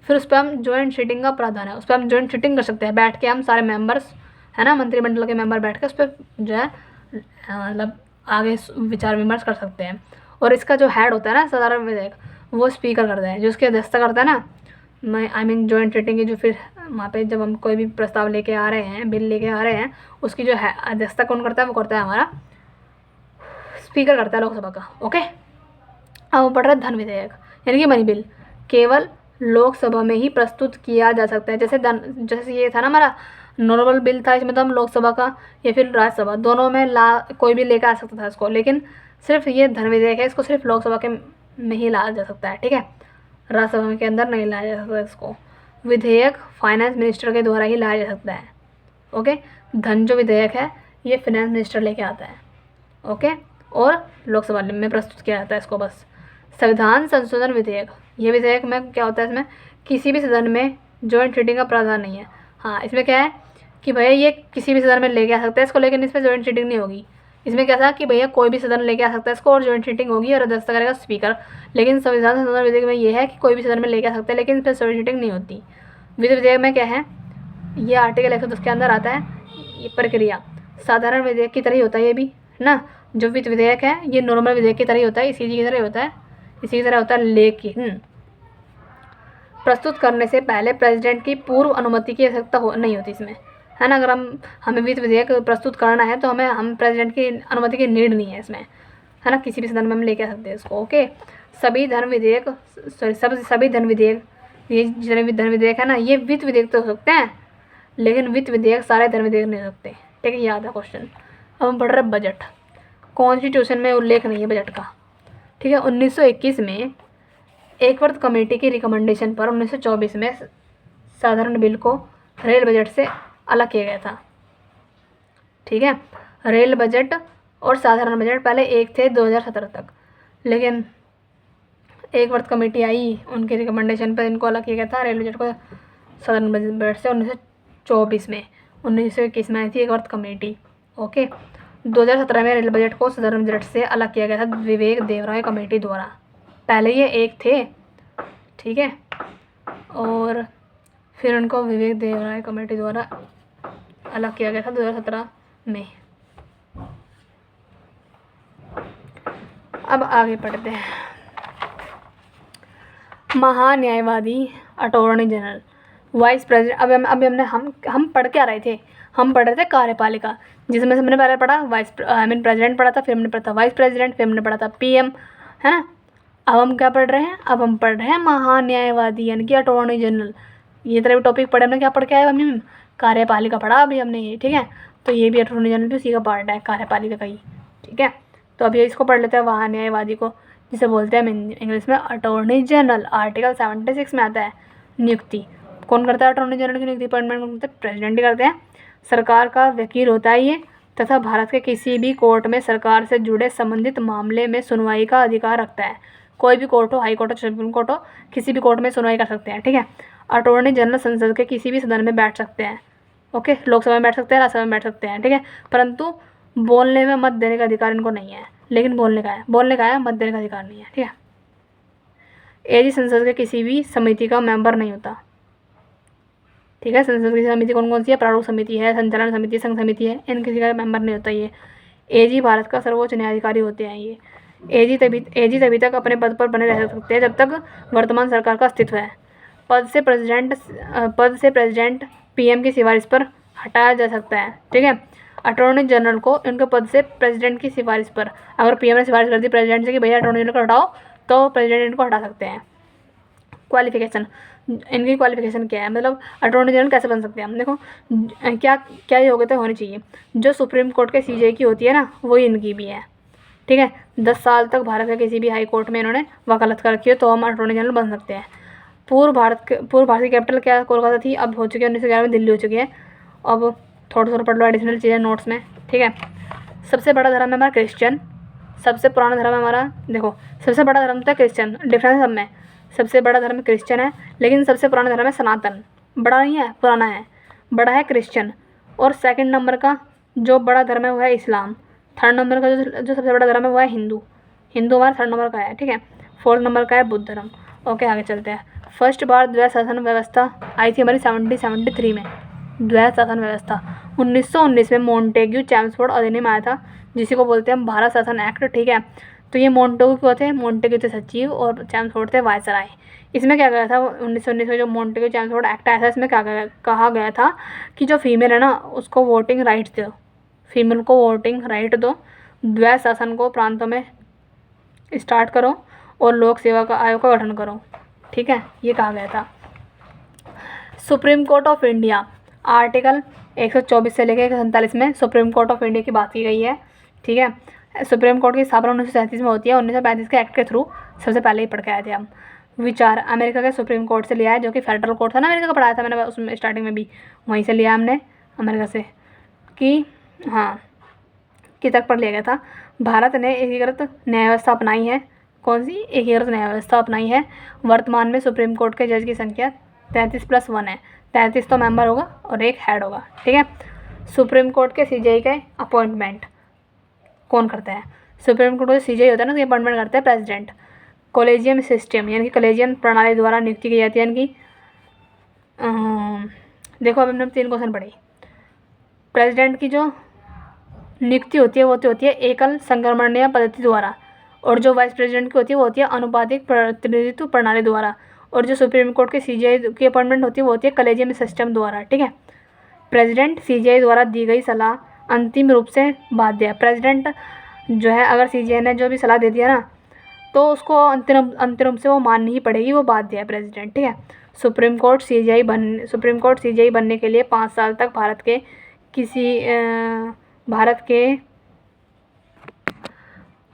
फिर उस पर हम जॉइंट सीटिंग का प्रावधान है, उस पर हम जॉइंट सीटिंग कर सकते हैं, बैठ के हम सारे मेंबर्स है ना, मंत्रिमंडल के मेंबर बैठ के उस पर जो है मतलब आगे विचार विमर्श कर सकते हैं। और इसका जो हेड होता है ना साधारण विधेयक, वो स्पीकर करता है, जो उसकी अध्यक्षता करता है ना, आई मीन जॉइंट सीटिंग की जो फिर वहाँ पे जब हम कोई भी प्रस्ताव लेके आ रहे हैं, बिल लेके आ रहे हैं, उसकी जो है अध्यक्षता कौन करता है? वो करता है हमारा स्पीकर करता है लोकसभा का, ओके। अब वो पढ़ रहा है धन विधेयक, यानी कि मनी बिल, केवल लोकसभा में ही प्रस्तुत किया जा सकता है। जैसे ये था ना हमारा नॉर्मल बिल था, इसमें तो हम लोकसभा का या फिर राज्यसभा दोनों में कोई भी लेकर आ सकता था इसको, लेकिन सिर्फ ये धन विधेयक है, इसको सिर्फ लोकसभा के में ही लाया जा सकता है, ठीक है, राज्यसभा के अंदर नहीं लाया जा सकता इसको। विधेयक फाइनेंस मिनिस्टर के द्वारा ही लाया जा सकता है, ओके। धन जो विधेयक है ये फाइनेंस मिनिस्टर लेके आता है, ओके, और लोकसभा में प्रस्तुत किया जाता है इसको बस। संविधान संशोधन विधेयक, ये विधेयक में क्या होता है, इसमें किसी भी सदन में जॉइंट सीटिंग का प्रावधान नहीं है। हाँ, इसमें क्या है कि भैया ये किसी भी सदन में लेके आ सकता है इसको, लेकिन इसमें जॉइंट सीटिंग नहीं होगी। इसमें क्या था कि भैया कोई भी सदन लेके आ सकता है इसको और जॉइंट सीटिंग होगी और अध्यक्षता करेगा स्पीकर, लेकिन संविधान संशोधन विधेयक में ये है कि कोई भी सदन में लेके आ सकता है, लेकिन इस पर जॉइंट सीटिंग नहीं होती। विधि विधेयक में क्या है, ये आर्टिकल 110 के अंदर आता है। ये प्रक्रिया साधारण विधेयक की तरह ही होता है, ये भी है ना। जो वित्त विधेयक है ये नॉर्मल विधेयक की तरह ही होता है, इसी की तरह होता है, इसी की तरह होता है, लेकिन प्रस्तुत करने से पहले प्रेसिडेंट की पूर्व अनुमति की आवश्यकता नहीं होती इसमें, है ना। अगर हमें वित्त विधेयक प्रस्तुत करना है तो हम प्रेसिडेंट की अनुमति की नीड नहीं है इसमें, है ना। किसी भी सदन में हम लेके आ सकते हैं इसको, ओके। सभी धन विधेयक, सभी धन विधेयक, ये जितने भी धन विधेयक है ना, ये वित्त विधेयक तो हो सकते हैं, लेकिन वित्त विधेयक सारे धन विधेयक नहीं हो सकते, ठीक है, याद है क्वेश्चन। अब हम पढ़ रहे बजट, कॉन्स्टिट्यूशन में उल्लेख नहीं है बजट का, ठीक है। 1921 में एकवर्त कमेटी की रिकमेंडेशन पर 1924 में साधारण बिल को रेल बजट से अलग किया गया था, ठीक है। रेल बजट और साधारण बजट पहले एक थे 2017 तक, लेकिन एकवर्त कमेटी आई, उनके रिकमेंडेशन पर इनको अलग किया गया था, रेल बजट को साधारण बजट से 1924 में। 1921 में आई थी एकवर्त कमेटी, ओके। 2017 में रेल बजट को साधारण बजट से अलग किया गया था विवेक देवराय कमेटी द्वारा। पहले ये एक थे, ठीक है, और फिर उनको विवेक देवराय कमेटी द्वारा अलग किया गया था 2017 में। अब आगे पढ़ते हैं। महान्यायवादी, अटॉर्नी जनरल, वाइस प्रेसिडेंट। अभी हम पढ़ के आ रहे थे, हम पढ़ रहे थे कार्यपालिका, जिसमें से हमने पहले पढ़ा प्रेसिडेंट पढ़ा था, फिर हमने पढ़ा था वाइस प्रेसिडेंट, फिर हमने पढ़ा था पीएम, है ना। अब हम क्या पढ़ रहे हैं, अब हम पढ़ रहे हैं महान्यायवादी यानी कि अटॉर्नी जनरल। ये तरह भी टॉपिक पढ़े, हमने क्या पढ़ के आए, हमने कार्यपालिका पढ़ा अभी हमने ये, ठीक है। तो ये भी अटॉर्नी जनरल भी उसी का पार्ट है, कार्यपालिका का ही, ठीक है। तो अभी इसको पढ़ लेते हैं, महान्यायवादी को जिसे बोलते हैं इंग्लिश में अटॉर्नी जनरल। आर्टिकल 76 में आता है। नियुक्ति कौन करता है अटॉर्नी जनरल की नियुक्ति, अपॉइंटमेंट कौन करते हैं, प्रेसिडेंट ही करते हैं। सरकार का वकील होता है ये, तथा भारत के किसी भी कोर्ट में सरकार से जुड़े संबंधित मामले में सुनवाई का अधिकार रखता है। कोई भी कोर्ट हो, हाई कोर्ट हो, सुप्रीम कोर्ट हो, किसी भी कोर्ट में सुनवाई कर सकते हैं, ठीक है। अटॉर्नी जनरल संसद के किसी भी सदन में बैठ सकते हैं, ओके। लोकसभा में बैठ सकते हैं, राज्यसभा में बैठ सकते हैं, ठीक है, परंतु बोलने में मत देने का अधिकार इनको नहीं है, लेकिन बोलने का है, मत देने का अधिकार नहीं है, ठीक है। एजी संसद के किसी भी समिति का मेंबर नहीं होता, ठीक है। संसद की समिति कौन कौन सी है, प्रारूप समिति है, संचालन समिति, संघ समिति है, इन किसी का मेंबर नहीं होता ये। एजी भारत का सर्वोच्च न्यायाधिकारी होते हैं ये। एजी तभी तक अपने पद पर बने रह सकते हैं जब तक वर्तमान सरकार का अस्तित्व है। पद से प्रेसिडेंट पीएम की सिफारिश पर हटाया जा सकता है, ठीक है। अटॉर्नी जनरल को इनके पद से प्रेसिडेंट की सिफारिश पर, अगर पीएम ने सिफारिश कर दी प्रेसिडेंट से कि भैया अटॉर्नी जनरल को हटाओ, तो प्रेसिडेंट इनको हटा सकते हैं। क्वालिफिकेशन, इनकी क्वालिफिकेशन क्या है, मतलब अटॉर्नी जनरल कैसे बन सकते हैं हम, देखो क्या योग्यता होनी चाहिए। जो सुप्रीम कोर्ट के सीजे की होती है ना, वही इनकी भी है, ठीक है। 10 साल तक भारत के किसी भी हाई कोर्ट में इन्होंने वकालत कर रखी है, तो हम अटॉर्नी जनरल बन सकते हैं। पूर्व भारत की कैपिटल क्या कोलकाता थी, अब हो चुकी है 1911 में दिल्ली हो चुकी है। अब थोड़ा पढ़ लो एडिशनल चीज़ें नोट्स में, ठीक है। सबसे बड़ा धर्म है हमारा क्रिश्चियन, सबसे पुराना धर्म है हमारा, देखो सबसे बड़ा धर्म तो है क्रिश्चियन, डिफरेंस सब में, सबसे बड़ा धर्म क्रिश्चियन है, लेकिन सबसे पुराना धर्म है सनातन। बड़ा नहीं है, पुराना है, बड़ा है क्रिश्चियन। और सेकंड नंबर का जो बड़ा धर्म है वो है इस्लाम। थर्ड नंबर का जो सबसे बड़ा धर्म है वो है हिंदू हमारा थर्ड नंबर का है, ठीक है। फोर्थ नंबर का है बुद्ध धर्म। ओके, आगे चलते हैं। फर्स्ट बार द्वैध शासन व्यवस्था आई थी हमारी 1773 में। द्वैध शासन व्यवस्था 1919 में मोंटेग्यू चैम्सफोर्ड अधिनियम आया था, जिसी को बोलते हैं भारत शासन एक्ट, ठीक है। तो ये मोंटेग्यू क्यों थे, मोंटेग्यू थे सचिव और चैम्सफोर्ड थे वायसराय। इसमें क्या गया था 1919 में जो मोंटेग्यू चैम्सफोर्ड एक्ट आया था, इसमें क्या कहा गया था कि जो फीमेल है ना उसको वोटिंग राइट दो, फीमेल को वोटिंग राइट दो, द्वैध शासन को प्रांतों में स्टार्ट करो और लोक सेवा का आयोग का गठन करो, ठीक है, ये कहा गया था। Supreme court of India article 124 से लेकर 147 में सुप्रीम कोर्ट ऑफ इंडिया की बात की गई है। ठीक है, सुप्रीम कोर्ट की स्थापना 1937 में होती है। 1935 के एक्ट के थ्रू सबसे पहले ही पढ़ के आए थे हम। विचार अमेरिका के सुप्रीम कोर्ट से लिया है, जो कि फेडरल कोर्ट था ना अमेरिका का, पढ़ाया था मैंने उसमें स्टार्टिंग में भी, वहीं से लिया हमने अमेरिका से, कि हाँ कि तक पर लिया गया था। भारत ने एकीकृत न्याय व्यवस्था अपनाई है। कौन सी एकीकृत न्याय व्यवस्था अपनाई है? वर्तमान में सुप्रीम कोर्ट के जज की संख्या 33+1 है। 33 तो मेंबर होगा और एक हेड होगा। ठीक है, सुप्रीम कोर्ट के सीजेआई के अपॉइंटमेंट कौन करता है? सुप्रीम कोर्ट का सीजेआई होता है ना, तो अपॉइंटमेंट करता है प्रेसिडेंट। कॉलेजियम सिस्टम यानी कि कॉलेजियम प्रणाली द्वारा नियुक्ति की जाती है। यानी कि देखो अब हमने 3 क्वेश्चन पढ़े। प्रेसिडेंट की जो नियुक्ति होती है वो होती है एकल संक्रमणीय पद्धति द्वारा, और जो वाइस प्रेसिडेंट की होती है वो होती है अनुपातिक प्रतिनिधित्व प्रणाली द्वारा, और जो सुप्रीम कोर्ट के सीजेआई की अपॉइंटमेंट होती है वो होती है कॉलेजियम सिस्टम द्वारा। ठीक है, प्रेसिडेंट सीजेआई द्वारा दी गई सलाह अंतिम रूप से बाध्य है। प्रेसिडेंट जो है, अगर सीजेआई ने जो भी सलाह दे दिया ना, तो उसको अंतिम रूप से वो माननी ही पड़ेगी, वो बाध्य है प्रेसिडेंट। ठीक है, सुप्रीम कोर्ट सीजेआई बनने के लिए 5 साल तक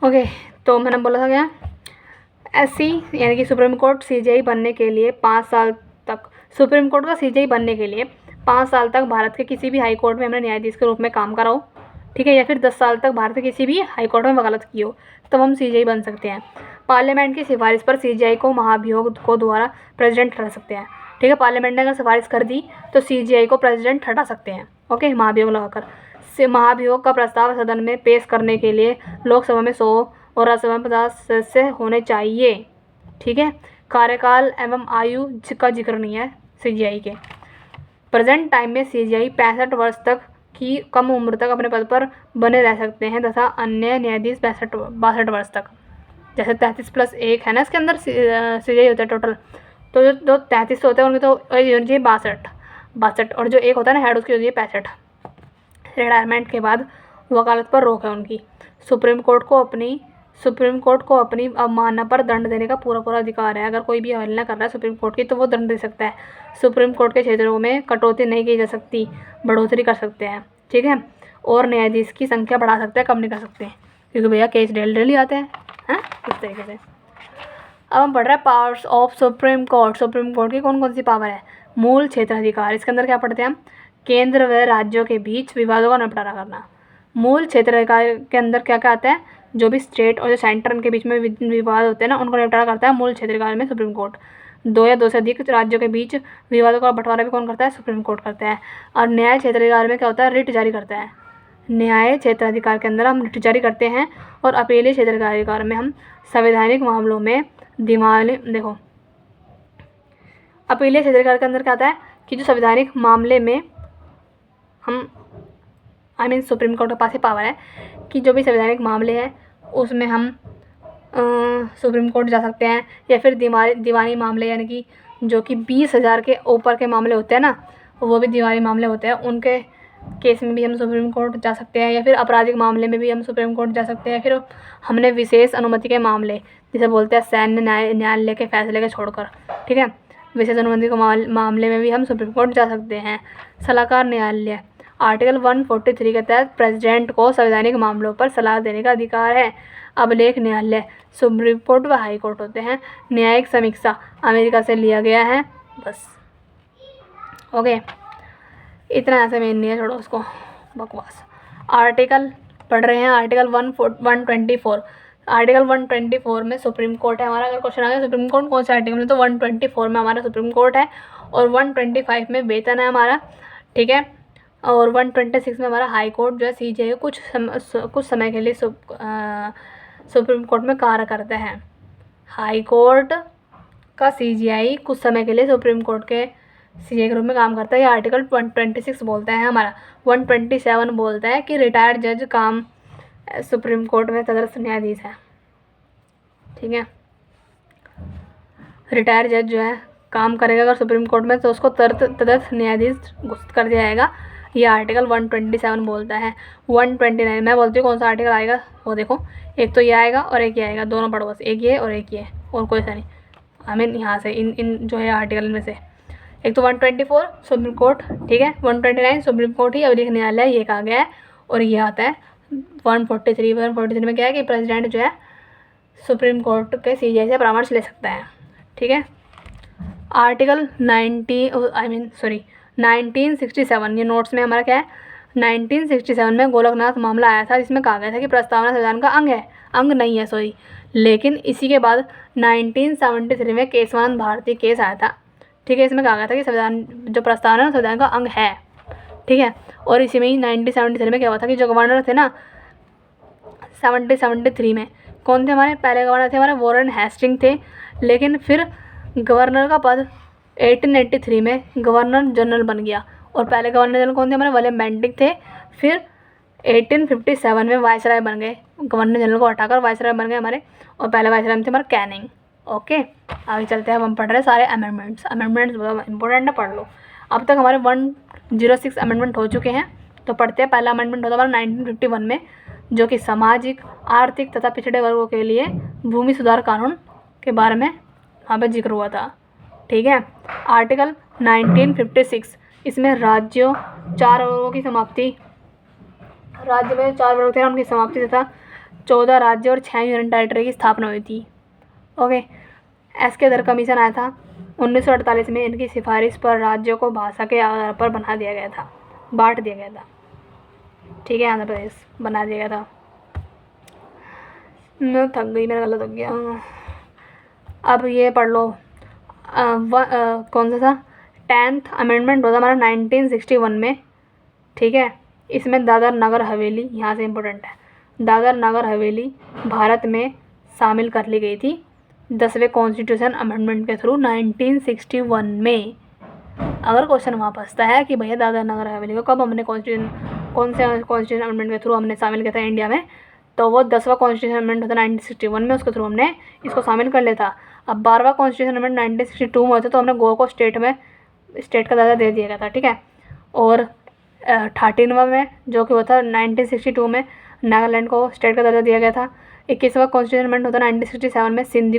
ओके, तो मैंने बोला था क्या, एससी यानी कि सुप्रीम कोर्ट सीजेआई बनने के लिए 5 साल तक, सुप्रीम कोर्ट का सीजेआई बनने के लिए 5 साल तक भारत के किसी भी हाई कोर्ट में हमने न्यायाधीश के रूप में काम करा हो। ठीक है, या फिर 10 साल तक भारत के किसी भी हाई कोर्ट में वकालत की हो, तब हम सीजेआई बन सकते हैं। पार्लियामेंट की सिफारिश पर सीजेआई को महाभियोग को द्वारा प्रेसिडेंट हटा सकते हैं। ठीक है, पार्लियामेंट ने अगर सिफारिश कर दी तो सीजेआई को प्रेसिडेंट हटा सकते हैं। ओके, महाभियोग लगाकर। महाभियोग का प्रस्ताव सदन में पेश करने के लिए लोकसभा में 100 और राज्यसभा में 50 सदस्य होने चाहिए। ठीक है, कार्यकाल एवं आयु का जिक्र नहीं है सीजेआई के। प्रेजेंट टाइम में सीजेआई 65 वर्ष तक की कम उम्र तक अपने पद पर बने रह सकते हैं, तथा अन्य न्यायाधीश 62 वर्ष तक। जैसे 33+1 है ना, इसके अंदर सीजेआई होता है टोटल, तो जो 33 होते हैं उनकी तो होनी चाहिए 62, और जो एक होता है ना हेड, उसकी होती है 65। रिटायरमेंट के बाद वकालत पर रोक है उनकी। सुप्रीम कोर्ट को अपनी अवमानना पर दंड देने का पूरा अधिकार है। अगर कोई भी अवहेलना कर रहा है सुप्रीम कोर्ट की, तो वो दंड दे सकता है। सुप्रीम कोर्ट के क्षेत्रों में कटौती नहीं की जा सकती, बढ़ोतरी कर सकते हैं। ठीक है, और न्यायाधीश की संख्या बढ़ा सकते हैं, कम नहीं कर सकते, क्योंकि भैया केस डेली आते हैं, है ना, इस तरीके से। अब हम पढ़ रहे हैं powers of supreme court. Supreme court की कौन कौन सी पावर है? मूल क्षेत्राधिकार। इसके अंदर क्या पढ़ते हैं हम? केंद्र व राज्यों के बीच विवादों का निपटारा करना। मूल क्षेत्राधिकार के अंदर क्या क्या आता है? जो भी स्टेट और जो सेंटर उनके बीच में विवाद होते हैं ना, उनको निपटारा करता है मूल क्षेत्राधिकार में सुप्रीम कोर्ट। 2 या 2 से अधिक राज्यों के बीच विवादों का बंटवारा भी कौन करता है? सुप्रीम कोर्ट करता है। और न्याय क्षेत्राधिकार में क्या होता है? रिट जारी करता है। न्याय क्षेत्राधिकार के अंदर हम रिट जारी करते हैं, और अपीलीय क्षेत्राधिकार में हम संवैधानिक मामलों में अपीलीय क्षेत्राधिकार के अंदर क्या आता है कि जो संवैधानिक मामले में हम सुप्रीम कोर्ट के पास ही पावर है कि जो भी संवैधानिक मामले हैं उसमें हम सुप्रीम कोर्ट जा सकते हैं, या फिर दीवानी मामले, यानी कि जो कि 20,000 के ऊपर के मामले होते हैं ना, वो भी दीवानी मामले होते हैं, उनके केस में भी हम सुप्रीम कोर्ट जा सकते हैं, या फिर आपराधिक मामले में भी हम सुप्रीम कोर्ट जा सकते हैं। फिर हमने विशेष अनुमति के मामले, जिसे बोलते हैं सैन्य न्यायालय के फैसले के छोड़कर, ठीक है, विशेष अनुमति के मामले में भी हम सुप्रीम कोर्ट जा सकते हैं। सलाहकार न्यायालय, आर्टिकल 143 के तहत प्रेसिडेंट को संवैधानिक मामलों पर सलाह देने का अधिकार है। अभिलेख न्यायालय, सुप्रीम कोर्ट व हाई कोर्ट होते हैं। न्यायिक समीक्षा अमेरिका से लिया गया है, बस। ओके, इतना ऐसे में नहीं है, छोड़ो उसको, बकवास। आर्टिकल पढ़ रहे हैं, आर्टिकल 124। आर्टिकल 124 में सुप्रीम कोर्ट है हमारा। अगर क्वेश्चन आ गया सुप्रीम कोर्ट कौन से आर्टिकल में, तो 124 में हमारा सुप्रीम कोर्ट है, और 125 में वेतन है हमारा, ठीक है, और 126 में हमारा हाई कोर्ट जो है सीजेआई कुछ समय के लिए सुप्रीम कोर्ट में कार्य करते हैं। हाई कोर्ट का सीजेआई कुछ समय के लिए सुप्रीम कोर्ट के सीजेआई के रूप में काम करता है। ये आर्टिकल 126 बोलता है हमारा। 127 बोलता है कि रिटायर्ड जज काम सुप्रीम कोर्ट में तदर्थ न्यायाधीश है, ठीक है। रिटायर्ड जज जो है काम करेगा अगर सुप्रीम कोर्ट में, तो उसको तदर्थ न्यायाधीश घोषित कर दिया जाएगा। ये आर्टिकल 127 बोलता है। 129 मैं बोलती हूँ कौन सा आर्टिकल आएगा, वो देखो, एक तो ये आएगा और एक ये आएगा, दोनों पढ़ो बस, एक ये और एक ये, और कोई सा नहीं। यहाँ से इन जो है आर्टिकल में से एक तो 124 सुप्रीम कोर्ट, ठीक है, 129 सुप्रीम कोर्ट ही अभिलेख न्यायालय ये कहा गया है। और ये आता है 143 में क्या है कि प्रेसिडेंट जो है सुप्रीम कोर्ट के CJI से परामर्श ले सकता है, ठीक है। आर्टिकल 1967, ये नोट्स में हमारा क्या है, 1967 में गोलकनाथ मामला आया था जिसमें कहा गया था कि प्रस्तावना संविधान का अंग नहीं है, सॉरी। लेकिन इसी के बाद 1973 में केशवानंद भारती केस आया था, ठीक है। इसमें कहा गया था कि संविधान जो प्रस्तावना संविधान का अंग है, ठीक है। और इसी में ही 1973 में क्या हुआ था कि जो गवर्नर थे ना 73 में, कौन थे हमारे पहले गवर्नर थे हमारे वॉरेन हेस्टिंग थे। लेकिन फिर गवर्नर का पद 1883 में गवर्नर जनरल बन गया। और पहले गवर्नर जनरल कौन थे हमारे विलियम बेंटिक थे। फिर 1857 में वायसराय बन गए, गवर्नर जनरल को हटाकर वायसराय बन गए हमारे। और पहले वायसराय थे हमारे कैनिंग। ओके, आगे चलते हैं। अब हम पढ़ रहे हैं सारे अमेंडमेंट्स बहुत इंपॉर्टेंट है, पढ़ लो। अब तक हमारे 106 अमेंडमेंट हो चुके हैं। तो पढ़ते हैं। पहला अमेंडमेंट होता हमारा 1951 में, जो कि सामाजिक, आर्थिक तथा पिछड़े वर्गों के लिए भूमि सुधार कानून के बारे में वहाँ पर जिक्र हुआ था, ठीक है। आर्टिकल 1956, इसमें राज्यों 4 वर्गों की समाप्ति, राज्य में 4 वर्ग थे उनकी समाप्ति तथा 14 राज्य और 6 यूनियन टेरिटरी की स्थापना हुई थी। ओके, एसके दर कमीशन आया था 1948 में। इनकी सिफारिश पर राज्यों को भाषा के आधार पर बना दिया गया था, बांट दिया गया था, ठीक है। आंध्र प्रदेश बना दिया गया था। मैं थक गई, मेरा गलत हो गया। अब ये पढ़ लो। कौन सा था 10th अमेंडमेंट होता हमारा 1961 में, ठीक है। इसमें दादर नगर हवेली, यहाँ से इम्पोर्टेंट है, दादर नगर हवेली भारत में शामिल कर ली गई थी 10वें कॉन्स्टिट्यूशन अमेंडमेंट के थ्रू 1961 में। अगर क्वेश्चन वहाँ फंसता है कि भैया दादर नगर हवेली को कब हमने कौन से कॉन्स्टिट्यूशन अमेंडमेंट के थ्रू हमने शामिल किया था इंडिया में, तो वो 10वां कॉन्स्टिट्यूशन अमेंडमेंट होता 1961 में, उसके थ्रू हमने इसको शामिल कर लिया था। अब 12वां कॉन्स्टिट्यूशन अमेंडमेंट 1962 में होता, तो हमने गोवा को स्टेट का दर्जा दे दिया गया था, ठीक है। और 13वां में जो कि होता 1962 में नागालैंड को स्टेट का दर्जा दिया गया था। 21वां कॉन्स्टिट्यूशन अमेंडमेंट होता 1967 में सिंधी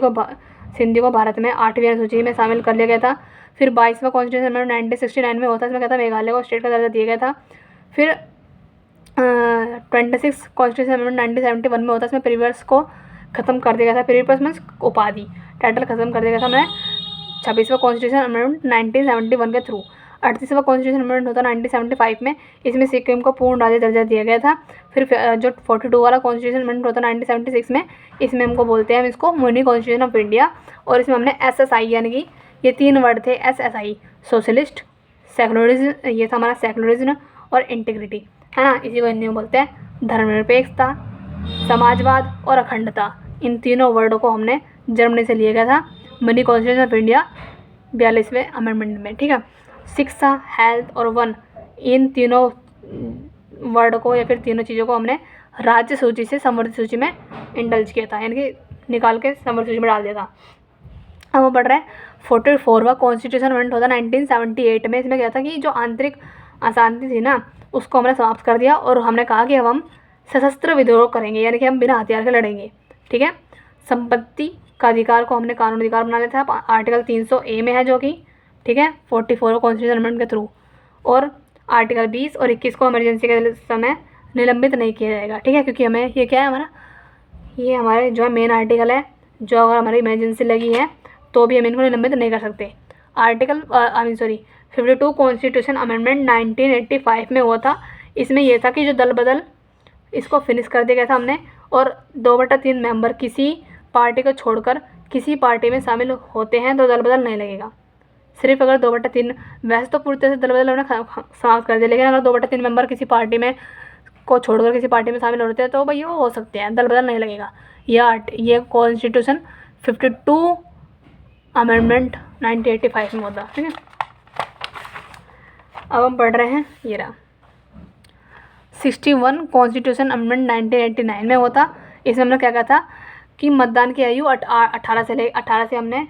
को भारत में 8वीं अनुसूची में शामिल कर लिया गया था। फिर 22वां कॉन्स्टिट्यूशन अमेंडमेंट 1969 में होता, इसमें क्या था मेघालय को स्टेट का दर्जा दिया गया था। फिर 26 कॉन्स्टिट्यूशन अमेंडमेंट 1971 में होता है, इसमें प्रीवियस को ख़त्म कर दिया गया था, प्रीवियस मीन्स उपाधि टाइटल ख़त्म कर दिया गया था हमने 26वां कॉन्स्टिट्यूशन अमेंडमेंट 1971 के थ्रू। 38वां कॉन्स्टिट्यूशन अमेंडमेंट होता 1975 में, इसमें सिक्किम को पूर्ण राज्य दर्जा दिया गया था। फिर जो 42 वाला कॉन्स्टिट्यूशन अमेंडमेंट होता 1976 में, इसमें हमको बोलते हैं हम इसको मुनी कॉन्स्टिट्यूशन ऑफ इंडिया। और इसमें हमने SSI यानी कि ये 3 वर्ड थे SSI, सोशलिस्ट, सेकुलरिज्म, ये था हमारा सेकुलरिज्म और इंटीग्रिटी, है ना। इसी को हिंदी में बोलते हैं धर्मनिरपेक्षता, समाजवाद और अखंडता। इन तीनों वर्डों को हमने जर्मनी से लिया गया था मनी कॉन्स्टिट्यूशन ऑफ इंडिया 42वें अमेंडमेंट में, ठीक है। शिक्षा, हेल्थ और वन, इन तीनों वर्ड को या फिर तीनों चीज़ों को हमने राज्य सूची से समवर्ती सूची में इंडल्ज किया था, यानी कि निकाल के समवर्ती सूची में डाल दिया था। अब वो बढ़ रहा है 44वां कॉन्स्टिट्यूशन अमेंडमेंट होता 1978 में। इसमें क्या था कि जो आंतरिक अशांति थी ना, उसको हमने समाप्त कर दिया और हमने कहा कि अब हम सशस्त्र विद्रोह करेंगे, यानी कि हम बिना हथियार के लड़ेंगे, ठीक है। संपत्ति का अधिकार को हमने कानूनी अधिकार बना लिया था, आर्टिकल 300A में है जो कि, ठीक है, 44 कॉन्स्टिट्यूशन अमेंडमेंट के थ्रू। और आर्टिकल 20 और 21 को इमरजेंसी के समय निलंबित नहीं किया जाएगा, ठीक है, क्योंकि हमें ये क्या है हमारा, ये हमारे जो है मेन आर्टिकल है, जो अगर हमारी इमरजेंसी लगी है तो भी हम इनको निलंबित नहीं कर सकते। आर्टिकल 52 कॉन्स्टिट्यूशन अमेंडमेंट 1985 में हुआ था। इसमें यह था कि जो दल बदल इसको फिनिश कर दिया गया था हमने, और 2/3 मेंबर किसी पार्टी को छोड़कर किसी पार्टी में शामिल होते हैं तो दल बदल नहीं लगेगा। सिर्फ अगर 2/3, वैसे तो पूरी तरह से दल बदल हमने समाप्त कर दिया, लेकिन अगर 2/3 मेंबर किसी पार्टी में को छोड़कर किसी पार्टी में शामिल होते हैं तो भाई वो हो सकते हैं, दल बदल नहीं लगेगा। ये कॉन्स्टिट्यूशन 52 अमेंडमेंट 1985 में होता, ठीक है। अब हम पढ़ रहे हैं ये रहा 61 कॉन्स्टिट्यूशन अमेंडमेंट 1989 में होता। इसमें हमने क्या कहा था कि मतदान की आयु 18 से हमने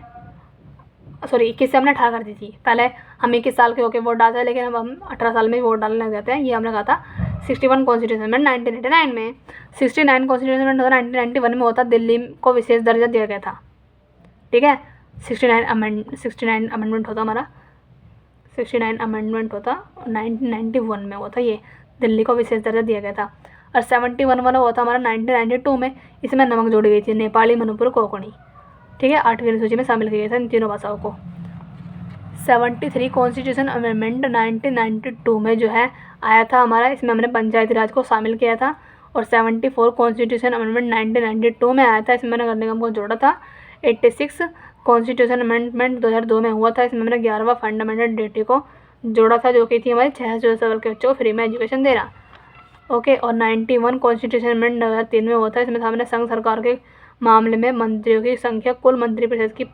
21 से हमने 18 कर दी थी। पहले हम 21 साल के होकर वोट डालते हैं, लेकिन अब हम 18 साल में ही वोट डालने लग जाते हैं। ये हमने कहा था 61 कॉन्स्टिट्यूशन अमेंडमेंट 1989 में। 69 कॉन्स्टिट्यूशन अमेंडमेंट 1991 में होता, दिल्ली को विशेष दर्जा दिया गया था, ठीक है। 69 अमेंडमेंट होता हमारा 69 अमेंडमेंट होता 1991 में हुआ था, ये दिल्ली को विशेष दर्जा दिया गया था। और 71 वाला हुआ था हमारा 1992 में, इसमें नमक जोड़ी गई थी, नेपाली, मणिपुर, कोंकणी, ठीक है, 8वीं अनुसूची में शामिल किया गया था इन तीनों भाषाओं को। 73 कॉन्स्टिट्यूशन अमेंडमेंट 1992 में जो है आया था हमारा, इसमें हमने पंचायती राज को शामिल किया था। और 74 कॉन्स्टिट्यूशन अमेंडमेंट 1992 में आया था, इसमें मैंने करने को जोड़ा था। 86 कॉन्स्टिट्यूशन अमेंडमेंट 2002 में हुआ था, इसमें मैंने 11वां फंडामेंटल ड्यूटी को जोड़ा था, जो कि थी हमारी 6 से 12 साल के बच्चों को फ्री में एजुकेशन देना। ओके। और 91 कॉन्स्टिट्यूशन अमेंडमेंट 2003 में हुआ था, इसमें हमने संघ सरकार के मामले में मंत्रियों की संख्या कुल मंत्री परिषद की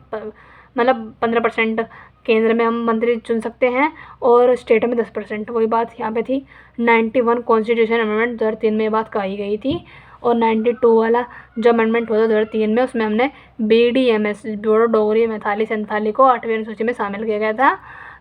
मतलब 15% केंद्र में हम मंत्री चुन सकते हैं और स्टेट में 10%, वही बात यहाँ पे थी। 91 कॉन्स्टिट्यूशन अमेंडमेंट 2003 में ये बात कही गई थी। और 92 वाला जो अमेंडमेंट हुआ था 2003 में, उसमें हमने BDMS बोडो डोगरी मैथाली संथाली को 8वीं अनुसूची में शामिल किया गया था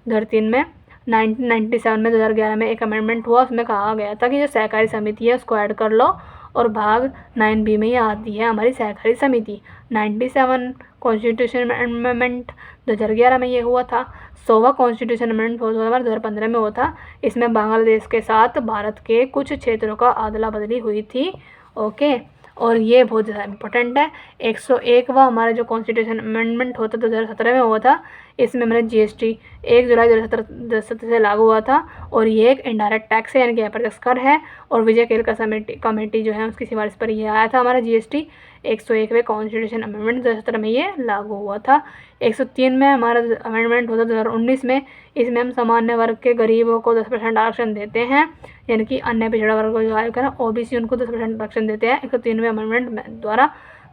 2003 में। 1997 में 2011 में एक अमेंडमेंट हुआ, उसमें कहा गया था कि जो सहकारी समिति है उसको ऐड कर लो, और भाग 9B में ये आती है हमारी सहकारी समिति। 97 कॉन्स्टिट्यूशन अमेंडमेंट 2011 में ये हुआ था। 100वां कॉन्स्टिट्यूशन अमेंडमेंट 2015 में हुआ था, इसमें बांग्लादेश के साथ भारत के कुछ क्षेत्रों का अदला बदली हुई थी। ओके। और ये बहुत ज़्यादा इंपॉर्टेंट है। 101वां हमारा जो कॉन्स्टिट्यूशन अमेंडमेंट होता 2017 में हुआ था, इसमें मैंने GST 1 जुलाई 2017 से लागू हुआ था, और ये एक इनडायरेक्ट टैक्स है, यानी कि अप्रत्यक्ष कर है। और विजय केरकर कमेटी जो है उसकी सिफारिश पर ये आया था हमारा GST। 101वें कॉन्स्टिट्यूशन अमेंडमेंट 2017 में ये लागू हुआ था। 103 में हमारा अमेंडमेंट होता 2019 में, इसमें हम सामान्य वर्ग के गरीबों को 10% आरक्षण देते हैं, यानी कि अन्य पिछड़ा वर्ग को जो आयोग है ना OBC उनको 10% आरक्षण देते हैं 103वें अमेंडमेंट द्वारा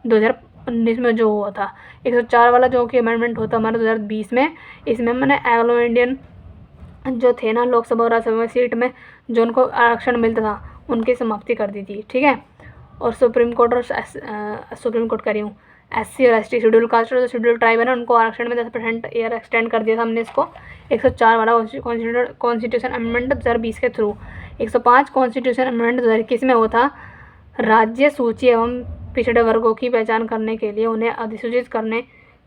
2019 में जो हुआ था। 104 वाला जो कि अमेंडमेंट होता हमारा 2020 में, इसमें मैंने एंग्लो इंडियन जो थे ना लोकसभा और राज्यसभा में सीट में जो उनको आरक्षण मिलता था उनकी समाप्ति कर दी थी, ठीक है। और सुप्रीम कोर्ट कह रही हूँ SC और ST शेड्यूल कास्ट और शेड्यूल ट्राइब है ना, उनको आरक्षण में 10% ईयर एक्सटेंड कर दिया था हमने इसको 104 वाला कॉन्स्टिट्यूशन अमेंडमेंट 2020 के थ्रू। 105 कॉन्स्टिट्यूशन अमेंडमेंट 2021 में हुआ था। राज्य सूची एवं पिछड़े वर्गों की पहचान करने के लिए उन्हें अधिसूचित करने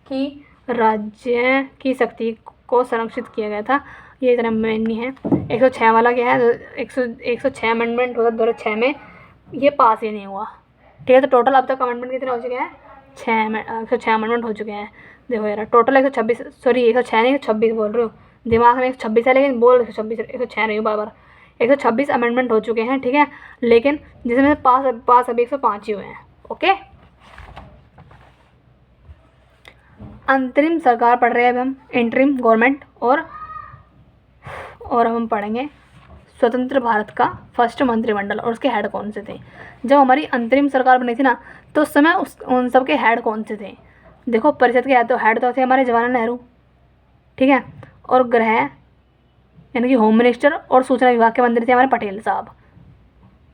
की राज्य की शक्ति को संरक्षित किया गया था। ये इतना मेन नहीं है। 106 वाला क्या है, 106 अमेंडमेंट होता 2006 में, ये पास ही नहीं हुआ, ठीक है। तो टोटल अब तक अमेंडमेंट कितने हो चुके हैं, 106 अमेंडमेंट हो चुके हैं। देखो यार टोटल 126, सॉरी 106 नहीं 126 बोल रही हूँ, दिमाग में 126 है लेकिन बोल 126 106 नहीं हूँ बार बार। 126 अमेंडमेंट हो चुके हैं, ठीक है, लेकिन जिसमें पास अभी 105 ही हुए हैं। ओके। अंतरिम सरकार पढ़ रहे हैं अभी हम, इंटरिम गवर्नमेंट। और हम पढ़ेंगे स्वतंत्र भारत का फर्स्ट मंत्रिमंडल और उसके हेड कौन से थे। जब हमारी अंतरिम सरकार बनी थी ना, तो उस समय उन सब के हेड कौन से थे। देखो परिषद के हेड तो थे हमारे जवाहरलाल नेहरू, ठीक है। और गृह यानी कि होम मिनिस्टर और सूचना विभाग के मंत्री थे हमारे पटेल साहब,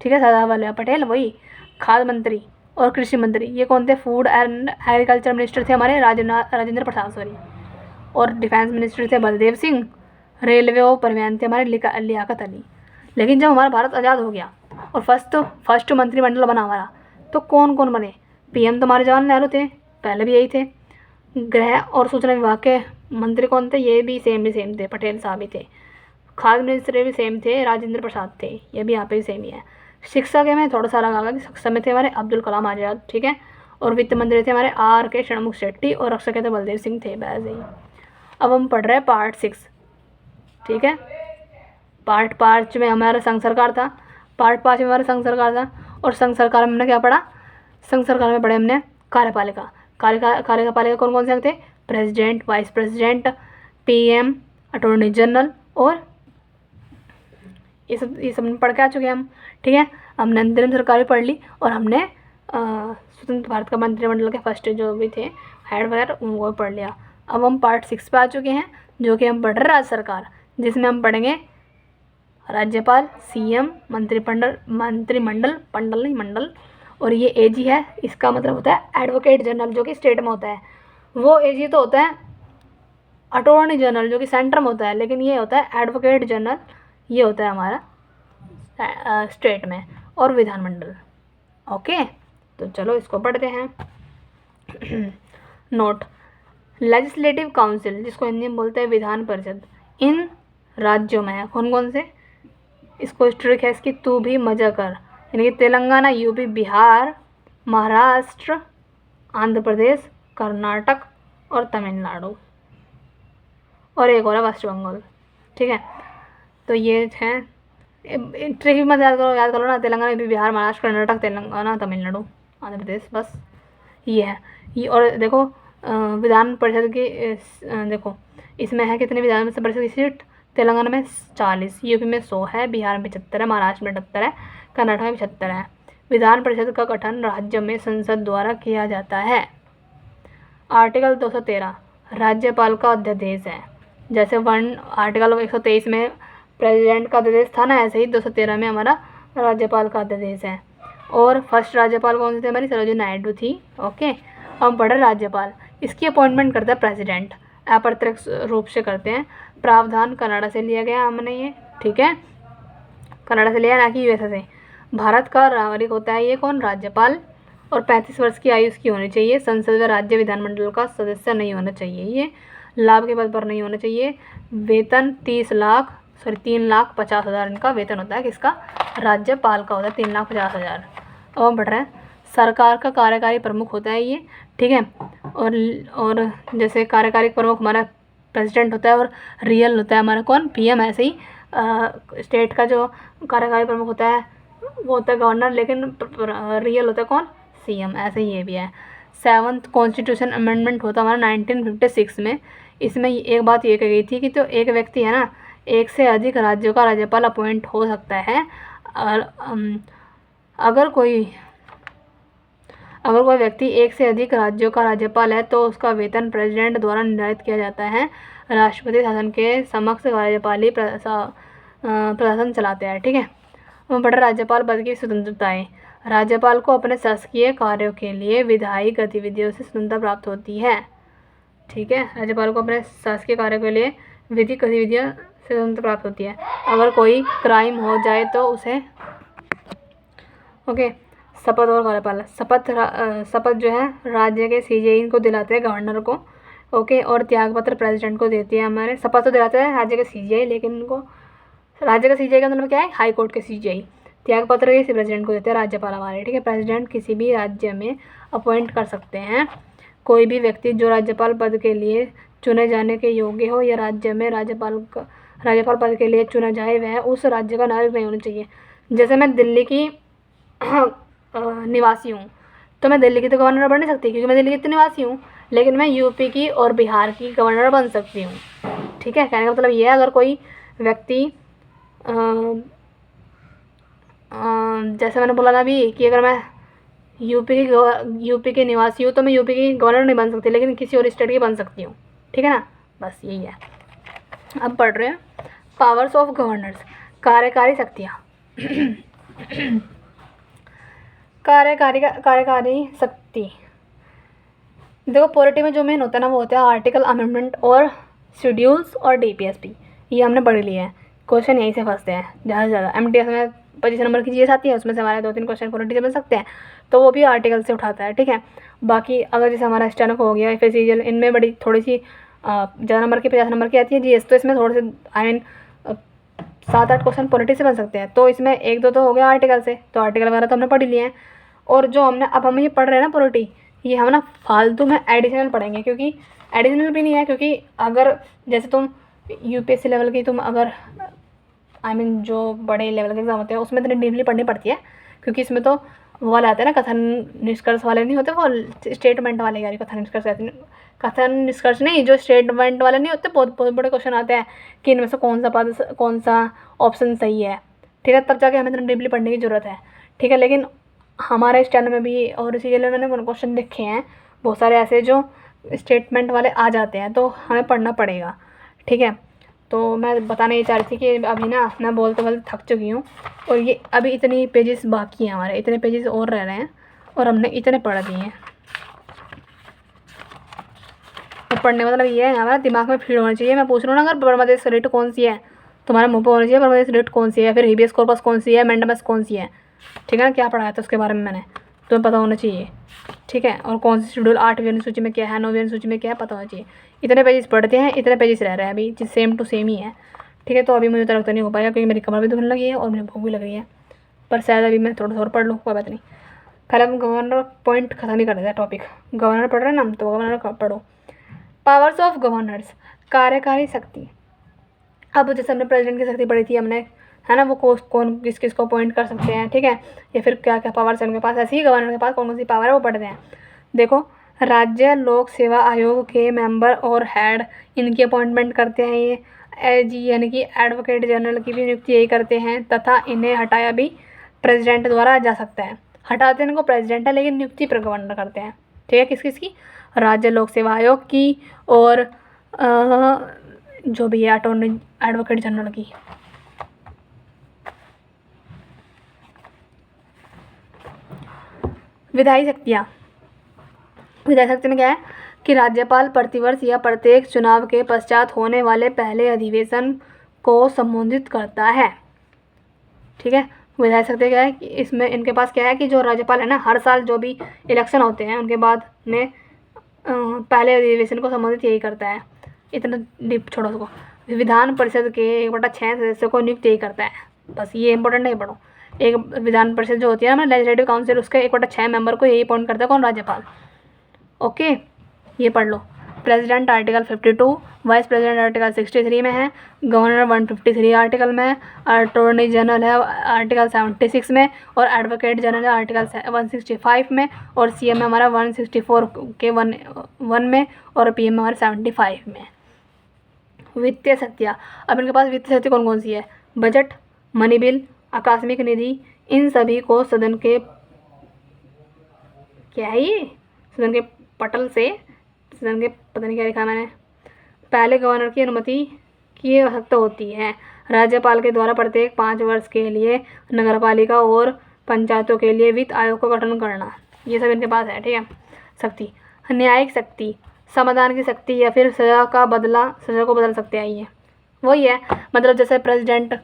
ठीक है, सरदार वल्लभ पटेल। वही खाद्य मंत्री और कृषि मंत्री ये कौन थे, फूड एंड एग्रीकल्चर मिनिस्टर थे हमारे राजेंद्र प्रसाद, सॉरी। और डिफेंस मिनिस्टर थे बलदेव सिंह। रेलवे और परिवहन थे हमारे लियाकत अली। लेकिन जब हमारा भारत आज़ाद हो गया और फर्स्ट मंत्रिमंडल बना हमारा, तो कौन कौन बने। PM तो हमारे जवाहरलाल नेहरू थे, पहले भी यही थे। गृह और सूचना विभाग के मंत्री कौन थे, ये भी सेम थे, पटेल साहब ही थे। खाद्य मिनिस्टर भी सेम थे, राजेंद्र प्रसाद थे, ये भी यहाँ पे भी सेम ही है। शिक्षा के में थोड़ा सा अलग आगा कि शिक्षा में थे हमारे अब्दुल कलाम आज़ाद, ठीक है। और वित्त मंत्री थे हमारे RK षणमुख शेट्टी, और रक्षक थे बलदेव सिंह थे, वैसे ही। अब हम पढ़ रहे हैं पार्ट 6, ठीक है। पार्ट 5 में हमारा संघ सरकार था, और संघ सरकार में हमने क्या पढ़ा, संघ सरकार में पढ़े हमने कार्यपालिका। कार्यपालिका कौन कौन से थे, president, vice president, PM, attorney general, और ये सब पढ़ के आ चुके हैं हम, ठीक है। हमने अंतरिम सरकार भी पढ़ ली, और हमने स्वतंत्र भारत का मंत्रिमंडल के फर्स्ट जो भी थे हेड वगैरह उनको पढ़ लिया। अब हम पार्ट 6 पे आ चुके हैं, जो कि हम पढ़ रहे राज्य सरकार, जिसमें हम पढ़ेंगे राज्यपाल, CM, मंत्रिमंडल, और ये AG है, इसका मतलब होता है एडवोकेट जनरल, जो कि स्टेट में होता है। वो AG तो होता है अटॉर्नी जनरल, जो कि सेंटर में होता है, लेकिन ये होता है एडवोकेट जनरल, ये होता है हमारा स्टेट में। और विधानमंडल। ओके, तो चलो इसको पढ़ते हैं। नोट, लेजिस्लेटिव काउंसिल, जिसको हिंदी में बोलते हैं विधान परिषद, इन राज्यों में है। कौन कौन से? इसको ट्रिक है इसकी, तू भी मजा कर, यानी कि तेलंगाना, यूपी, बिहार, महाराष्ट्र, आंध्र प्रदेश, कर्नाटक और तमिलनाडु, और एक और है वेस्ट बंगाल। ठीक है, तो ये है। ट्रिक भी मत याद करो ना, तेलंगाना, यूपी, बिहार, महाराष्ट्र, कर्नाटक, तेलंगाना, तमिलनाडु, आंध्र प्रदेश, बस ये है ये। और देखो विधान परिषद की देखो इसमें है कितने विधान परिषद की सीट? तेलंगाना में 40, यूपी में 100 है, बिहार में 75 है, महाराष्ट्र में 78 है, कर्नाटक में 75 है। विधान परिषद का गठन राज्य में संसद द्वारा किया जाता है। आर्टिकल 213 राज्यपाल का अध्यादेश है। जैसे आर्टिकल 123 में प्रेसिडेंट का अध्यादेश था ना, ऐसे ही 213 में हमारा राज्यपाल का अध्यादेश है। और फर्स्ट राज्यपाल कौन सी थी? हमारी सरोजिनी नायडू थी। ओके, अब हम पढ़े राज्यपाल। इसकी अपॉइंटमेंट करता है प्रेसिडेंट, अप्रत्यक्ष रूप से करते हैं। प्रावधान कनाडा से लिया गया हमने ये, ठीक है, कनाडा से लिया, ना कि यूएसए से। भारत का नागरिक होता है ये कौन? राज्यपाल। और 35 वर्ष की आयु उसकी होनी चाहिए। संसद व राज्य विधानमंडल का सदस्य नहीं होना चाहिए ये। लाभ के पद पर नहीं होना चाहिए। वेतन 3,50,000 इनका वेतन होता है। किसका? राज्यपाल का होता है 3,50,000। अब हम पढ़ रहे हैं सरकार का कार्यकारी प्रमुख होता है ये, ठीक है। और जैसे कार्यकारी प्रमुख हमारा प्रेसिडेंट होता है और रियल होता है हमारा कौन? पीएम। ऐसे ही स्टेट का जो कार्यकारी प्रमुख होता है वो होता है गवर्नर, लेकिन रियल होता है कौन? सीएम। ऐसे ही ये भी है। 7th कॉन्स्टिट्यूशन अमेंडमेंट होता है हमारा 1956 में। इसमें एक बात ये कही गई थी कि तो एक व्यक्ति है ना, एक से अधिक राज्यों का राज्यपाल अपॉइंट हो सकता है। और अगर कोई व्यक्ति एक से अधिक राज्यों का राज्यपाल है तो उसका वेतन प्रेसिडेंट द्वारा निर्धारित किया जाता है। राष्ट्रपति शासन के समक्ष राज्यपाली प्रशासन चलाते हैं, ठीक है। हम पढ़ राज्यपाल पद की स्वतंत्रताएं। राज्यपाल को अपने शासकीय कार्यों के लिए विधायी गतिविधियों से स्वतंत्रता प्राप्त होती है, ठीक है। राज्यपाल को अपने शासकीय कार्यों के लिए विधिक गतिविधियों से स्वतंत्रता प्राप्त होती है। अगर कोई क्राइम हो जाए तो उसे ओके। शपथ और कार्यपालन। शपथ जो है राज्य के सीजेई को दिलाते हैं, गवर्नर को, ओके। और त्यागपत्र प्रेसिडेंट को देती है हमारे। शपथ तो दिलाते हैं राज्य के सीजेई, लेकिन उनको राज्य का सीजेई का मतलब क्या है? हाई कोर्ट के सीजेई। त्यागपत्र ये प्रेसिडेंट को देते हैं राज्यपाल हमारे, ठीक है। प्रेसिडेंट किसी भी राज्य में अपॉइंट कर सकते हैं कोई भी व्यक्ति जो राज्यपाल पद के लिए चुने जाने के योग्य हो या राज्य में राज्यपाल पद के लिए चुना जाए वह उस राज्य का नागरिक नहीं होना चाहिए। जैसे मैं दिल्ली की निवासी हूँ तो मैं दिल्ली की तो गवर्नर बन नहीं सकती क्योंकि मैं दिल्ली की निवासी हूँ, लेकिन मैं यूपी की और बिहार की गवर्नर बन सकती हूँ, ठीक है। कहने का मतलब ये है, अगर कोई व्यक्ति जैसे मैंने बोला ना अभी कि अगर मैं यूपी के निवासी हूँ तो मैं यूपी की गवर्नर नहीं बन सकती, लेकिन किसी और स्टेट की बन सकती हूँ, ठीक है ना। बस यही है। अब पढ़ रहे हैं पावर्स ऑफ गवर्नर्स, कार्यकारी शक्तियाँ। कार्यकारी शक्ति देखो, पॉलिटी में जो मेन होता है ना वो होता है आर्टिकल, अमेंडमेंट और शेड्यूल्स और डीपीएसपी। ये हमने पढ़ लिया है। क्वेश्चन यहीं से फंसते हैं ज़्यादा से ज़्यादा। एमटीएस में 25 नंबर की चीज़ आती है, उसमें से हमारे 2-3 क्वेश्चन पॉलिटी से बन सकते हैं, तो वो भी आर्टिकल से उठाता है, ठीक है। बाकी अगर जैसे हमारा स्टेनो हो गया, फिर सीजल, इनमें बड़ी थोड़ी सी ज़्यादा नंबर की 50 नंबर की आती है जीएस, तो इसमें थोड़े से 7-8 क्वेश्चन पॉलिटी से बन सकते हैं। तो इसमें 1-2 तो हो गया आर्टिकल से, तो आर्टिकल वगैरह तो हमने पढ़ लिए हैं। और जो हम ये पढ़ रहे हैं ना पॉलिटी, ये हम ना फालतू में एडिशनल पढ़ेंगे, क्योंकि एडिशनल भी नहीं है, क्योंकि अगर जैसे तुम यूपीएससी लेवल की तुम अगर जो बड़े लेवल के एग्जाम होते हैं उसमें इतनी डीपली पढ़नी पड़ती है, क्योंकि इसमें तो वो वाले आते हैं ना, कथन निष्कर्ष वाले नहीं होते, वो स्टेटमेंट वाले, यार कथन निष्कर्ष नहीं, जो स्टेटमेंट वाले नहीं होते, बहुत बहुत बड़े क्वेश्चन आते हैं कि इनमें से कौन सा ऑप्शन सही है, ठीक है। तब जाके हमें इतनी डीपली पढ़ने की ज़रूरत है, ठीक है। लेकिन हमारे इस चैनल में भी और इसी लिए मैंने क्वेश्चन देखे हैं बहुत सारे ऐसे जो स्टेटमेंट वाले आ जाते हैं, तो हमें पढ़ना पड़ेगा, ठीक है। तो मैं बताना ये चाह रही थी कि अभी ना मैं बोलते बोलते थक चुकी हूँ, और ये अभी इतनी पेजेस बाकी हैं हमारे, इतने पेजेस और रह रहे हैं, और हमने इतने पढ़ दिए हैं। तो पढ़ने का मतलब ये है हमारा दिमाग में फीड होना चाहिए। मैं पूछ रहा हूँ ना, अगर परमादेश रिट कौन सी है, तुम्हारे मुँह पर होना चाहिए परमादेश रिट कौन सी है, फिर हिबियस कॉर्पस कौन सी है, मैंडेमस कौन सी है, ठीक है ना। क्या पढ़ाया था उसके बारे में मैंने, तुम्हें पता होना चाहिए, ठीक है। और कौन सी शेड्यूल 8वीं अनुसूची में क्या है, 9वीं अनुसूची में क्या है, पता होना चाहिए। इतने पेजेस पढ़ते हैं, इतने पेजेस रह रहे हैं अभी, सेम टू सेम ही है, ठीक है। तो अभी मुझे तो लगता नहीं हो पाएगा क्योंकि मेरी कमर भी दुखने लगी है और मुझे भूख भी लग रही है, पर शायद अभी मैं थोड़ा सा और पढ़ लूँ, कोई बात नहीं। पहले हम गवर्नर पॉइंट खत्म ही कर देते हैं टॉपिक। गवर्नर पढ़ रहे हैं ना हम, तो गवर्नर का पढ़ो। पावर्स ऑफ गवर्नर्स, कार्यकारी शक्ति। अब जैसे हमने प्रेसिडेंट की शक्ति पढ़ी थी हमने, है ना, वो कौन किस किस को अपॉइंट कर सकते हैं, ठीक है, या फिर क्या क्या पावर्स है उनके पास, ऐसे ही गवर्नर के पास कौन कौन सी पावर है वो पढ़ते हैं। देखो, राज्य लोक सेवा आयोग के मेंबर और हेड, इनकी अपॉइंटमेंट करते हैं ये एजी यानी कि एडवोकेट जनरल की भी नियुक्ति यही करते हैं, तथा इन्हें हटाया भी प्रेसिडेंट द्वारा जा सकता है। हटाते इनको प्रेसिडेंट है लेकिन नियुक्ति पर गवर्नर करते हैं, ठीक है। किस किस की? राज्य लोक सेवा आयोग की और जो भी है अटॉर्नी एडवोकेट जनरल की। विधायी शक्तियाँ, विधायी शक्ति में क्या है कि राज्यपाल प्रतिवर्ष या प्रत्येक चुनाव के पश्चात होने वाले पहले अधिवेशन को संबोधित करता है, ठीक है। विधायी शक्ति क्या है कि इसमें इनके पास क्या है कि जो राज्यपाल है ना, हर साल जो भी इलेक्शन होते हैं उनके बाद में पहले अधिवेशन को संबोधित यही करता है। इतना डीप छोड़ो उसको। विधान परिषद के 1/6 सदस्यों को नियुक्त यही करता है, बस ये इंपॉर्टेंट नहीं पढ़ो। एक विधान परिषद जो होती है ना लेजिस्लेटिव काउंसिल, उसके 1/6 मेंबर को यही अपॉइंट करता है, कौन? राज्यपाल। ओके, ये पढ़ लो। President article 52, vice president article 63 में है, गवर्नर 153 आर्टिकल में, अटॉर्नी जनरल है आर्टिकल 76 में, और एडवोकेट जनरल है आर्टिकल 165 में, और सीएम है हमारा 164 के 1 में, और पीएम है हमारा 75 में। वित्तीय शक्तियाँ, अब इनके पास वित्तीय शक्ति कौन कौन सी है? बजट, मनी बिल, आकस्मिक निधि, इन सभी को सदन के क्या है ये सदन के पटल से, सदन के पता नहीं क्या लिखा मैंने, पहले गवर्नर की अनुमति की आवश्यकता होती है। राज्यपाल के द्वारा प्रत्येक 5 वर्ष के लिए नगरपालिका और पंचायतों के लिए वित्त आयोग का गठन करना, ये सब इनके पास है, ठीक है। शक्ति, न्यायिक शक्ति, समाधान की शक्ति या फिर सजा को बदल सकते हैं ये, वही है। मतलब जैसे प्रेसिडेंट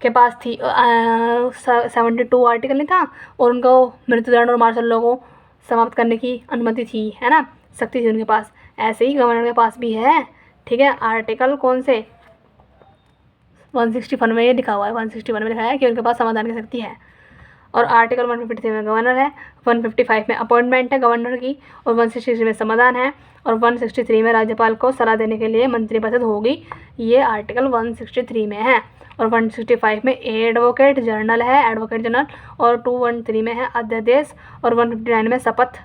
के पास थी 72 आर्टिकल नहीं था और उनको मृत्युदंड और मार्शल लॉ को समाप्त करने की अनुमति थी, है ना, शक्ति थी उनके पास, ऐसे ही गवर्नर के पास भी है, ठीक है। आर्टिकल कौन से? 161 में ये लिखा हुआ है, 161 में लिखा है कि उनके पास समाधान की शक्ति है। और आर्टिकल 153 में गवर्नर है, 155 में अपॉइंटमेंट है गवर्नर की, और 163 में समाधान है, और 163 में राज्यपाल को सलाह देने के लिए मंत्रिपरिषद होगी, ये आर्टिकल 163 में है। और 165 में एडवोकेट जनरल है, एडवोकेट जनरल, और 213 में है अध्यादेश, और 159 में शपथ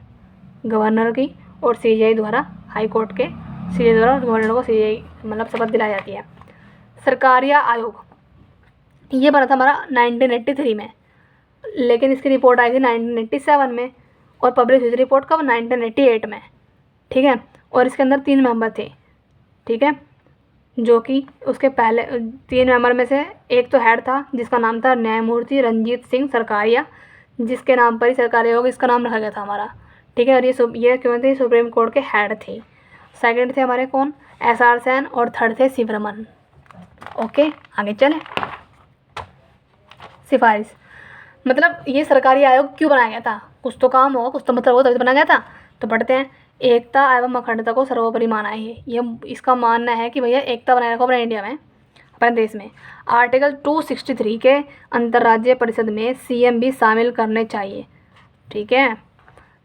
गवर्नर की और सीजीआई द्वारा, हाई कोर्ट के सीजीआई द्वारा गवर्नर को सीजीआई मतलब शपथ दिलाई जाती है। सरकारिया आयोग, ये बना था हमारा 1983 में, लेकिन इसकी रिपोर्ट आई थी 1987 में, और पब्लिश हुई थी रिपोर्ट कब? 1988 में, ठीक है। और इसके अंदर 3 मेंबर थे, ठीक है, जो कि उसके पहले 3 मेंबर में से एक तो हेड था जिसका नाम था न्यायमूर्ति रंजीत सिंह सरकारिया, जिसके नाम पर ही सरकारी आयोग इसका नाम रखा गया था हमारा, ठीक है। और ये क्यों थे? सुप्रीम कोर्ट के हेड थे। सेकंड थे हमारे कौन? SR सेन, और थर्ड थे शिवरमन। ओके, आगे चलें। सिफारिश, मतलब ये सरकारी आयोग क्यों बनाया गया था? कुछ तो काम होगा, कुछ तो मतलब होगा तभी तो बनाया गया था। तो पढ़ते हैं। एकता एवं अखंडता को सर्वोपरि माना है ये इसका मानना है कि भैया एकता बनाए रखो अपने इंडिया में, अपने देश में। आर्टिकल 263 के अंतर्राज्यीय परिषद में सीएम भी शामिल करने चाहिए, ठीक है।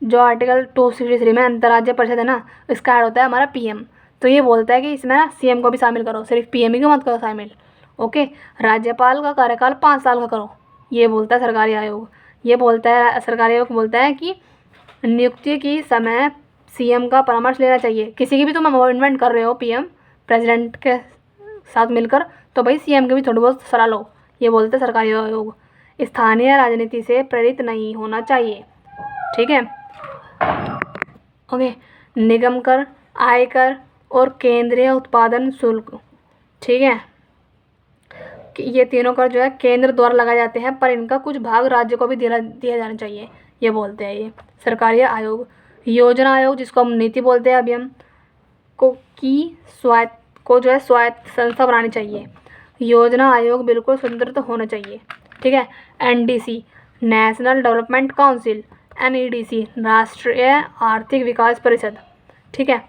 जो आर्टिकल 263 में अंतर्राज्यीय परिषद है ना, इसका हेड होता है हमारा पीएम, तो ये बोलता है कि इसमें ना सीएम को भी शामिल करो, सिर्फ पीएम ही को मत करो शामिल, ओके। राज्यपाल का कार्यकाल 5 साल का करो, ये बोलता है सरकारी आयोग। ये बोलता है सरकारी आयोग बोलता है कि नियुक्ति की समय सीएम का परामर्श लेना चाहिए। किसी की भी तुम अपॉइंटमेंट कर रहे हो पीएम प्रेसिडेंट के साथ मिलकर, तो भाई सीएम की भी थोड़ी बहुत सलाह लो, ये बोलते हैं सरकारी आयोग। स्थानीय राजनीति से प्रेरित नहीं होना चाहिए, ठीक है, ओके। निगम कर, आयकर और केंद्रीय उत्पादन शुल्क, ठीक है, ये तीनों कर जो है केंद्र द्वारा लगाए जाते हैं, पर इनका कुछ भाग राज्य को भी दिया जाना चाहिए, ये बोलते हैं ये सरकारी आयोग। योजना आयोग, जिसको हम नीति बोलते हैं अभी हम को जो है स्वायत्त संस्था बनानी चाहिए। योजना आयोग बिल्कुल स्वतंत्र तो होना चाहिए, ठीक है। NDC, national development council, NEDC, राष्ट्रीय आर्थिक विकास परिषद, ठीक है।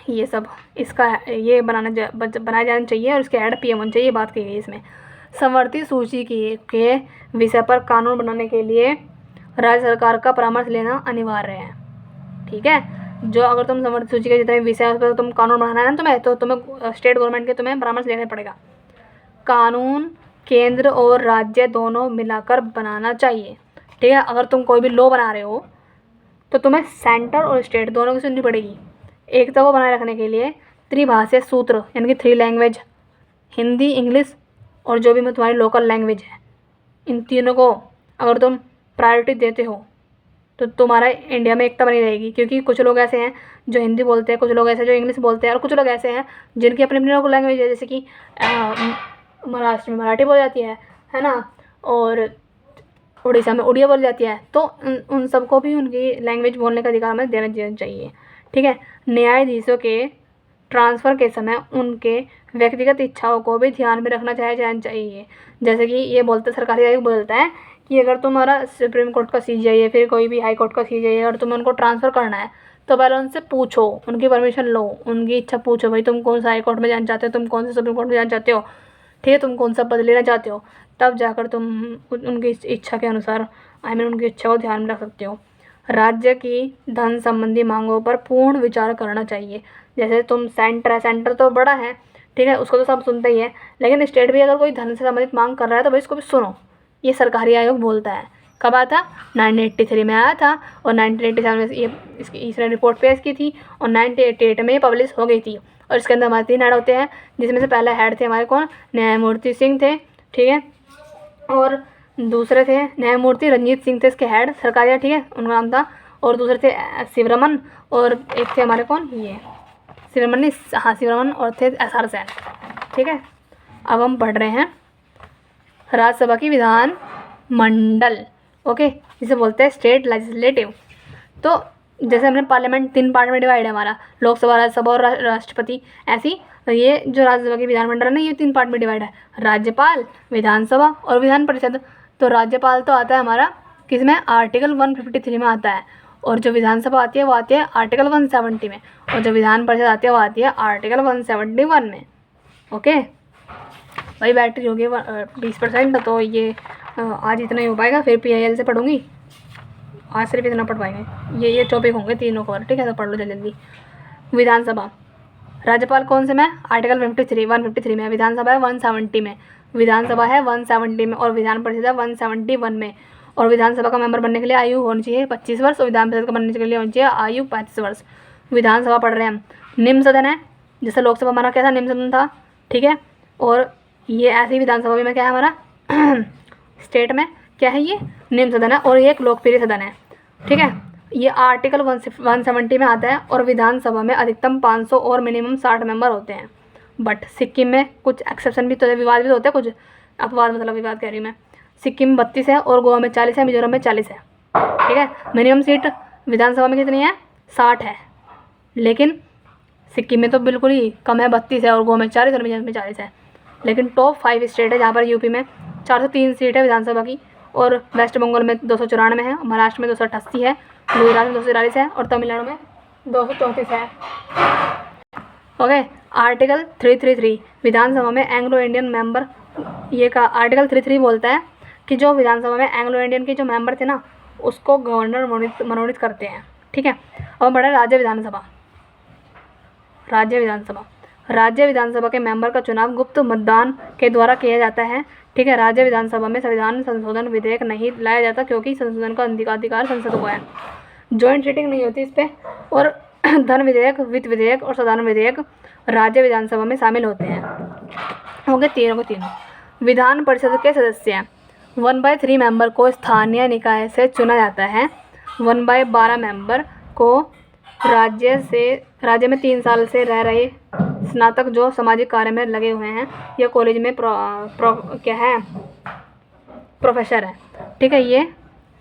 ये सब इसका ये बनाया जाना चाहिए और इसके हेड पीएम होना चाहिए, बात की गई इसमें। समवर्ती सूची के विषय पर कानून बनाने के लिए राज्य सरकार का परामर्श लेना अनिवार्य है। ठीक है, जो अगर तुम समवर्ती सूची के जितने विषय उस पर तुम कानून बनाना है ना तुम्हें, तो तुम्हें स्टेट गवर्नमेंट के तुम्हें परामर्श लेना पड़ेगा। कानून केंद्र और राज्य दोनों मिलाकर बनाना चाहिए। ठीक है, अगर तुम कोई भी लॉ बना रहे हो तो तुम्हें सेंटर और स्टेट दोनों की सुननी पड़ेगी। एकता को बनाए रखने के लिए त्रिभाषीय सूत्र यानी कि 3 लैंग्वेज, हिंदी, इंग्लिश और जो भी मैं तुम्हारी लोकल लैंग्वेज है, इन तीनों को अगर तुम प्रायोरिटी देते हो तो तुम्हारा इंडिया में एकता बनी रहेगी। क्योंकि कुछ लोग ऐसे हैं जो हिंदी बोलते हैं, कुछ लोग ऐसे जो इंग्लिश बोलते हैं, और कुछ लोग ऐसे हैं जिनकी अपनी अपनी लोकल लैंग्वेज है, जैसे कि महाराष्ट्र में मराठी बोली जाती है ना, और उड़ीसा में उड़िया बोली जाती है। तो उन सबको भी उनकी लैंग्वेज बोलने का अधिकार हमें देना चाहिए। ठीक है, न्यायाधीशों के ट्रांसफ़र के समय उनके व्यक्तिगत इच्छाओं को भी ध्यान में रखना चाहिए। जैसे कि ये बोलते सरकारी आयोग बोलता है कि अगर तुम्हारा सुप्रीम कोर्ट का सीजीआई है, फिर कोई भी हाई कोर्ट का सीजीआई है, और तुम्हें उनको ट्रांसफ़र करना है तो पहले उनसे पूछो, उनकी परमिशन लो, उनकी इच्छा पूछो, भाई तुम कौन सा हाई कोर्ट में जाना चाहते हो, तुम कौन से सुप्रीम कोर्ट में जाना चाहते हो, ठीक है, तुम कौन सा पद लेना चाहते हो, तब जाकर तुम उनकी इच्छा के अनुसार उनकी इच्छा को ध्यान में रख सकते हो। राज्य की धन संबंधी मांगों पर पूर्ण विचार करना चाहिए। जैसे तुम सेंटर तो बड़ा है, ठीक है, उसको तो सब सुनते ही है, लेकिन स्टेट भी अगर कोई धन से संबंधित मांग कर रहा है तो भाई इसको भी सुनो। ये सरकारी आयोग बोलता है। कब आया था? 1983 में आया था, और 1987 में इसने रिपोर्ट पेश की थी, और 1988 में पब्लिश हो गई थी। और इसके अंदर हमारे 3 हेड होते हैं, जिसमें से पहला हेड थे हमारे कौन? न्यायमूर्ति सिंह थे। ठीक है, और दूसरे थे न्यायमूर्ति रंजीत सिंह थे इसके हेड सरकारी, ठीक है, उनका नाम था। और दूसरे थे शिवरमन, और एक थे हमारे कौन? ये शिवरमन और थे SR सेन। ठीक है, अब हम पढ़ रहे हैं राज्यसभा की विधान मंडल। ओके, जिसे बोलते हैं स्टेट लेजिस्लेटिव। तो जैसे हमने पार्लियामेंट 3 पार्ट में डिवाइड है हमारा, लोकसभा, राज्यसभा और राष्ट्रपति। ऐसी ये जो राज्यसभा की विधानमंडल है ना, ये 3 पार्ट में डिवाइड है, राज्यपाल, विधानसभा और विधान परिषद। तो राज्यपाल तो आता है हमारा किसमें? आर्टिकल 153 में आता है, और जो विधानसभा आती है वो आती है आर्टिकल 170 में, और जो विधान परिषद आती है वो आती है आर्टिकल 171 में। ओके भाई, बैटरी होगी 20%, तो ये आज इतना ही हो पाएगा, फिर PIL से पढ़ूंगी। आज सिर्फ इतना पढ़ पाएंगे, ये टॉपिक होंगे तीनों को, ठीक है, तो पढ़ लो जल्दी जल्दी। विधानसभा, राज्यपाल कौन से में? आर्टिकल 153 में। विधानसभा है 170 में, विधानसभा है 170 में, और विधान परिषद है 171 में। और विधानसभा का मेंबर बनने के लिए आयु होनी चाहिए 25 वर्ष, और विधान परिषद का बनने के लिए होनी चाहिए आयु 35 वर्ष। विधानसभा पढ़ रहे हैं हम। निम्न सदन है, जैसे लोकसभा हमारा कैसा निम्न सदन था, ठीक है, और ये ऐसे ही विधानसभा में क्या है हमारा स्टेट में क्या है? ये निम्न सदन है, और ये एक लोकप्रिय सदन है। ठीक है, ये आर्टिकल 170 में आता है, और विधानसभा में अधिकतम 500 और मिनिमम 60 मेंबर होते हैं। बट सिक्किम में कुछ एक्सेप्शन भी तो है, विवाद भी तो होते हैं कुछ, अपवाद मतलब विवाद कह रही हूँ मैं। सिक्किम में 32 है, और गोवा में 40 है, मिजोरम में 40 है। ठीक है, मिनिमम सीट विधानसभा में कितनी है? 60 है, लेकिन सिक्किम में तो बिल्कुल ही कम है, 32 है, और गोवा में 40 और मिजोरम में 40 है। लेकिन टॉप 5 स्टेट है, जहाँ पर यूपी में 403 सीट है विधानसभा की, और वेस्ट बंगाल में 294 है, महाराष्ट्र में 288 है, गुजरात में 243 है, और तमिलनाडु में 234 है। ओके, आर्टिकल 333 विधानसभा में एंग्लो इंडियन मेंबर, ये का आर्टिकल 33 बोलता है कि जो विधानसभा में एंग्लो इंडियन के जो मेंबर थे ना, उसको गवर्नर मनोनीत करते हैं। ठीक है, अब बढ़े राज्य विधानसभा। राज्य विधानसभा के मेंबर का चुनाव गुप्त मतदान के द्वारा किया जाता है। ठीक है, राज्य विधानसभा में संविधान संशोधन विधेयक नहीं लाया जाता, क्योंकि संशोधन का अधिकार संसद को है। जॉइंट सीटिंग नहीं होती इस पर, और धन विधेयक, वित्त विधेयक और साधारण विधेयक राज्य विधानसभा में शामिल होते हैं। हो गए तीनों के तीनों। विधान परिषद के सदस्य 1/3 मेंबर को स्थानीय निकाय से चुना जाता है। 1/12 मेंबर को राज्य में 3 साल से रह रहे स्नातक जो सामाजिक कार्य में लगे हुए हैं या कॉलेज में प्रोफेसर है। ठीक है, ये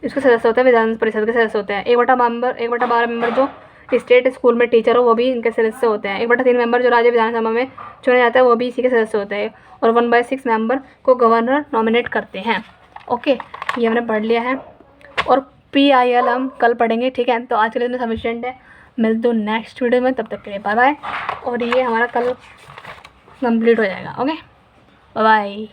इसके सदस्य होते हैं, विधान परिषद के सदस्य होते हैं। 1/12 मेंबर जो स्टेट स्कूल में टीचर हो वो भी इनके सदस्य होते हैं। 1/3 मेंबर जो राज्य विधानसभा में चुना जाता है वो भी इसी के सदस्य होते हैं, और 1/6 मेंबर को गवर्नर नॉमिनेट करते हैं। ओके, ये हमने पढ़ लिया है, और PIL हम कल पढ़ेंगे। ठीक है, तो आज के लिए इतना सफिशिएंट है। मिलते हो नेक्स्ट वीडियो में, तब तक के लिए बाय बाय। और ये हमारा कल कंप्लीट हो जाएगा। Okay, bye bye.